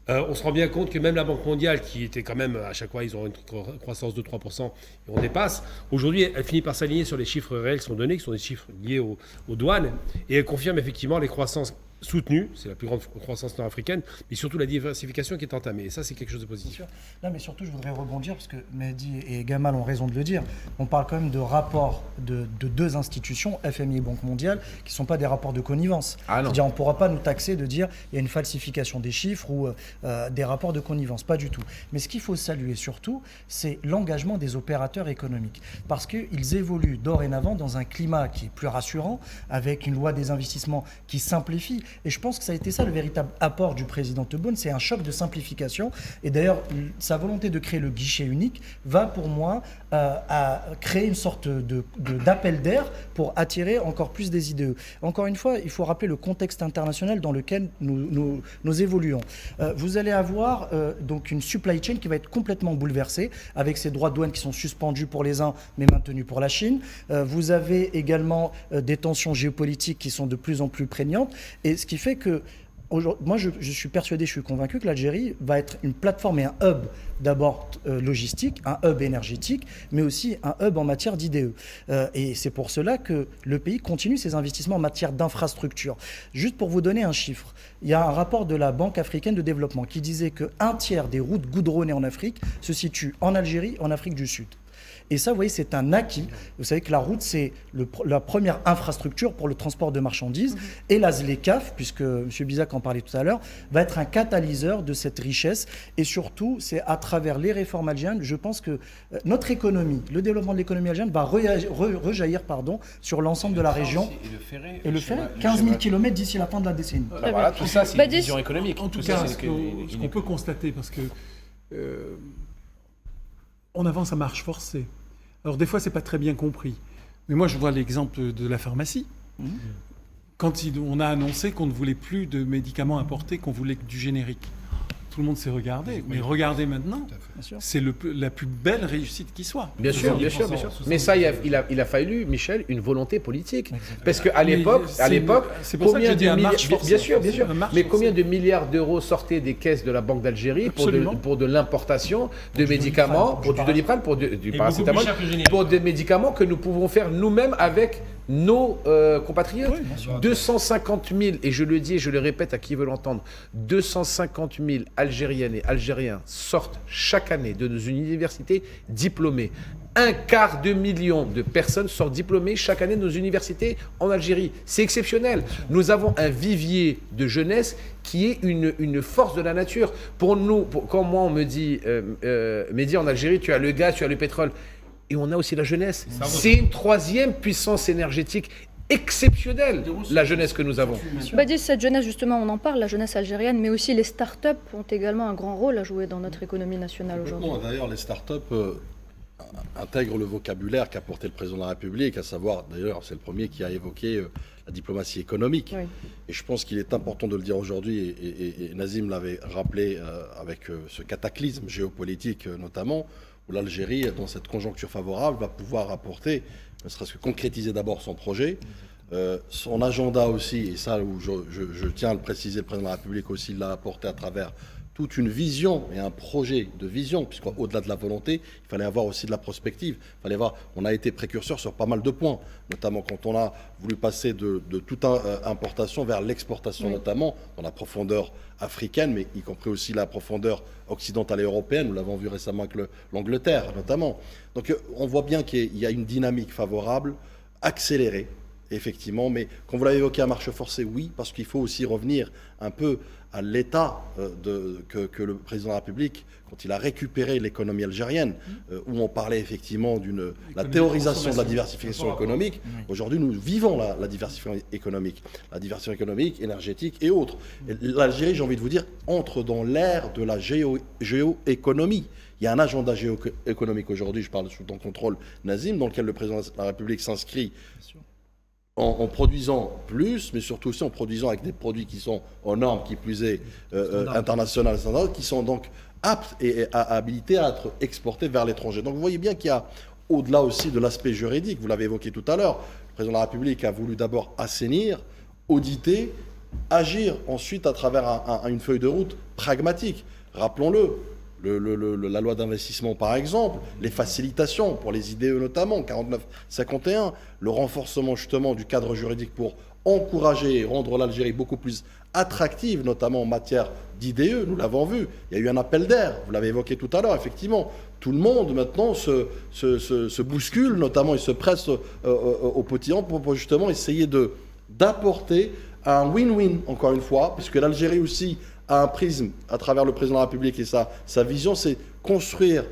on se rend bien compte que même la Banque mondiale, qui était quand même, à chaque fois, ils ont une croissance de 3%, et on dépasse, aujourd'hui, elle finit par s'aligner sur les chiffres réels qui sont donnés, qui sont des chiffres liés aux douanes, et elle confirme effectivement les croissances soutenue, c'est la plus grande croissance nord-africaine, mais surtout la diversification qui est entamée. Et ça, c'est quelque chose de positif. Non, mais surtout, je voudrais rebondir, parce que Mehdi et Gamal ont raison de le dire. On parle quand même de rapports de deux institutions, FMI et Banque mondiale, qui ne sont pas des rapports de connivence. Ah non. C'est-à-dire, on ne pourra pas nous taxer de dire qu'il y a une falsification des chiffres ou des rapports de connivence. Pas du tout. Mais ce qu'il faut saluer surtout, c'est l'engagement des opérateurs économiques. Parce qu'ils évoluent dorénavant dans un climat qui est plus rassurant, avec une loi des investissements qui simplifie. Et je pense que ça a été ça le véritable apport du président Tebboune, c'est un choc de simplification. Et d'ailleurs, sa volonté de créer le guichet unique va pour moi à créer une sorte d'appel d'air pour attirer encore plus des IDE. Encore une fois, il faut rappeler le contexte international dans lequel nous évoluons. Vous allez avoir donc une supply chain qui va être complètement bouleversée, avec ces droits de douane qui sont suspendus pour les uns mais maintenus pour la Chine. Vous avez également des tensions géopolitiques qui sont de plus en plus prégnantes. Et ce qui fait que, moi je suis persuadé, je suis convaincu que l'Algérie va être une plateforme et un hub d'abord logistique, un hub énergétique, mais aussi un hub en matière d'IDE. Et c'est pour cela que le pays continue ses investissements en matière d'infrastructure. Juste pour vous donner un chiffre, il y a un rapport de la Banque africaine de développement qui disait qu'un tiers des routes goudronnées en Afrique se situent en Algérie, en Afrique du Sud. Et ça, vous voyez, c'est un acquis. Vous savez que la route, c'est la première infrastructure pour le transport de marchandises. Et la ZLECAf, puisque M. Bizac en parlait tout à l'heure, va être un catalyseur de cette richesse. Et surtout, c'est à travers les réformes algériennes, je pense que notre économie, le développement de l'économie algérienne va rejaillir sur l'ensemble de la région. Et le ferry, 15 000 km d'ici la fin de la décennie. Voilà, tout ça, c'est une vision économique. En tout Tout cas, ça, ce qu'on peut constater, parce que on avance à marche forcée. Alors des fois, c'est pas très bien compris. Mais moi, je vois l'exemple de la pharmacie. Quand on a annoncé qu'on ne voulait plus de médicaments importés, qu'on voulait que du générique. Tout le monde s'est regardé. Mais regardez maintenant, c'est la plus belle réussite qui soit. Bien sûr, bien sûr, bien sûr. Mais ça, il a fallu, Michel, une volonté politique. Parce qu'à l'époque, combien de milliards, bien sûr, mais combien de milliards d'euros sortaient des caisses de la Banque d'Algérie pour de l'importation de médicaments, pour du Doliprane, pour du paracétamol, pour des médicaments que nous pouvons faire nous-mêmes avec nos compatriotes. 250 000, et je le dis et je le répète à qui veut l'entendre, 250 000 Algériennes et Algériens sortent chaque année de nos universités diplômés. 250 000 de personnes sortent diplômées chaque année de nos universités en Algérie. C'est exceptionnel. Nous avons un vivier de jeunesse qui est une force de la nature. Pour nous, quand moi on me dit, Mehdi, en Algérie, tu as le gaz, tu as le pétrole, et on a aussi la jeunesse. C'est une troisième puissance énergétique exceptionnelle, la jeunesse que nous avons. Badi, cette jeunesse, justement, on en parle, la jeunesse algérienne, mais aussi les start-up ont également un grand rôle à jouer dans notre économie nationale aujourd'hui. D'ailleurs, les start-up intègrent le vocabulaire qu'a porté le président de la République, à savoir, d'ailleurs, c'est le premier qui a évoqué la diplomatie économique. Oui. Et je pense qu'il est important de le dire aujourd'hui, et Nazim l'avait rappelé avec ce cataclysme géopolitique notamment, où l'Algérie, dans cette conjoncture favorable, va pouvoir apporter, ne serait-ce que concrétiser d'abord son projet, son agenda aussi, et ça où je tiens à le préciser, le président de la République aussi l'a apporté à travers toute une vision et un projet de vision, puisqu'au-delà de la volonté, il fallait avoir aussi de la prospective. On a été précurseur sur pas mal de points, notamment quand on a voulu passer de toute importation vers l'exportation, notamment dans la profondeur africaine, mais y compris aussi la profondeur occidentale et européenne. Nous l'avons vu récemment avec l'Angleterre, notamment. Donc on voit bien qu'il y a une dynamique favorable, accélérée, effectivement, mais quand vous l'avez évoqué à marche forcée, oui, parce qu'il faut aussi revenir un peu à l'état que le président de la République, quand il a récupéré l'économie algérienne, où on parlait effectivement de la théorisation de la diversification économique. Aujourd'hui, nous vivons la diversification économique, énergétique et autres. L'Algérie, j'ai envie de vous dire, entre dans l'ère de la géoéconomie. Il y a un agenda géoéconomique aujourd'hui, je parle sous ton contrôle, Nazim, dans lequel le président de la République s'inscrit en produisant plus, mais surtout aussi en produisant avec des produits qui sont aux normes, qui plus est internationales, qui sont donc aptes et habilités à être exportés vers l'étranger. Donc vous voyez bien qu'il y a, au-delà aussi de l'aspect juridique, vous l'avez évoqué tout à l'heure, le président de la République a voulu d'abord assainir auditer, agir ensuite à travers une feuille de route pragmatique. Rappelons-le, la loi d'investissement par exemple, les facilitations pour les IDE notamment, 49-51, le renforcement justement du cadre juridique pour encourager et rendre l'Algérie beaucoup plus attractive, notamment en matière d'IDE, nous l'avons vu, il y a eu un appel d'air, vous l'avez évoqué tout à l'heure, effectivement, tout le monde maintenant se bouscule, notamment il se presse au potillant pour justement essayer d'apporter un win-win, encore une fois, puisque l'Algérie aussi a un prisme à travers le président de la République et sa vision, c'est construire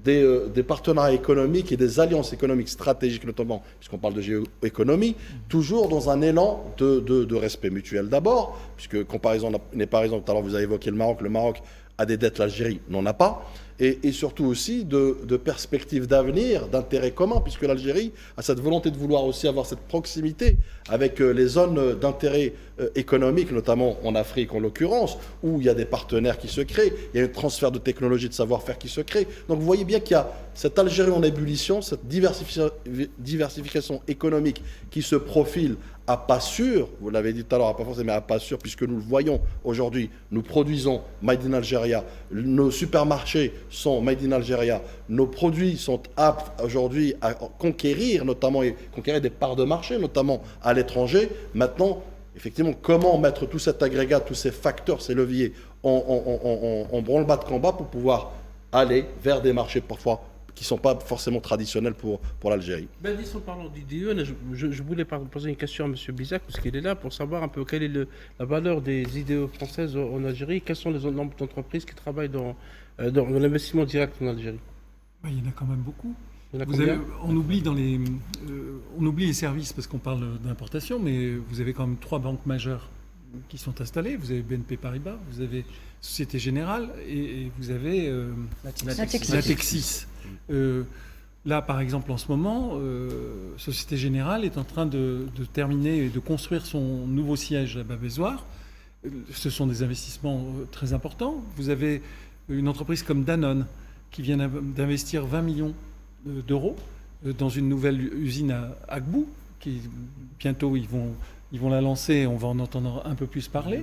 des partenariats économiques et des alliances économiques stratégiques, notamment, puisqu'on parle de géoéconomie, toujours dans un élan de respect mutuel d'abord, puisque comparaison n'est pas raison, tout à l'heure vous avez évoqué le Maroc a des dettes, l'Algérie n'en a pas, et surtout aussi de perspectives d'avenir, d'intérêt commun, puisque l'Algérie a cette volonté de vouloir aussi avoir cette proximité avec les zones d'intérêt économique, notamment en Afrique en l'occurrence, où il y a des partenaires qui se créent, il y a un transfert de technologie, de savoir-faire qui se crée. Donc vous voyez bien qu'il y a cette Algérie en ébullition, cette diversification économique qui se profile à pas sûr, vous l'avez dit tout à l'heure, à pas forcément, mais à pas sûr, puisque nous le voyons aujourd'hui, nous produisons Made in Algeria, nos supermarchés sont Made in Algeria, nos produits sont aptes aujourd'hui à conquérir, notamment, et conquérir des parts de marché, notamment à l'étranger. Maintenant, effectivement, comment mettre tout cet agrégat, tous ces facteurs, ces leviers en branle-bas de combat pour pouvoir aller vers des marchés parfois qui ne sont pas forcément traditionnels pour l'Algérie. Ben, en parlant d'IDE, je voulais poser une question à M. Bizac, parce qu'il est là pour savoir un peu quelle est la valeur des IDE françaises en Algérie, quels sont les nombres d'entreprises qui travaillent dans l'investissement direct en Algérie. Il y en a quand même beaucoup. On oublie les services parce qu'on parle d'importation, mais vous avez quand même 3 banques majeures qui sont installées. Vous avez BNP Paribas, vous avez Société Générale et vous avez Natixis. Là, par exemple, en ce moment, Société Générale est en train de terminer et de construire son nouveau siège à Babesoire. Ce sont des investissements très importants. Vous avez une entreprise comme Danone qui vient d'investir 20 millions d'euros dans une nouvelle usine à Agbou, qui bientôt ils vont la lancer et on va en entendre un peu plus parler.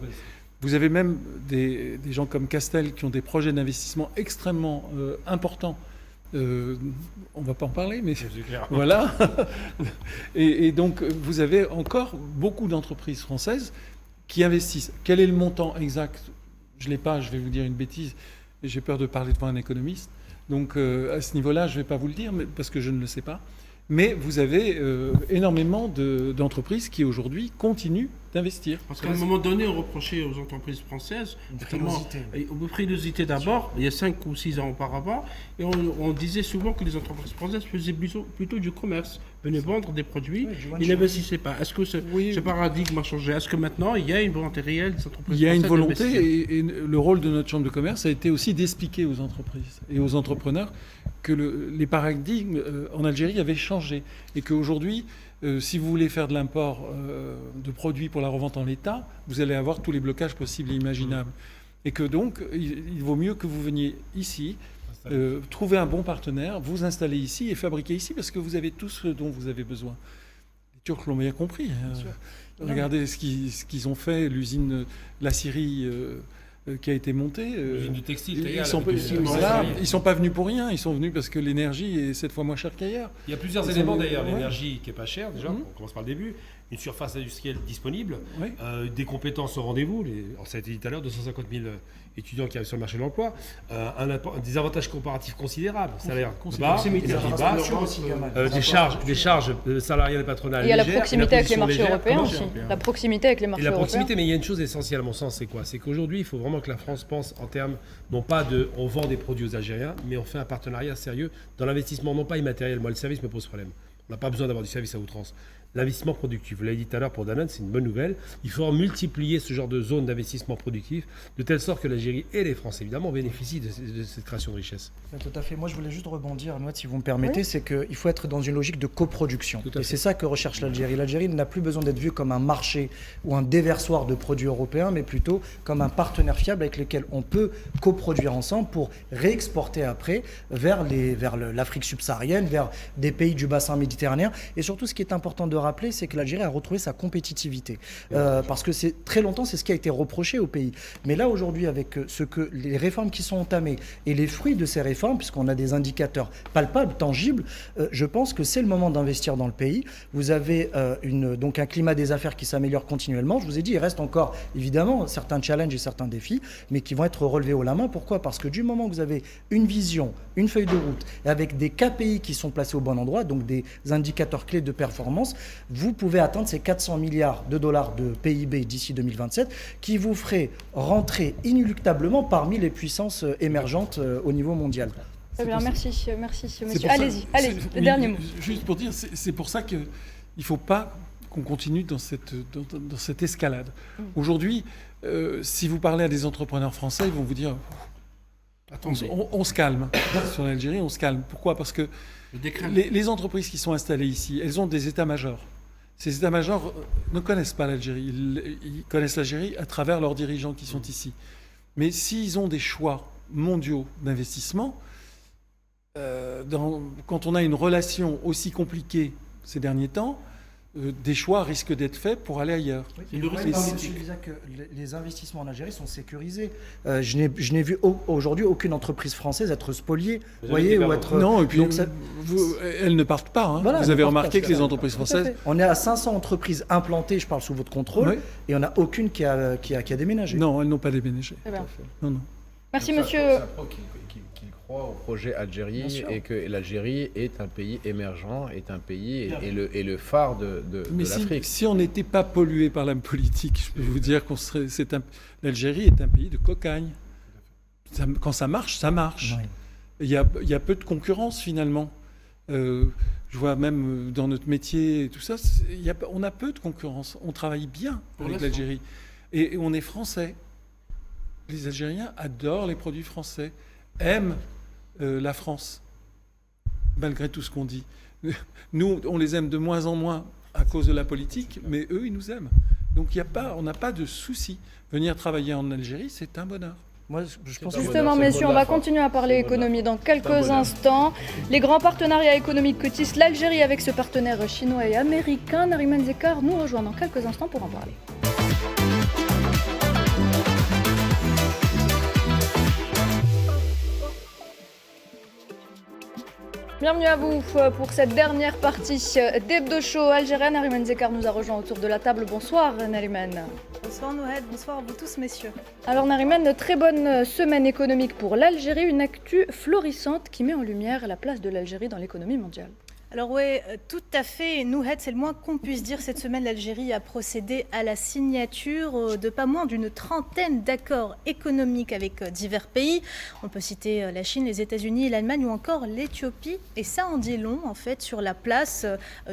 Vous avez même des gens comme Castel qui ont des projets d'investissement extrêmement importants. On ne va pas en parler, mais voilà. Et donc, vous avez encore beaucoup d'entreprises françaises qui investissent. Quel est le montant exact? Je ne l'ai pas, je vais vous dire une bêtise. J'ai peur de parler devant un économiste. Donc, à ce niveau-là, je ne vais pas vous le dire, parce que je ne le sais pas. Mais vous avez énormément d'entreprises qui, aujourd'hui, continuent d'investir. Parce qu'à un moment donné, on reprochait aux entreprises françaises, notamment aux frilosité d'abord, il y a 5 ou 6 ans auparavant, et on disait souvent que les entreprises françaises faisaient plutôt du commerce, venaient vendre des produits, ils n'investissaient pas. Est-ce que ce paradigme a changé? Est-ce que maintenant, il y a une volonté réelle des entreprises françaises? Il y a une volonté, et le rôle de notre Chambre de commerce a été aussi d'expliquer aux entreprises et aux entrepreneurs que les paradigmes en Algérie avaient changé, et qu'aujourd'hui, si vous voulez faire de l'import de produits pour la revente en l'état, vous allez avoir tous les blocages possibles et imaginables. Et que donc, il vaut mieux que vous veniez ici, trouver un bon partenaire, vous installer ici et fabriquer ici, parce que vous avez tout ce dont vous avez besoin. Les Turcs l'ont bien compris. Regardez ce qu'ils ont fait, l'usine La Syrie qui a été montée. L'usine du textile, ils sont pas venus pour rien, ils sont venus parce que l'énergie est 7 fois moins chère qu'ailleurs. Il y a plusieurs éléments d'ailleurs, l'énergie qui est pas chère déjà, on commence par le début, une surface industrielle disponible, des compétences au rendez-vous, ça a été dit tout à l'heure, 250 000 étudiants qui arrivent sur le marché de l'emploi, des avantages comparatifs considérables, salaire bas, énergie basse, des charges salariales et patronales. Il y a la légères, proximité avec les marchés européens aussi. La proximité avec les marchés européens. Et la proximité, mais il y a une chose essentielle à mon sens, c'est quoi? C'est qu'aujourd'hui, il faut vraiment que la France pense en termes, non pas on vend des produits aux Algériens, mais on fait un partenariat sérieux dans l'investissement, non pas immatériel. Moi, le service me pose problème. On n'a pas besoin d'avoir du service à outrance. L'investissement productif, vous l'avez dit tout à l'heure pour Danone, c'est une bonne nouvelle. Il faut multiplier ce genre de zones d'investissement productif, de telle sorte que l'Algérie et les Français, évidemment, bénéficient de cette création de richesse. Tout à fait. Moi, je voulais juste rebondir, Anouad, si vous me permettez, c'est qu'il faut être dans une logique de coproduction. Et c'est ça que recherche l'Algérie. L'Algérie n'a plus besoin d'être vue comme un marché ou un déversoir de produits européens, mais plutôt comme un partenaire fiable avec lequel on peut coproduire ensemble pour réexporter après vers l'Afrique subsaharienne, vers des pays du bassin méditerranéen. Et surtout, ce qui est important de rappeler, c'est que l'Algérie a retrouvé sa compétitivité. Parce que très longtemps, c'est ce qui a été reproché au pays. Mais là, aujourd'hui, avec les réformes qui sont entamées et les fruits de ces réformes, puisqu'on a des indicateurs palpables, tangibles, je pense que c'est le moment d'investir dans le pays. Vous avez donc un climat des affaires qui s'améliore continuellement. Je vous ai dit, il reste encore, évidemment, certains challenges et certains défis, mais qui vont être relevés haut la main. Pourquoi ? Parce que du moment que vous avez une vision, une feuille de route, et avec des KPI qui sont placés au bon endroit, donc des indicateurs clés de performance, vous pouvez atteindre ces 400 milliards de dollars de PIB d'ici 2027, qui vous ferait rentrer inéluctablement parmi les puissances émergentes au niveau mondial. Très bien, merci monsieur. Allez-y, le oui, dernier mot. Juste pour dire, c'est pour ça qu'il ne faut pas qu'on continue dans cette escalade. Aujourd'hui, si vous parlez à des entrepreneurs français, ils vont vous dire on se calme. Sur l'Algérie, on se calme. Pourquoi ? Parce que les entreprises qui sont installées ici, elles ont des états-majors. Ces états-majors ne connaissent pas l'Algérie. Ils connaissent l'Algérie à travers leurs dirigeants qui sont ici. Mais s'ils ont des choix mondiaux d'investissement, quand on a une relation aussi compliquée ces derniers temps, des choix risquent d'être faits pour aller ailleurs. Oui, Monsieur Isaac, les investissements en Algérie sont sécurisés. Je n'ai vu aujourd'hui aucune entreprise française être spoliée. Ou être... Non, et puis elles ne partent pas. Hein. Voilà, vous avez remarqué que les entreprises françaises... On est à 500 entreprises implantées, je parle sous votre contrôle, et on n'a aucune qui a déménagé. Non, elles n'ont pas déménagé. Non. Merci monsieur. Qu'il croit au projet Algérie et que l'Algérie est un pays émergent, est un pays et le phare de l'Afrique. Si on n'était pas pollué par la politique, je peux vous dire l'Algérie est un pays de cocagne. Quand ça marche, ça marche. Oui. Il y a peu de concurrence finalement. Je vois même dans notre métier et tout ça, on a peu de concurrence. On travaille bien avec l'Algérie. Et on est français. Les Algériens adorent les produits français, aiment la France, malgré tout ce qu'on dit. Nous, on les aime de moins en moins à cause de la politique, mais eux, ils nous aiment. Donc on n'a pas de souci. Venir travailler en Algérie, c'est un bonheur. Moi, je pense justement, messieurs, on va continuer à parler économie dans quelques instants. Les grands partenariats économiques que tisse l'Algérie avec ce partenaire chinois et américain, Nariman Zekar nous rejoint dans quelques instants pour en parler. Bienvenue à vous pour cette dernière partie d'Hebdo Show algérienne. Nariman Zekar nous a rejoint autour de la table. Bonsoir Nariman. Bonsoir Nouhed, bonsoir à vous tous messieurs. Alors Nariman, très bonne semaine économique pour l'Algérie, une actu florissante qui met en lumière la place de l'Algérie dans l'économie mondiale. Alors oui, tout à fait. Nouhed, c'est le moins qu'on puisse dire. Cette semaine, l'Algérie a procédé à la signature de pas moins d'une trentaine d'accords économiques avec divers pays. On peut citer la Chine, les États-Unis, l'Allemagne ou encore l'Éthiopie. Et ça en dit long, en fait, sur la place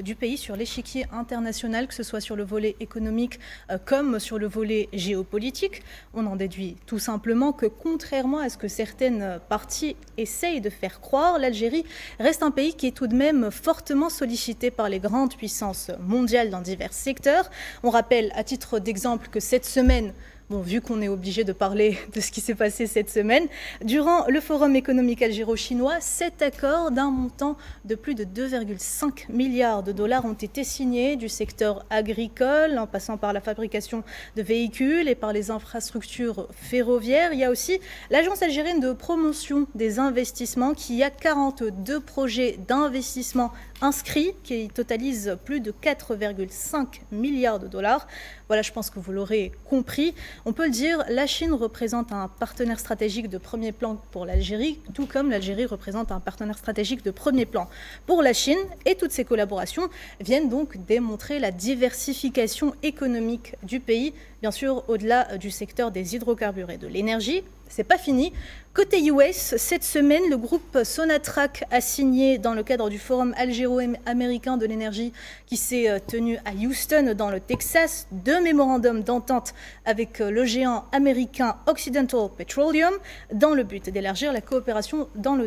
du pays sur l'échiquier international, que ce soit sur le volet économique comme sur le volet géopolitique. On en déduit tout simplement que, contrairement à ce que certaines parties essayent de faire croire, l'Algérie reste un pays qui est tout de même fortement sollicité par les grandes puissances mondiales dans divers secteurs. On rappelle à titre d'exemple que cette semaine, vu qu'on est obligé de parler de ce qui s'est passé cette semaine, durant le Forum économique algéro-chinois, 7 accords d'un montant de plus de 2,5 milliards de dollars ont été signés du secteur agricole, en passant par la fabrication de véhicules et par les infrastructures ferroviaires. Il y a aussi l'Agence algérienne de promotion des investissements qui a 42 projets d'investissement inscrits qui totalisent plus de 4,5 milliards de dollars. Voilà, je pense que vous l'aurez compris. On peut le dire, la Chine représente un partenaire stratégique de premier plan pour l'Algérie, tout comme l'Algérie représente un partenaire stratégique de premier plan pour la Chine. Et toutes ces collaborations viennent donc démontrer la diversification économique du pays, bien sûr au-delà du secteur des hydrocarbures et de l'énergie. C'est pas fini. Côté US, cette semaine, le groupe Sonatrach a signé dans le cadre du Forum algéro-américain de l'énergie qui s'est tenu à Houston, dans le Texas, 2 mémorandums d'entente avec le géant américain Occidental Petroleum dans le but d'élargir la coopération dans le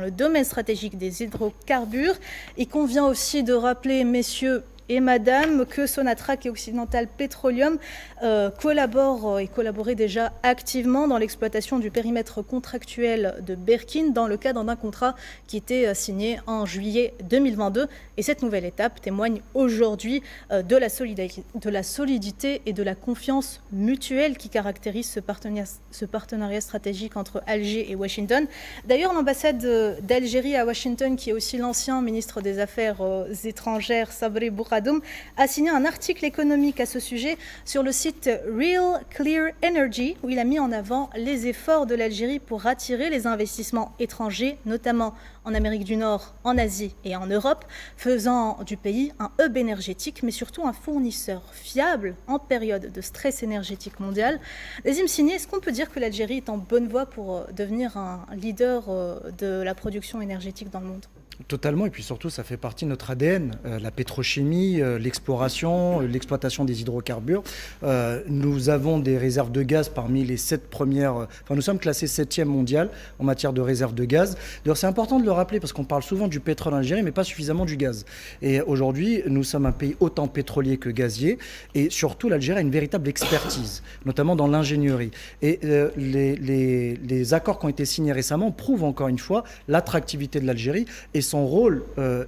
domaine stratégique des hydrocarbures. Il convient aussi de rappeler, messieurs, et Madame que Sonatrach et Occidental Petroleum collaboraient déjà activement dans l'exploitation du périmètre contractuel de Berkine dans le cadre d'un contrat qui était signé en juillet 2022. Et cette nouvelle étape témoigne aujourd'hui de la solidité et de la confiance mutuelle qui caractérise ce partenariat stratégique entre Alger et Washington. D'ailleurs, l'ambassade d'Algérie à Washington, qui est aussi l'ancien ministre des Affaires étrangères, Sabri Boukhadoum, a signé un article économique à ce sujet sur le site Real Clear Energy, où il a mis en avant les efforts de l'Algérie pour attirer les investissements étrangers, notamment en Amérique du Nord, en Asie et en Europe, faisant du pays un hub énergétique, mais surtout un fournisseur fiable en période de stress énergétique mondial. Nazim Sini, est-ce qu'on peut dire que l'Algérie est en bonne voie pour devenir un leader de la production énergétique dans le monde ? Totalement, et puis surtout, ça fait partie de notre ADN, la pétrochimie, l'exploration, l'exploitation des hydrocarbures. Nous avons des réserves de gaz parmi les 7 premières... Enfin, nous sommes classés 7e mondial en matière de réserves de gaz. D'ailleurs, c'est important de le rappeler parce qu'on parle souvent du pétrole en Algérie, mais pas suffisamment du gaz. Et aujourd'hui, nous sommes un pays autant pétrolier que gazier, et surtout, l'Algérie a une véritable expertise, notamment dans l'ingénierie. Et les accords qui ont été signés récemment prouvent encore une fois l'attractivité de l'Algérie et son rôle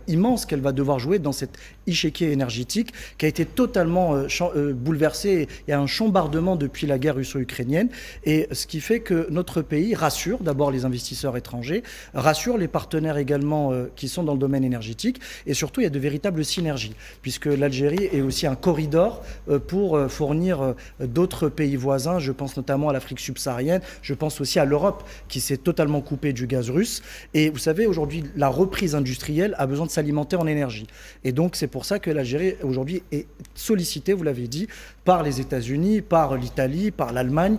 immense qu'elle va devoir jouer dans cet échiquier énergétique qui a été totalement bouleversé. Il y a un chambardement depuis la guerre russo-ukrainienne, et ce qui fait que notre pays rassure d'abord les investisseurs étrangers, rassure les partenaires également qui sont dans le domaine énergétique, et surtout il y a de véritables synergies, puisque l'Algérie est aussi un corridor pour fournir d'autres pays voisins. Je pense notamment à l'Afrique subsaharienne, je pense aussi à l'Europe qui s'est totalement coupée du gaz russe. Et vous savez, aujourd'hui, la reprise industrielle a besoin de s'alimenter en énergie. Et donc, c'est pour ça que l'Algérie, aujourd'hui, est sollicitée, vous l'avez dit, par les États-Unis, par l'Italie, par l'Allemagne,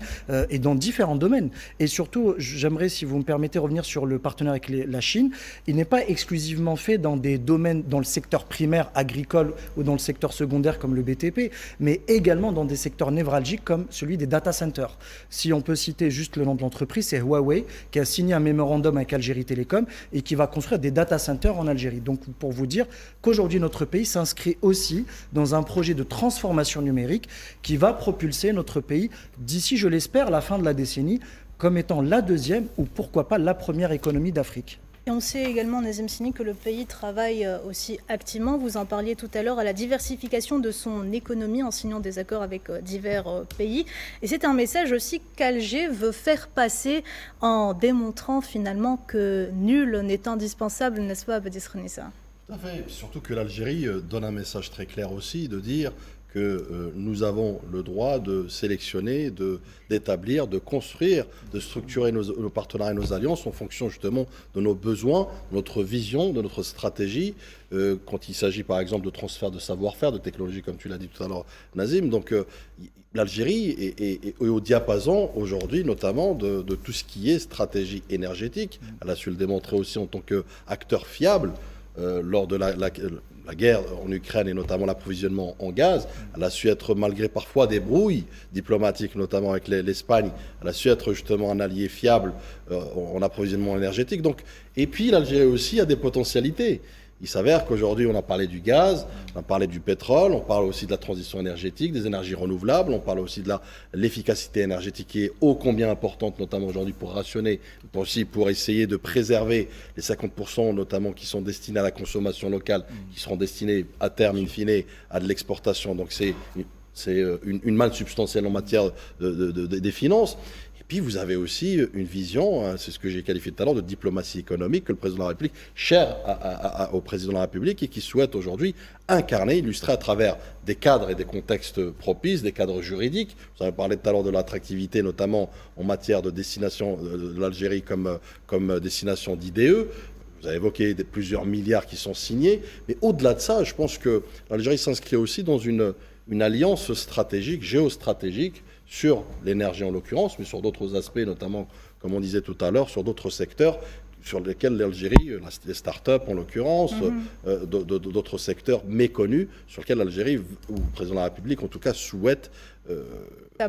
et dans différents domaines. Et surtout, j'aimerais, si vous me permettez, revenir sur le partenariat avec la Chine. Il n'est pas exclusivement fait dans des domaines, dans le secteur primaire agricole ou dans le secteur secondaire comme le BTP, mais également dans des secteurs névralgiques comme celui des data centers. Si on peut citer juste le nom de l'entreprise, c'est Huawei, qui a signé un mémorandum avec Algérie Télécom et qui va construire des data centers en Algérie. Donc, pour vous dire qu'aujourd'hui, notre pays s'inscrit aussi dans un projet de transformation numérique qui va propulser notre pays d'ici, je l'espère, la fin de la décennie, comme étant la deuxième ou pourquoi pas la première économie d'Afrique. Et on sait également, Nazim Sini, que le pays travaille aussi activement, vous en parliez tout à l'heure, à la diversification de son économie en signant des accords avec divers pays. Et c'est un message aussi qu'Alger veut faire passer en démontrant finalement que nul n'est indispensable, n'est-ce pas, Abdis Renissa ? Tout à fait. Surtout que l'Algérie donne un message très clair aussi, de dire que nous avons le droit de sélectionner, d'établir, de construire, de structurer nos partenariats et nos alliances en fonction justement de nos besoins, de notre vision, de notre stratégie, quand il s'agit par exemple de transfert de savoir-faire, de technologie, comme tu l'as dit tout à l'heure, Nazim. Donc l'Algérie est au diapason aujourd'hui, notamment de tout ce qui est stratégie énergétique. Elle a su le démontrer aussi en tant qu'acteur fiable lors de la guerre en Ukraine et notamment l'approvisionnement en gaz. Elle a su être, malgré parfois des brouilles diplomatiques, notamment avec l'Espagne, elle a su être justement un allié fiable en approvisionnement énergétique. Donc, et puis l'Algérie aussi a des potentialités. Il s'avère qu'aujourd'hui, on a parlé du gaz, on a parlé du pétrole, on parle aussi de la transition énergétique, des énergies renouvelables, on parle aussi de l'efficacité énergétique qui est ô combien importante, notamment aujourd'hui pour rationner, aussi pour essayer de préserver les 50% notamment qui sont destinés à la consommation locale, qui seront destinés à terme, in fine, à de l'exportation. Donc c'est une manne substantielle en matière des finances. Puis vous avez aussi une vision, c'est ce que j'ai qualifié tout à l'heure, de diplomatie économique que le président de la République, cher au président de la République, et qui souhaite aujourd'hui incarner, illustrer à travers des cadres et des contextes propices, des cadres juridiques. Vous avez parlé tout à l'heure de l'attractivité, notamment en matière de destination de l'Algérie comme destination d'IDE. Vous avez évoqué plusieurs milliards qui sont signés. Mais au-delà de ça, je pense que l'Algérie s'inscrit aussi dans une alliance stratégique, géostratégique, sur l'énergie en l'occurrence, mais sur d'autres aspects, notamment, comme on disait tout à l'heure, sur d'autres secteurs sur lesquels l'Algérie, les start-up en l'occurrence, d'autres secteurs méconnus, sur lesquels l'Algérie, ou le président de la République en tout cas, souhaite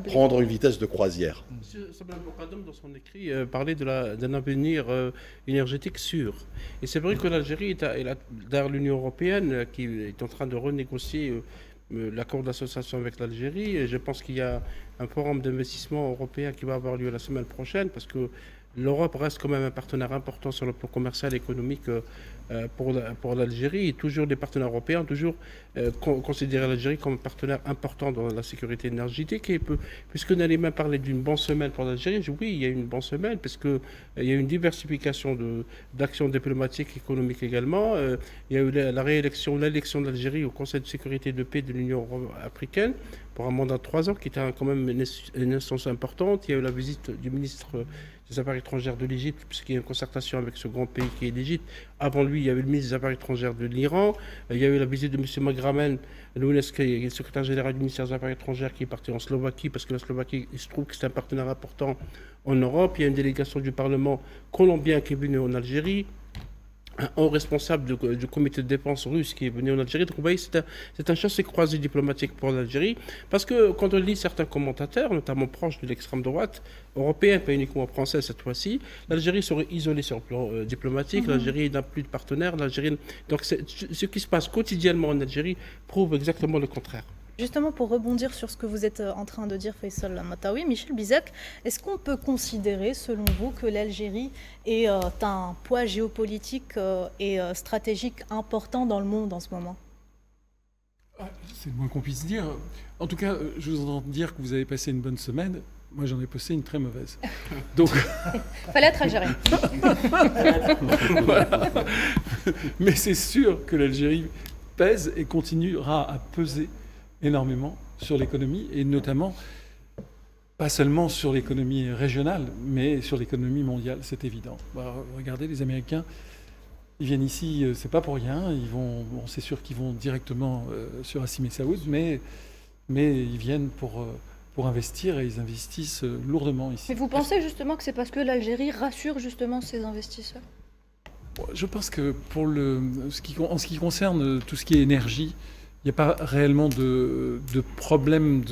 prendre une vitesse de croisière. M. Sablan Moukadam, dans son écrit, parlait d'un avenir énergétique sûr. Et c'est vrai que l'Algérie est derrière l'Union européenne, qui est en train de renégocier l'accord d'association avec l'Algérie. Et je pense qu'il y a un forum d'investissement européen qui va avoir lieu la semaine prochaine, parce que l'Europe reste quand même un partenaire important sur le plan commercial et économique pour l'Algérie. Et toujours les partenaires européens ont toujours considéré l'Algérie comme un partenaire important dans la sécurité énergétique. Et puisque Nalima parlait d'une bonne semaine pour l'Algérie, oui, il y a une bonne semaine, parce qu'il y a une diversification d'actions diplomatiques et économiques également. Il y a eu l'élection d'Algérie au Conseil de sécurité et de paix de l'Union africaine pour un mandat de 3 ans, qui était quand même une instance importante. Il y a eu la visite du ministre des Affaires étrangères de l'Égypte, puisqu'il y a une concertation avec ce grand pays qui est l'Égypte. Avant lui, il y avait le ministre des Affaires étrangères de l'Iran. Il y a eu la visite de M. Magramen, qui est le secrétaire général du ministère des Affaires étrangères, qui est parti en Slovaquie, parce que la Slovaquie, il se trouve que c'est un partenaire important en Europe. Il y a une délégation du Parlement colombien qui est venue en Algérie. Un haut responsable du comité de défense russe qui est venu en Algérie. Donc vous voyez, c'est un chassé-croisé diplomatique pour l'Algérie, parce que quand on lit certains commentateurs, notamment proches de l'extrême droite, européen, pas uniquement français cette fois-ci, l'Algérie serait isolée sur le plan diplomatique, l'Algérie n'a plus de partenaires, donc ce qui se passe quotidiennement en Algérie prouve exactement le contraire. Justement, pour rebondir sur ce que vous êtes en train de dire, Faisal Mataoui, Michel Bizac, est-ce qu'on peut considérer, selon vous, que l'Algérie est un poids géopolitique et stratégique important dans le monde en ce moment? C'est le moins qu'on puisse dire. En tout cas, je vous entends dire que vous avez passé une bonne semaine. Moi, j'en ai passé une très mauvaise. Donc, fallait être algérien. Voilà. Mais c'est sûr que l'Algérie pèse et continuera à peser énormément sur l'économie, et notamment, pas seulement sur l'économie régionale, mais sur l'économie mondiale, c'est évident. Regardez, les Américains, ils viennent ici, c'est pas pour rien, c'est sûr qu'ils vont directement sur Hassim Messaoud, mais ils viennent pour investir, et ils investissent lourdement ici. Mais vous pensez justement que c'est parce que l'Algérie rassure justement ses investisseurs? Je pense que en ce qui concerne tout ce qui est énergie, il n'y a pas réellement de problème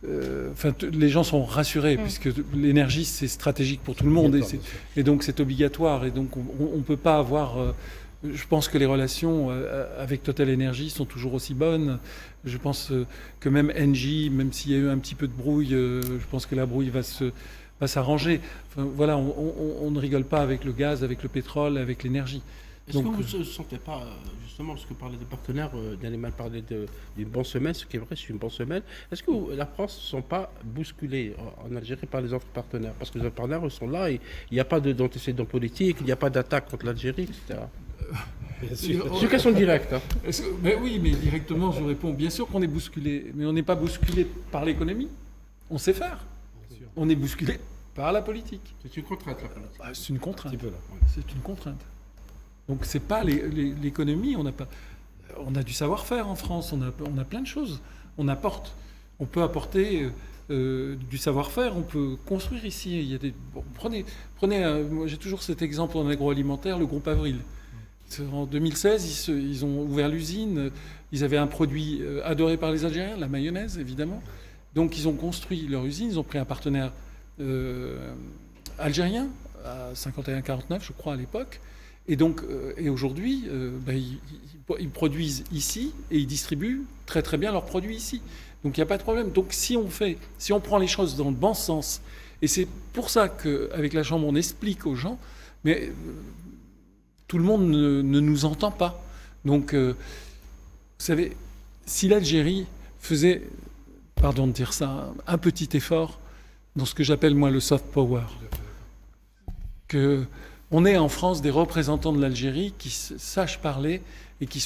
les gens sont rassurés, puisque l'énergie, c'est stratégique pour tout le monde, et donc c'est obligatoire. Et donc on ne peut pas avoir... je pense que les relations avec Total Energy sont toujours aussi bonnes. Je pense que même Engie, même s'il y a eu un petit peu de brouille, je pense que la brouille va s'arranger. Enfin, voilà, on ne rigole pas avec le gaz, avec le pétrole, avec l'énergie. Est-ce que vous ne sentez pas, justement, lorsque vous parlez de partenaires, Nalima parlait d'une bonne semaine, ce qui est vrai, c'est une bonne semaine. Est-ce que la France ne se sent pas bousculée en Algérie par les autres partenaires? Parce que les autres partenaires, ils sont là, et il n'y a pas d'antécédents politiques, il n'y a pas d'attaque contre l'Algérie, etc. C'est une question directe. Hein. Mais oui, mais directement, je réponds. Bien sûr qu'on est bousculé, mais on n'est pas bousculé par l'économie. On sait faire. On est bousculé par la politique. C'est une contrainte, la politique. C'est une contrainte. C'est une contrainte. Donc c'est pas l'économie, on a du savoir-faire en France, on a plein de choses. On peut apporter du savoir-faire, on peut construire ici. Il y a prenez moi j'ai toujours cet exemple en agroalimentaire, le groupe Avril. En 2016, ils ont ouvert l'usine, ils avaient un produit adoré par les Algériens, la mayonnaise évidemment. Donc ils ont construit leur usine, ils ont pris un partenaire algérien à 51,49 je crois à l'époque. Et donc, aujourd'hui, ils produisent ici et ils distribuent très très bien leurs produits ici. Donc il n'y a pas de problème. Donc si on prend les choses dans le bon sens, et c'est pour ça qu'avec la Chambre on explique aux gens, mais tout le monde ne nous entend pas. Donc, vous savez, si l'Algérie faisait, pardon de dire ça, un petit effort dans ce que j'appelle moi le soft power, on est en France des représentants de l'Algérie qui sachent parler et qui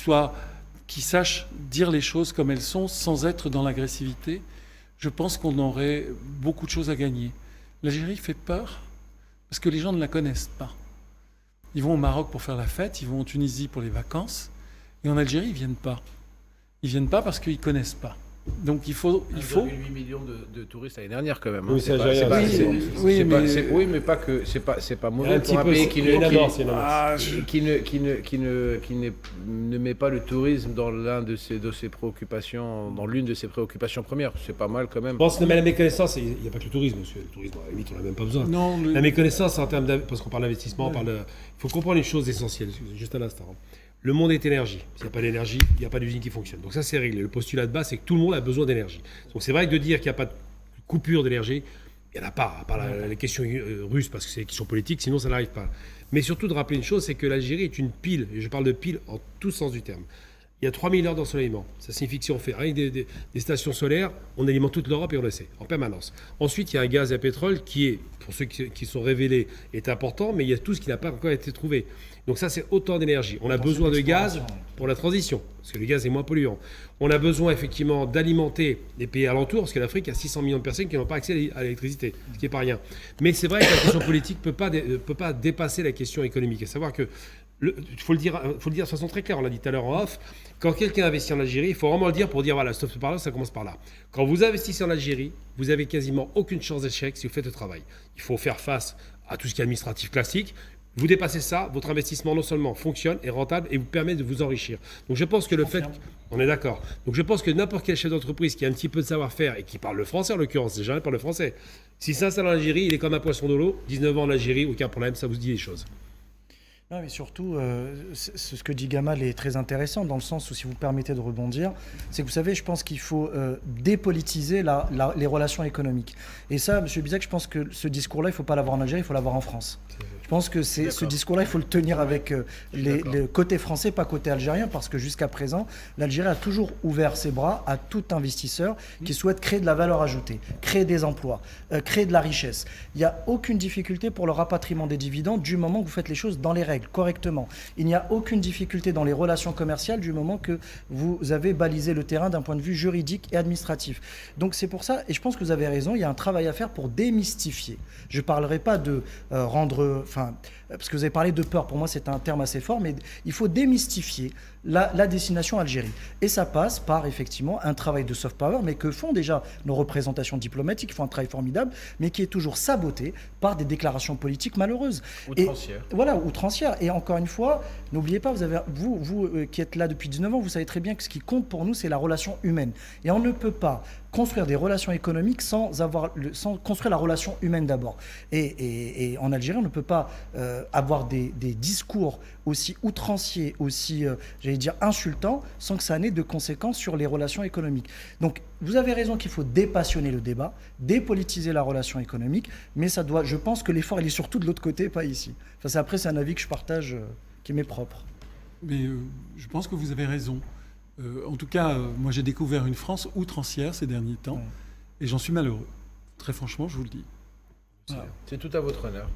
sachent dire les choses comme elles sont sans être dans l'agressivité. Je pense qu'on aurait beaucoup de choses à gagner. L'Algérie fait peur parce que les gens ne la connaissent pas. Ils vont au Maroc pour faire la fête, ils vont en Tunisie pour les vacances, et en Algérie, ils ne viennent pas. Ils ne viennent pas parce qu'ils ne connaissent pas. Donc il faut 8 millions de touristes l'année dernière quand même. Oui, c'est algérien. Oui, mais pas que c'est pas mauvais pour un pays qui ne met pas le tourisme dans l'une de ses préoccupations premières. C'est pas mal quand même. Je pense que la méconnaissance, il n'y a pas que le tourisme, monsieur. Le tourisme, à la limite, on n'a même pas besoin. Non, La méconnaissance en termes parce qu'on parle d'investissement, il faut comprendre une chose essentielle, juste un instant. Le monde est énergie. S'il n'y a pas d'énergie, il n'y a pas d'usine qui fonctionne. Donc ça, c'est réglé. Le postulat de base, c'est que tout le monde a besoin d'énergie. Donc c'est vrai que de dire qu'il n'y a pas de coupure d'énergie, il n'y en a pas, à part la question russe, parce que c'est une question politique, sinon ça n'arrive pas. Mais surtout de rappeler une chose, c'est que l'Algérie est une pile, et je parle de pile en tout sens du terme. Il y a 3000 heures d'ensoleillement. Ça signifie que si on fait rien des stations solaires, on alimente toute l'Europe et on le sait, en permanence. Ensuite, il y a un gaz et un pétrole qui est, pour ceux qui sont révélés, est important, mais il y a tout ce qui n'a pas encore été trouvé. Donc ça, c'est autant d'énergie. On a besoin de gaz pour la transition, parce que le gaz est moins polluant. On a besoin effectivement d'alimenter les pays alentours, parce que l'Afrique a 600 millions de personnes qui n'ont pas accès à l'électricité, ce qui n'est pas rien. Mais c'est vrai que la question politique ne peut pas dépasser la question économique. À savoir que, il faut le dire de façon très claire, on l'a dit tout à l'heure en off, quand quelqu'un investit en Algérie, il faut vraiment le dire pour dire, voilà, stop par là, ça commence par là. Quand vous investissez en Algérie, vous avez quasiment aucune chance d'échec si vous faites le travail. Il faut faire face à tout ce qui est administratif classique. Vous dépassez ça, votre investissement non seulement fonctionne, est rentable et vous permet de vous enrichir. Donc je pense que le fait... On est d'accord. Donc je pense que n'importe quel chef d'entreprise qui a un petit peu de savoir-faire et qui parle le français en l'occurrence, déjà parle le français, s'il s'installe en Algérie, il est comme un poisson de l'eau, 19 ans en Algérie, aucun problème, ça vous dit les choses. Non, mais surtout, ce que dit Gamal est très intéressant dans le sens où, si vous permettez de rebondir, c'est que vous savez, je pense qu'il faut dépolitiser les relations économiques. Et ça, M. Bizek, je pense que ce discours-là, il ne faut pas l'avoir en Algérie, il faut l'avoir en France. Je pense que ce discours-là, il faut le tenir avec le côté français, pas côté algérien, parce que jusqu'à présent, l'Algérie a toujours ouvert ses bras à tout investisseur qui souhaite créer de la valeur ajoutée, créer des emplois, créer de la richesse. Il n'y a aucune difficulté pour le rapatriement des dividendes du moment que vous faites les choses dans les règles, correctement. Il n'y a aucune difficulté dans les relations commerciales du moment que vous avez balisé le terrain d'un point de vue juridique et administratif. Donc c'est pour ça, et je pense que vous avez raison, il y a un travail à faire pour démystifier. Je ne parlerai pas de parce que vous avez parlé de peur, pour moi c'est un terme assez fort, mais il faut démystifier la destination Algérie. Et ça passe par effectivement un travail de soft power, mais que font déjà nos représentations diplomatiques, qui font un travail formidable, mais qui est toujours saboté par des déclarations politiques malheureuses. Outrancières. Voilà, outrancières. Et encore une fois, n'oubliez pas, vous qui êtes là depuis 19 ans, vous savez très bien que ce qui compte pour nous, c'est la relation humaine. Et on ne peut pas construire des relations économiques sans construire la relation humaine d'abord. Et en Algérie, on ne peut pas avoir des discours aussi outranciers, aussi, j'allais dire, insultants, sans que ça n'ait de conséquences sur les relations économiques. Donc, vous avez raison qu'il faut dépassionner le débat, dépolitiser la relation économique, mais ça doit, je pense que l'effort, il est surtout de l'autre côté, pas ici. Enfin, après, c'est un avis que je partage, qui m'est propre. Mais je pense que vous avez raison. En tout cas, moi j'ai découvert une France outrancière ces derniers temps, et j'en suis malheureux. Très franchement, je vous le dis. Voilà. C'est tout à votre honneur.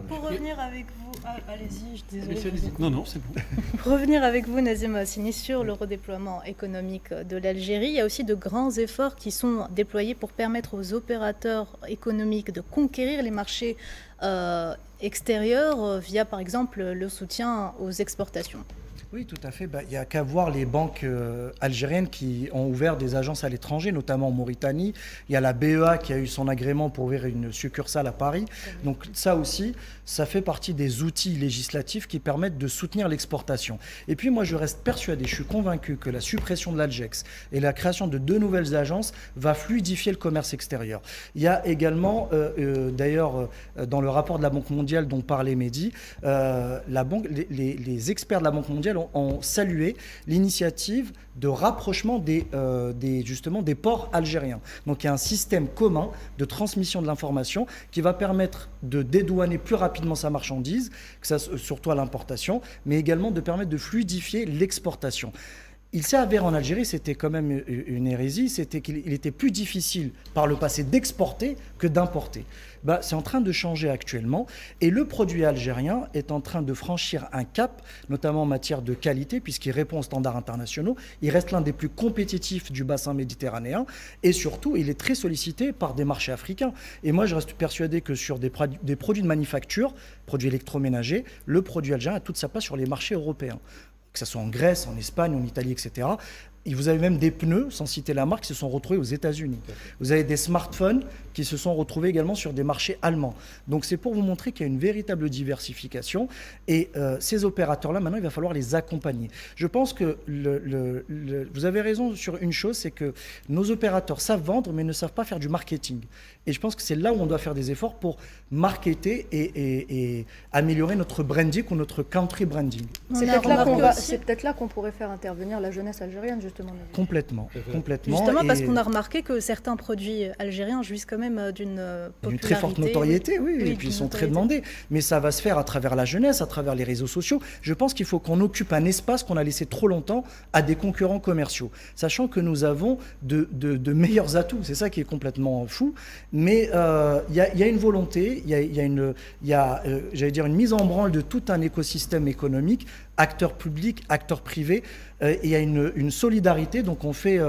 Pour revenir avec vous... allez-y, je suis désolée. Non, c'est bon. Pour revenir avec vous, Nazim Hassini, sur le redéploiement économique de l'Algérie, il y a aussi de grands efforts qui sont déployés pour permettre aux opérateurs économiques de conquérir les marchés extérieurs via, par exemple, le soutien aux exportations. Oui, tout à fait. Il n'y a qu'à voir les banques algériennes qui ont ouvert des agences à l'étranger, notamment en Mauritanie. Il y a la BEA qui a eu son agrément pour ouvrir une succursale à Paris. Donc ça aussi, ça fait partie des outils législatifs qui permettent de soutenir l'exportation. Et puis moi, je reste persuadé, je suis convaincu que la suppression de l'Algex et la création de 2 nouvelles agences va fluidifier le commerce extérieur. Il y a également, d'ailleurs, dans le rapport de la Banque mondiale dont parlait Mehdi, les experts de la Banque mondiale ont salué l'initiative de rapprochement des ports algériens. Donc il y a un système commun de transmission de l'information qui va permettre de dédouaner plus rapidement sa marchandise, surtout à l'importation, mais également de permettre de fluidifier l'exportation. Il s'est avéré en Algérie, c'était quand même une hérésie, c'était qu'il était plus difficile par le passé d'exporter que d'importer. C'est en train de changer actuellement et le produit algérien est en train de franchir un cap, notamment en matière de qualité, puisqu'il répond aux standards internationaux. Il reste l'un des plus compétitifs du bassin méditerranéen et surtout, il est très sollicité par des marchés africains. Et moi, je reste persuadé que sur des produits de manufacture, produits électroménagers, le produit algérien a toute sa place sur les marchés européens. Que ce soit en Grèce, en Espagne, en Italie, etc. Et vous avez même des pneus, sans citer la marque, qui se sont retrouvés aux États-Unis. Vous avez des smartphones qui se sont retrouvés également sur des marchés allemands. Donc c'est pour vous montrer qu'il y a une véritable diversification. Et ces opérateurs-là, maintenant, il va falloir les accompagner. Je pense que vous avez raison sur une chose, c'est que nos opérateurs savent vendre, mais ne savent pas faire du marketing. Et je pense que c'est là où on doit faire des efforts pour marketer et améliorer notre branding ou notre country branding. C'est peut-être là qu'on pourrait faire intervenir la jeunesse algérienne, justement. Complètement. Justement, parce qu'on a remarqué que certains produits algériens jouissent quand même d'une popularité. Une très forte notoriété, oui, et puis ils sont très demandés. Mais ça va se faire à travers la jeunesse, à travers les réseaux sociaux. Je pense qu'il faut qu'on occupe un espace qu'on a laissé trop longtemps à des concurrents commerciaux, sachant que nous avons de meilleurs atouts. C'est ça qui est complètement fou. Mais il y a une volonté, il y a j'allais dire, une mise en branle de tout un écosystème économique, acteurs publics, acteurs privés, et il y a une solidarité, donc on fait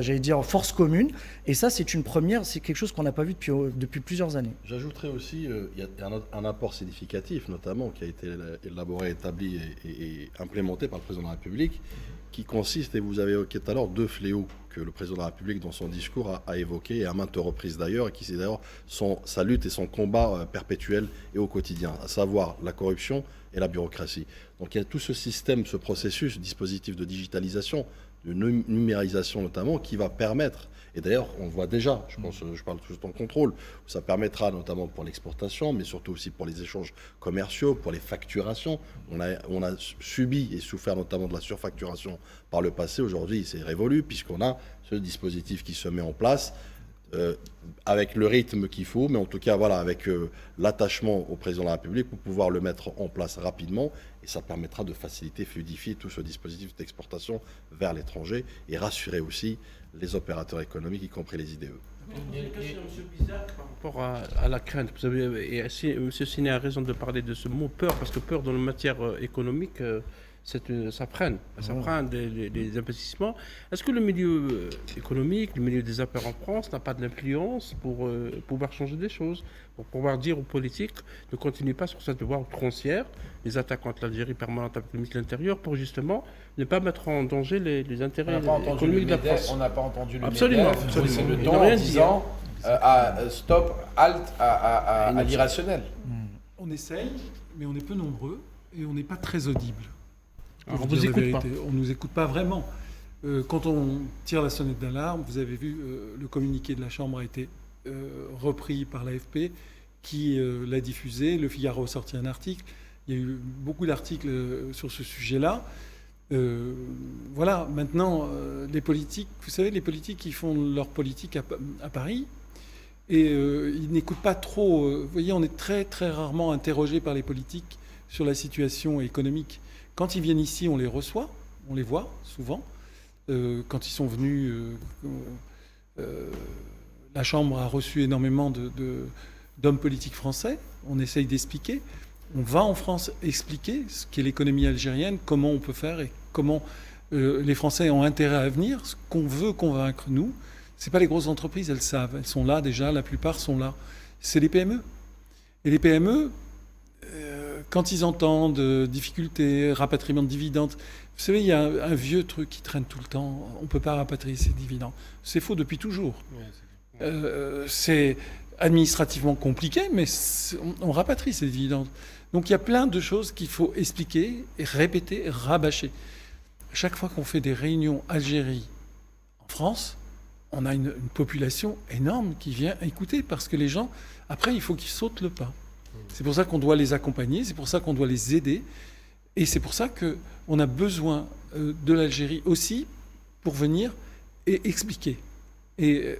j'allais dire, force commune, et ça c'est une première, c'est quelque chose qu'on n'a pas vu depuis plusieurs années. J'ajouterais aussi, il y a un apport significatif, notamment, qui a été élaboré, établi et implémenté par le président de la République, qui consiste, et vous avez évoqué tout à l'heure, 2 fléaux que le président de la République, dans son discours, a évoqué, et à maintes reprises d'ailleurs, et qui c'est d'ailleurs sa lutte et son combat perpétuel et au quotidien, à savoir la corruption et la bureaucratie. Donc il y a tout ce système, ce processus, ce dispositif de digitalisation, de numérisation notamment, qui va permettre, et d'ailleurs on le voit déjà, je parle tout en contrôle, ça permettra notamment pour l'exportation, mais surtout aussi pour les échanges commerciaux, pour les facturations. On a subi et souffert notamment de la surfacturation par le passé. Aujourd'hui c'est révolu, puisqu'on a ce dispositif qui se met en place, avec le rythme qu'il faut, mais en tout cas voilà, avec l'attachement au président de la République pour pouvoir le mettre en place rapidement, et ça permettra de faciliter, fluidifier tout ce dispositif d'exportation vers l'étranger et rassurer aussi les opérateurs économiques, y compris les IDE. Il y a une question, M. Bizarre, par rapport à la crainte. Vous avez, et M. Siné a raison de parler de ce mot peur, parce que peur dans la matière économique, ça freine des investissements. Est-ce que le milieu économique, le milieu des affaires en France n'a pas de l'influence pour pouvoir changer des choses, pour pouvoir dire aux politiques ne continuez pas sur cette voie outrancière, les attaques contre l'Algérie permanentes avec le ministre de l'Intérieur, pour justement ne pas mettre en danger les intérêts économiques de la France? On n'a pas entendu le Absolument. C'est le temps en disant stop, halt à l'irrationnel. On essaye, mais on est peu nombreux et on n'est pas très audible. Alors, on vous écoute pas. On ne nous écoute pas vraiment. Quand on tire la sonnette d'alarme, vous avez vu, le communiqué de la Chambre a été repris par l'AFP, qui l'a diffusé. Le Figaro a sorti un article. Il y a eu beaucoup d'articles sur ce sujet-là. Voilà, maintenant, les politiques, vous savez, les politiques qui font leur politique à Paris, et ils n'écoutent pas trop. Vous voyez, on est très, très rarement interrogé par les politiques sur la situation économique. Quand ils viennent ici, on les reçoit, on les voit souvent. Quand ils sont venus, la Chambre a reçu énormément d'hommes politiques français. On essaye d'expliquer. On va en France expliquer ce qu'est l'économie algérienne, comment on peut faire et comment les Français ont intérêt à venir. Ce qu'on veut convaincre, nous, ce n'est pas les grosses entreprises, elles savent. Elles sont là déjà, la plupart sont là. C'est les PME. Et les PME... quand ils entendent difficultés, rapatriement de dividendes, vous savez, il y a un vieux truc qui traîne tout le temps. On ne peut pas rapatrier ces dividendes. C'est faux depuis toujours. C'est administrativement compliqué, mais on rapatrie ces dividendes. Donc il y a plein de choses qu'il faut expliquer, et répéter, et rabâcher. Chaque fois qu'on fait des réunions Algérie en France, on a une population énorme qui vient écouter, parce que les gens, après, il faut qu'ils sautent le pas. C'est pour ça qu'on doit les accompagner, c'est pour ça qu'on doit les aider, et c'est pour ça qu'on a besoin de l'Algérie aussi pour venir et expliquer. Et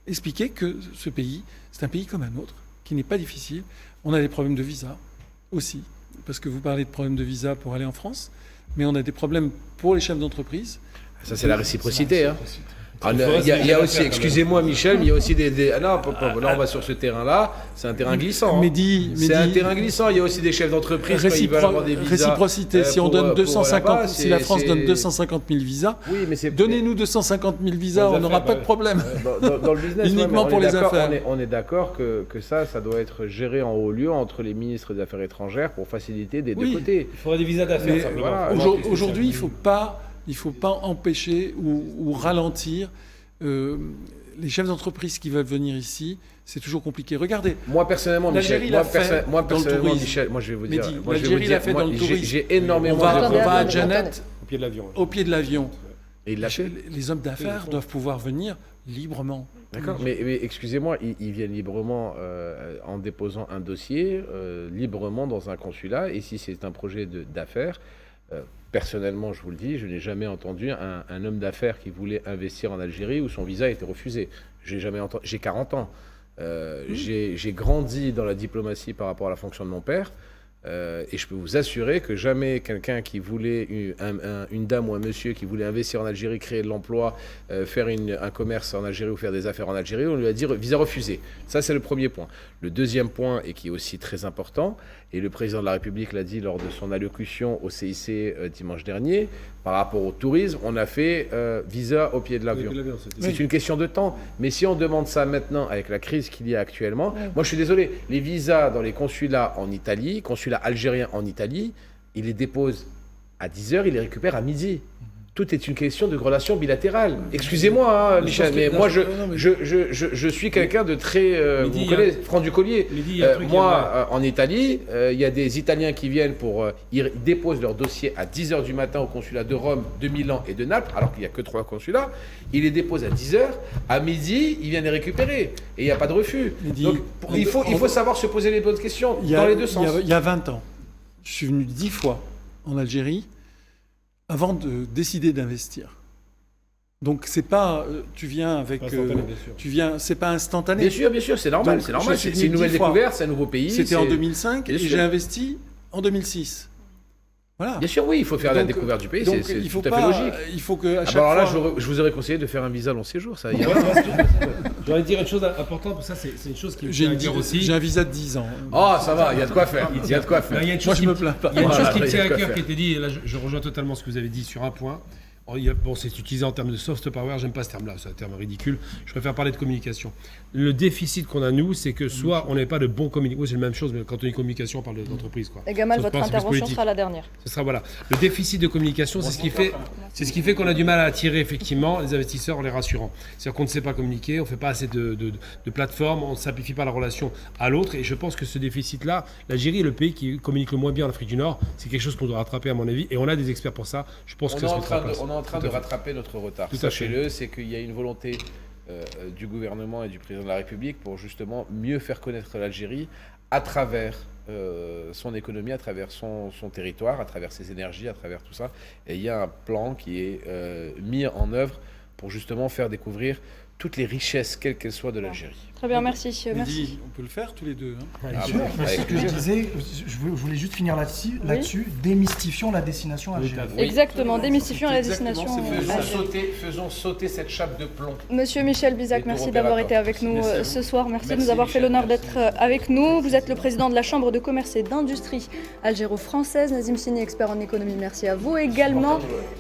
expliquer que ce pays, c'est un pays comme un autre, qui n'est pas difficile. On a des problèmes de visa aussi, parce que vous parlez de problèmes de visa pour aller en France, mais on a des problèmes pour les chefs d'entreprise. Ça, c'est la réciprocité. Il y a aussi, excusez-moi Michel, mais il y a aussi des là on va sur ce terrain-là, c'est un terrain glissant. C'est un terrain glissant, il y a aussi des chefs d'entreprise qui veulent avoir des visas. Réciprocité, si on donne 250, si la France donne 250 000 visas, donnez-nous 250 000 visas, on n'aura pas de problème. Dans le business, uniquement pour les affaires. On est d'accord que ça doit être géré en haut lieu entre les ministres des Affaires étrangères pour faciliter des deux côtés. Il faudra des visas d'affaires. Aujourd'hui, il ne faut pas Il ne faut pas empêcher ou ralentir les chefs d'entreprise qui veulent venir ici. C'est toujours compliqué. Regardez. Moi personnellement, l'Algérie Michel, l'a fait moi dans le personnellement, tourisme. Michel, moi je vais vous dire, Mehdi, moi, je vais vous l'Algérie dire, l'a fait moi, dans le tourisme. j'ai énormément On va à attendez. Janet, Au pied de l'avion. au pied de l'avion. Et il l'a fait. Les hommes d'affaires doivent pouvoir venir librement. D'accord, mais excusez-moi, ils viennent librement en déposant un dossier, librement dans un consulat, et si c'est un projet d'affaires, personnellement, je vous le dis, je n'ai jamais entendu un homme d'affaires qui voulait investir en Algérie où son visa a été refusé. J'ai jamais entendu. J'ai 40 ans. J'ai grandi dans la diplomatie par rapport à la fonction de mon père. Et je peux vous assurer que jamais quelqu'un qui voulait, une dame ou un monsieur qui voulait investir en Algérie, créer de l'emploi, faire un commerce en Algérie ou faire des affaires en Algérie, on lui a dit visa refusé. Ça, c'est le premier point. Le deuxième point, et qui est aussi très important, et le président de la République l'a dit lors de son allocution au CIC dimanche dernier, par rapport au tourisme, on a fait visa au pied de l'avion. C'est une question de temps. Mais si on demande ça maintenant, avec la crise qu'il y a actuellement, moi je suis désolé, les visas dans les consulats en Italie, consulats algériens en Italie, ils les déposent à 10h, ils les récupèrent à midi. Tout est une question de relations bilatérales. Excusez-moi, Michel, mais moi, je suis quelqu'un de très... vous connaissez, franc du collier. Moi, en Italie, il y a des Italiens qui viennent ils déposent leur dossier à 10h du matin au consulat de Rome, de Milan et de Naples, alors qu'il n'y a que 3 consulats. Ils les déposent à 10h. À midi, ils viennent les récupérer. Et il n'y a pas de refus. Donc, il faut savoir se poser les bonnes questions dans les deux sens. Il y a 20 ans, je suis venu 10 fois en Algérie avant de décider d'investir. Donc c'est pas tu viens avec c'est pas instantané. Bien sûr, c'est normal, c'est une nouvelle découverte, c'est un nouveau pays. C'était en 2005 et j'ai investi en 2006. Voilà. Bien sûr, oui, il faut faire la découverte du pays, c'est tout à fait logique. Il faut que à chaque alors fois... là, je vous aurais conseillé de faire un visa long séjour, ça. J'aurais dire une chose importante, pour ça c'est une chose qui me tient à dire aussi. J'ai un visa de 10 ans. Oh, ça va, il y a de quoi faire. Moi, je me plains pas. Il y a une chose qui me tient à cœur qui était dit, et là je rejoins totalement ce que vous avez dit sur un point. Bon, c'est utilisé en termes de soft power, j'aime pas ce terme-là, c'est un terme ridicule. Je préfère parler de communication. Le déficit qu'on a, nous, c'est que soit on n'est pas de bons communicants, c'est la même chose, mais quand on dit communication, on parle d'entreprise. Et Gamal, votre intervention sera la dernière. Ce sera, voilà. Le déficit de communication, c'est ce qui fait qu'on a du mal à attirer effectivement les investisseurs en les rassurant. C'est-à-dire qu'on ne sait pas communiquer, on ne fait pas assez de plateformes, on ne simplifie pas la relation à l'autre. Et je pense que ce déficit-là, l'Algérie est le pays qui communique le moins bien en Afrique du Nord. C'est quelque chose qu'on doit rattraper, à mon avis. Et on a des experts pour ça. Je pense que ça se mettra en place. On est en train de rattraper notre retard. Sachez-le, c'est qu'il y a une volonté du gouvernement et du président de la République pour justement mieux faire connaître l'Algérie à travers son économie, à travers son territoire, à travers ses énergies, à travers tout ça. Et il y a un plan qui est mis en œuvre pour justement faire découvrir toutes les richesses, quelles qu'elles soient, de l'Algérie. Très bien, merci. Merci. On peut le faire tous les deux. C'est ce que je disais, je voulais juste finir là-dessus. Démystifions la destination algérienne. Exactement, démystifions la destination Faisons sauter cette chape de plomb. Monsieur Michel Bizac, merci d'avoir été avec nous ce soir. Merci de nous avoir fait l'honneur d'être avec nous. Vous êtes le président de la Chambre de commerce et d'industrie algéro-française. Nazim Sini, expert en économie, merci à vous également.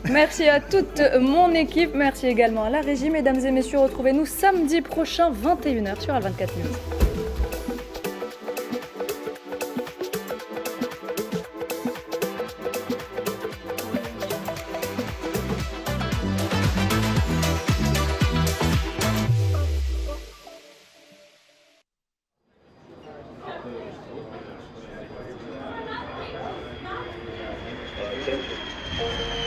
Merci à toute mon équipe. Merci également à la régie. Mesdames et messieurs, retrouvez-nous samedi prochain, 21h sur Al24 News. Attention.